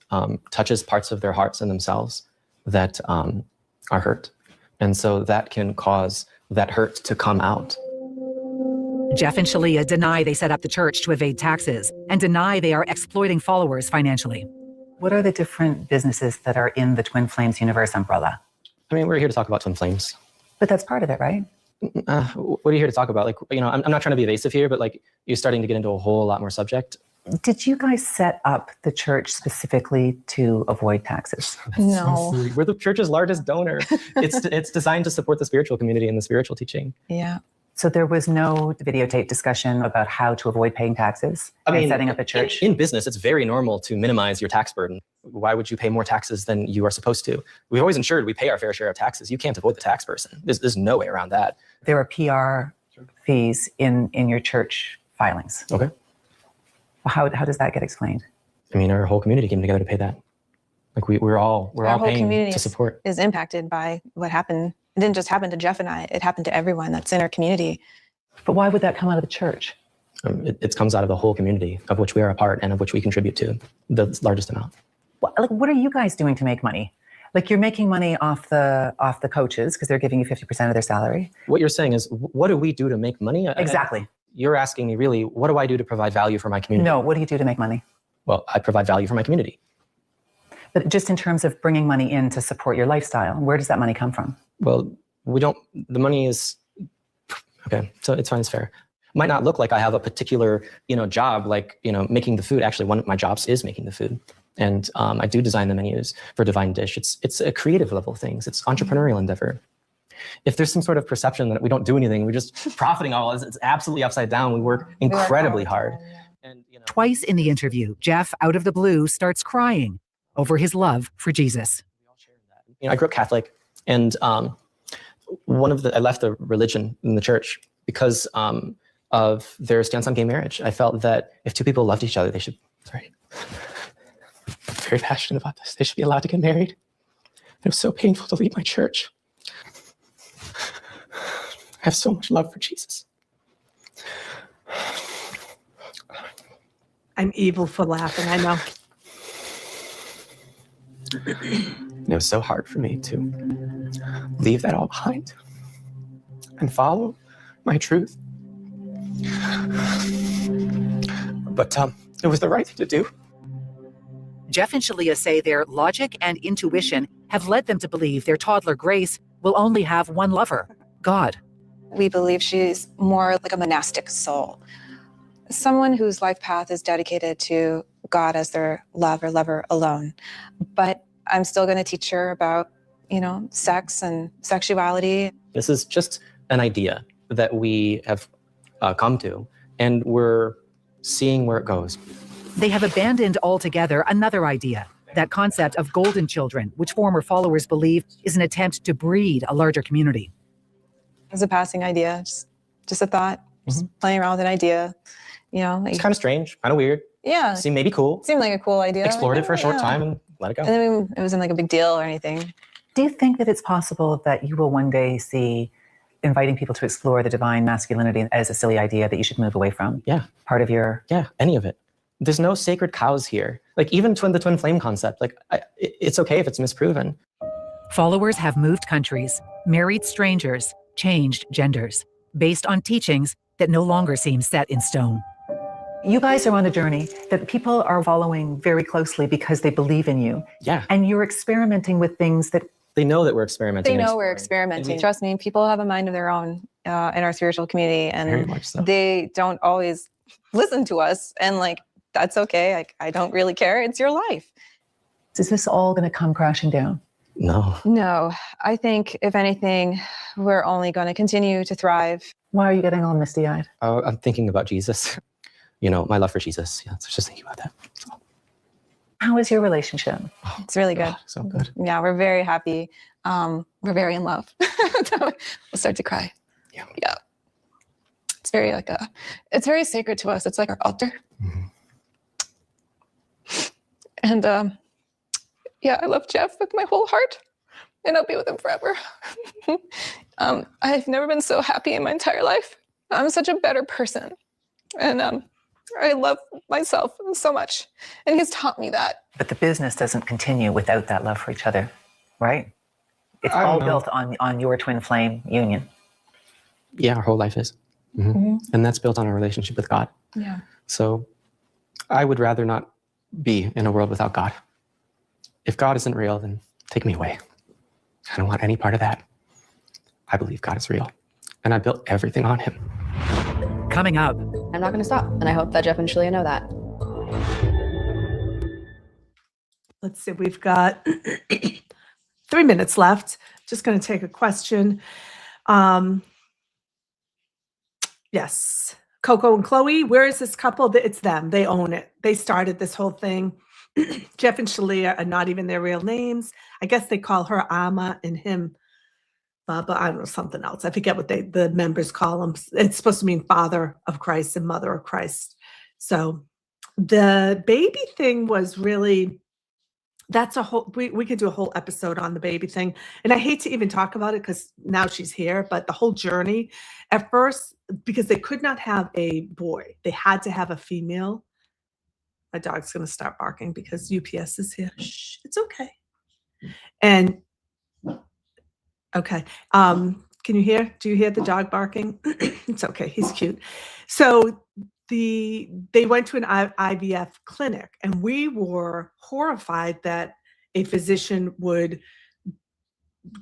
touches parts of their hearts and themselves that are hurt, and so that can cause that hurt to come out. Jeff and Shalia deny they set up the church to evade taxes and deny they are exploiting followers financially. What are the different businesses that are in the Twin Flames universe umbrella? I mean, we're here to talk about Twin Flames. But that's part of it, right? What are you here to talk about? Like, you know, I'm not trying to be evasive here, but like you're starting to get into a whole lot more subject. Did you guys set up the church specifically to avoid taxes? No. We're the church's largest donor. It's designed to support the spiritual community and the spiritual teaching. Yeah. So there was no videotape discussion about how to avoid paying taxes and setting up a church? In business, it's very normal to minimize your tax burden. Why would you pay more taxes than you are supposed to? We've always ensured we pay our fair share of taxes. You can't avoid the tax person. There's no way around that. There are PR fees in your church filings. Okay. How does that get explained? I mean, our whole community came together to pay that. Like we're all Our whole paying community to support. is impacted by what happened. It didn't just happen to Jeff and I. It happened to everyone that's in our community. But why would that come out of the church? It comes out of the whole community of which we are a part and of which we contribute to the largest amount. What are you guys doing to make money? Like you're making money off the coaches because they're giving you 50% of their salary. What you're saying is, what do we do to make money? Exactly. You're asking me really, what do I do to provide value for my community? No, what do you do to make money? Well, I provide value for my community. But just in terms of bringing money in to support your lifestyle, where does that money come from? Well, the money is, okay, so it's fine, it's fair. Might not look like I have a particular, job, like, making the food. Actually, one of my jobs is making the food. And I do design the menus for Divine Dish. It's a creative level of things. It's entrepreneurial endeavor. If there's some sort of perception that we don't do anything, we're just profiting all this, it's absolutely upside down. We work incredibly hard. And, Twice in the interview, Jeff, out of the blue, starts crying over his love for Jesus. I grew up Catholic, and I left the religion in the church because of their stance on gay marriage. I felt that if two people loved each other, they should, I'm very passionate about this. They should be allowed to get married. It was so painful to leave my church. I have so much love for Jesus. I'm evil for laughing, I know. And it was so hard for me to leave that all behind and follow my truth. But it was the right thing to do. Jeff and Shalia say their logic and intuition have led them to believe their toddler Grace will only have one lover, God. We believe she's more like a monastic soul, someone whose life path is dedicated to God as their love or lover alone. But I'm still going to teach her about, sex and sexuality. This is just an idea that we have come to, and we're seeing where it goes. They have abandoned altogether another idea, that concept of golden children, which former followers believe is an attempt to breed a larger community. It was a passing idea, just a thought, just playing around with an idea, It's kind of strange, kind of weird. Yeah. Seemed maybe cool. Seemed like a cool idea. Explored it for a short time and let it go. And then it wasn't like a big deal or anything. Do you think that it's possible that you will one day see inviting people to explore the divine masculinity as a silly idea that you should move away from? Yeah. Part of your... Yeah, any of it. There's no sacred cows here. Like even the twin flame concept, it's okay if it's misproven. Followers have moved countries, married strangers, changed genders, based on teachings that no longer seem set in stone. You guys are on a journey that people are following very closely because they believe in you. Yeah. And you're experimenting with things that... They know that we're experimenting. They know we're experimenting. Trust me, people have a mind of their own in our spiritual community, Very and much so. they don't always listen to us. And that's okay. I don't really care. It's your life. Is this all going to come crashing down? No, I think if anything, we're only going to continue to thrive. Why are you getting all misty-eyed? I'm thinking about Jesus. My love for Jesus. Yeah, so just thinking about that. How is your relationship? It's really good. So good. Yeah, we're very happy. We're very in love. We'll start to cry. Yeah. It's very it's very sacred to us. It's like our altar. Mm-hmm. And I love Jeff with my whole heart, and I'll be with him forever. I've never been so happy in my entire life. I'm such a better person, and I love myself so much, and he's taught me that. But the business doesn't continue without that love for each other, right? It's I all don't know. built on your twin flame union. Yeah, our whole life is. Mm-hmm. Mm-hmm. And that's built on our relationship with God. Yeah. So I would rather not be in a world without God. If God isn't real, then take me away. I don't want any part of that. I believe God is real, and I built everything on him. Coming up. I'm not going to stop, and I hope that Jeff and Shalia know that. Let's see, we've got 3 minutes left. Just going to take a question. Yes. Coco and Chloe, where is this couple? It's them. They own it. They started this whole thing. Jeff and Shalia are not even their real names. I guess they call her Amma and him Baba. I don't know, something else. I forget what the members call them. It's supposed to mean father of Christ and mother of Christ. So the baby thing was really, that's a whole, we could do a whole episode on the baby thing. And I hate to even talk about it because now she's here, but the whole journey at first, because they could not have a boy, they had to have a female. My dog's going to start barking because UPS is here. Shh, it's okay. And okay. Can you hear? Do you hear the dog barking? It's okay. He's cute. So they went to an IVF clinic, and we were horrified that a physician would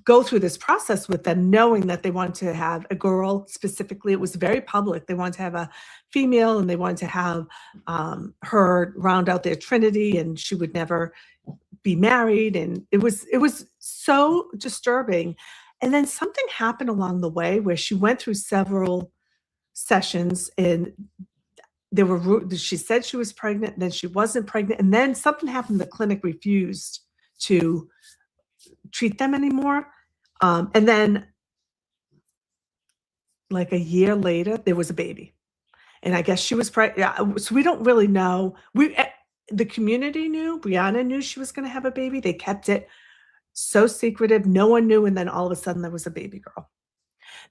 go through this process with them, knowing that they wanted to have a girl. Specifically, it was very public. They wanted to have a female, and they wanted to have her round out their trinity, and she would never be married. And it was so disturbing. And then something happened along the way where she went through several sessions, and she said she was pregnant, then she wasn't pregnant, and then something happened. The clinic refused to treat them anymore. And then like a year later, there was a baby. And I guess she was pregnant. So we don't really know. The community knew, Brianna knew she was going to have a baby. They kept it so secretive. No one knew. And then all of a sudden there was a baby girl.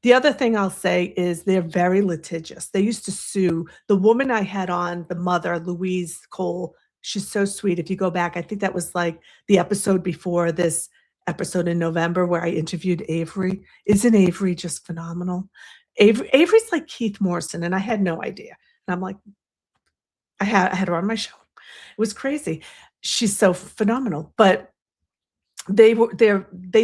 The other thing I'll say is they're very litigious. They used to sue. The woman I had on, the mother, Louise Cole, she's so sweet. If you go back, I think that was like the episode before this episode in November where I interviewed Avery. Isn't Avery just phenomenal? Avery's like Keith Morrison, and I had no idea. And I'm like, I had her on my show. It was crazy. She's so phenomenal. But they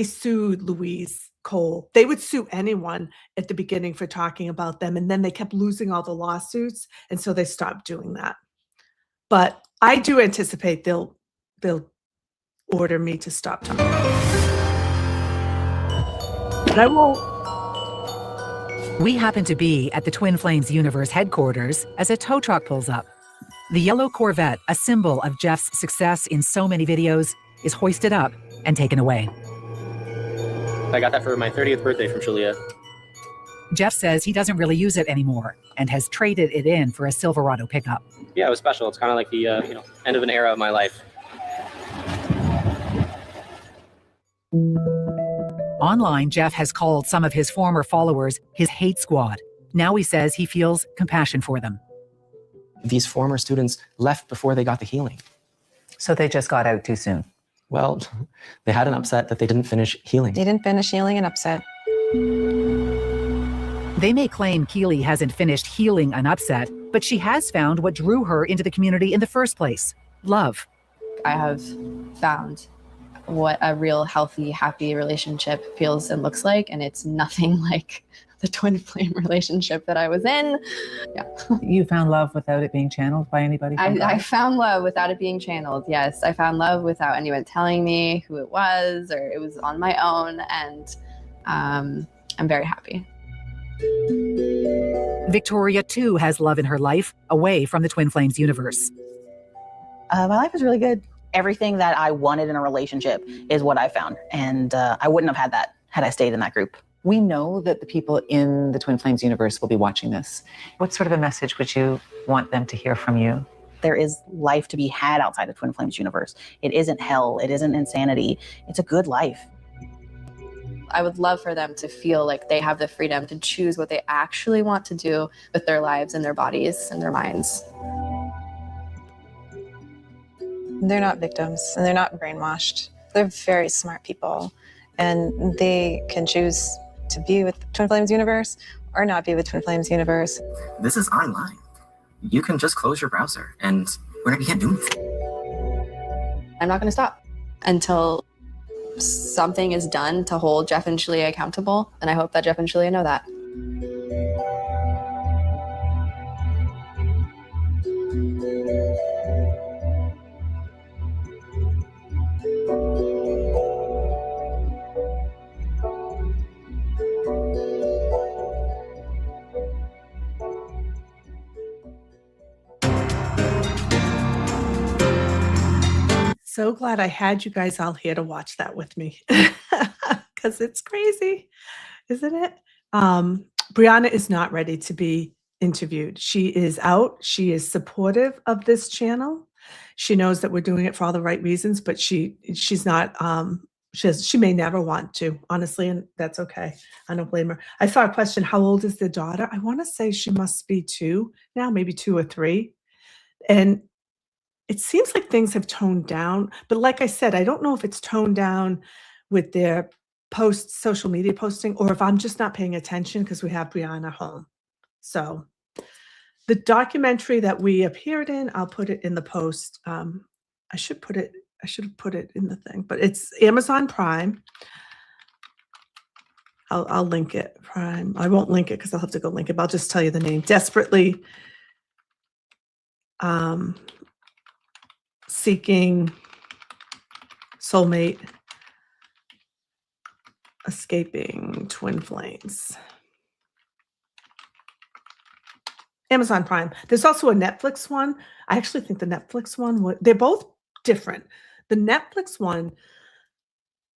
sued Louise Cole. They would sue anyone at the beginning for talking about them, and then they kept losing all the lawsuits, and so they stopped doing that. But I do anticipate they'll order me to stop talking. But I won't. We happen to be at the Twin Flames Universe headquarters as a tow truck pulls up. The yellow Corvette, a symbol of Jeff's success in so many videos, is hoisted up and taken away. I got that for my 30th birthday from Shalia. Jeff says he doesn't really use it anymore and has traded it in for a Silverado pickup. Yeah, it was special. It's kind of like the end of an era of my life. Online, Jeff has called some of his former followers his hate squad. Now he says he feels compassion for them. These former students left before they got the healing. So they just got out too soon. Well, they had an upset that they didn't finish healing. They didn't finish healing an upset. They may claim Keely hasn't finished healing an upset, but she has found what drew her into the community in the first place: love. I have found what a real healthy, happy relationship feels and looks like, and it's nothing like the twin flame relationship that I was in. Yeah. You found love without it being channeled by anybody? I found love without it being channeled. Yes, I found love without anyone telling me who it was, or it was on my own, and I'm very happy. Victoria, too, has love in her life away from the Twin Flames universe. My life is really good. Everything that I wanted in a relationship is what I found. And I wouldn't have had that had I stayed in that group. We know that the people in the Twin Flames universe will be watching this. What sort of a message would you want them to hear from you? There is life to be had outside of Twin Flames universe. It isn't hell. It isn't insanity. It's a good life. I would love for them to feel like they have the freedom to choose what they actually want to do with their lives and their bodies and their minds. They're not victims, and they're not brainwashed. They're very smart people, and they can choose to be with Twin Flames universe or not be with Twin Flames universe. This is online. You can just close your browser and you can't do anything. I'm not going to stop until something is done to hold Jeff and Shalia accountable, and I hope that Jeff and Shalia know that. so glad I had you guys all here to watch that with me because it's crazy, isn't it? Brianna is not ready to be interviewed. She is out. She is supportive of this channel. She knows that we're doing it for all the right reasons, but she's not. She may never want to, honestly, and that's okay. I don't blame her. I saw a question: how old is the daughter? I want to say she must be 2 now, maybe 2 or 3, and it seems like things have toned down. But like I said, I don't know if it's toned down with their social media posting, or if I'm just not paying attention because we have Brianna home. So the documentary that we appeared in, I'll put it in the post. I should have put it in the thing, but it's Amazon Prime. I'll link it. Prime. I won't link it because I'll have to go link it, but I'll just tell you the name. Desperately seeking soulmate, escaping twin flames. Amazon Prime. There's also a Netflix one. I actually think the Netflix one, they're both different. The Netflix one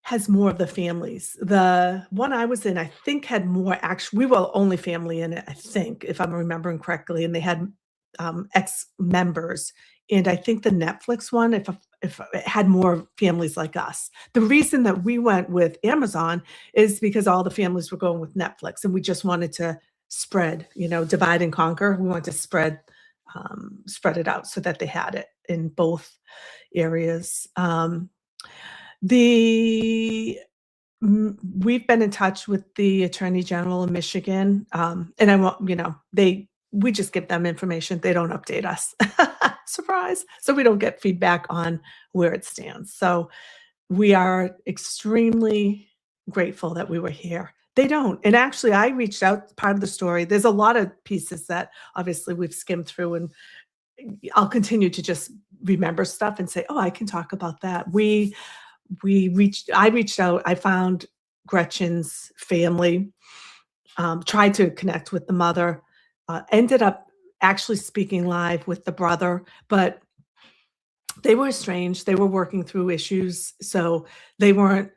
has more of the families. The one I was in, I think, had more we were only family in it, I think, if I'm remembering correctly, and they had ex-members. And I think the Netflix one, if it had more families like us. The reason that we went with Amazon is because all the families were going with Netflix, and we just wanted to spread, divide and conquer. We wanted to spread it out so that they had it in both areas. We've been in touch with the Attorney General of Michigan, and I want, we just give them information. They don't update us. Surprise. So we don't get feedback on where it stands. So we are extremely grateful that we were here. They don't. And actually, I reached out, part of the story. There's a lot of pieces that obviously we've skimmed through, and I'll continue to just remember stuff and say, oh, I can talk about that. I reached out. I found Gretchen's family, tried to connect with the mother, ended up actually speaking live with the brother, but they were estranged. They were working through issues. So they were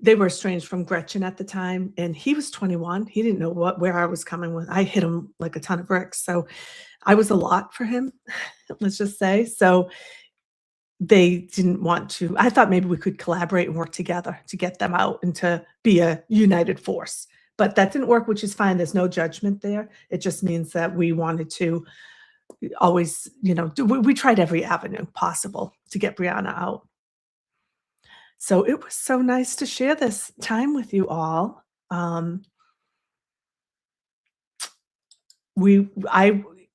estranged from Gretchen at the time, and he was 21. He didn't know where I was coming with. I hit him like a ton of bricks. So I was a lot for him, let's just say. So they didn't want to. I thought maybe we could collaborate and work together to get them out and to be a united force. But that didn't work, which is fine. There's no judgment there. It just means that we wanted to always, we tried every avenue possible to get Brianna out. So it was so nice to share this time with you all.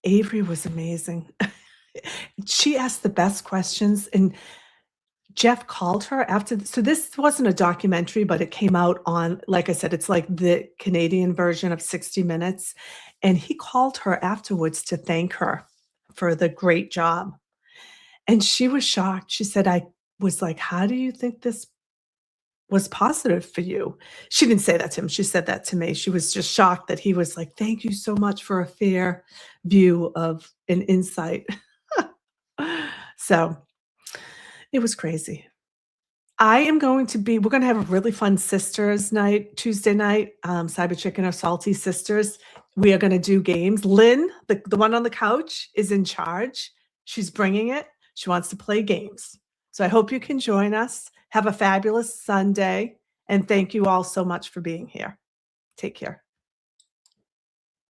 Avery was amazing. She asked the best questions, and Jeff called her after. So this wasn't a documentary, but it came out on, like I said, it's like the Canadian version of 60 Minutes. And he called her afterwards to thank her for the great job. And she was shocked. She said, I was like, how do you think this was positive for you? She didn't say that to him. She said that to me. She was just shocked that he was like, thank you so much for a fair view of an insight. So it was crazy. we're going to have a really fun sisters night, Tuesday night, Cyberchick and our salty sisters. We are going to do games. Lynn, the one on the couch, is in charge. She's bringing it. She wants to play games. So I hope you can join us. Have a fabulous Sunday. And thank you all so much for being here. Take care.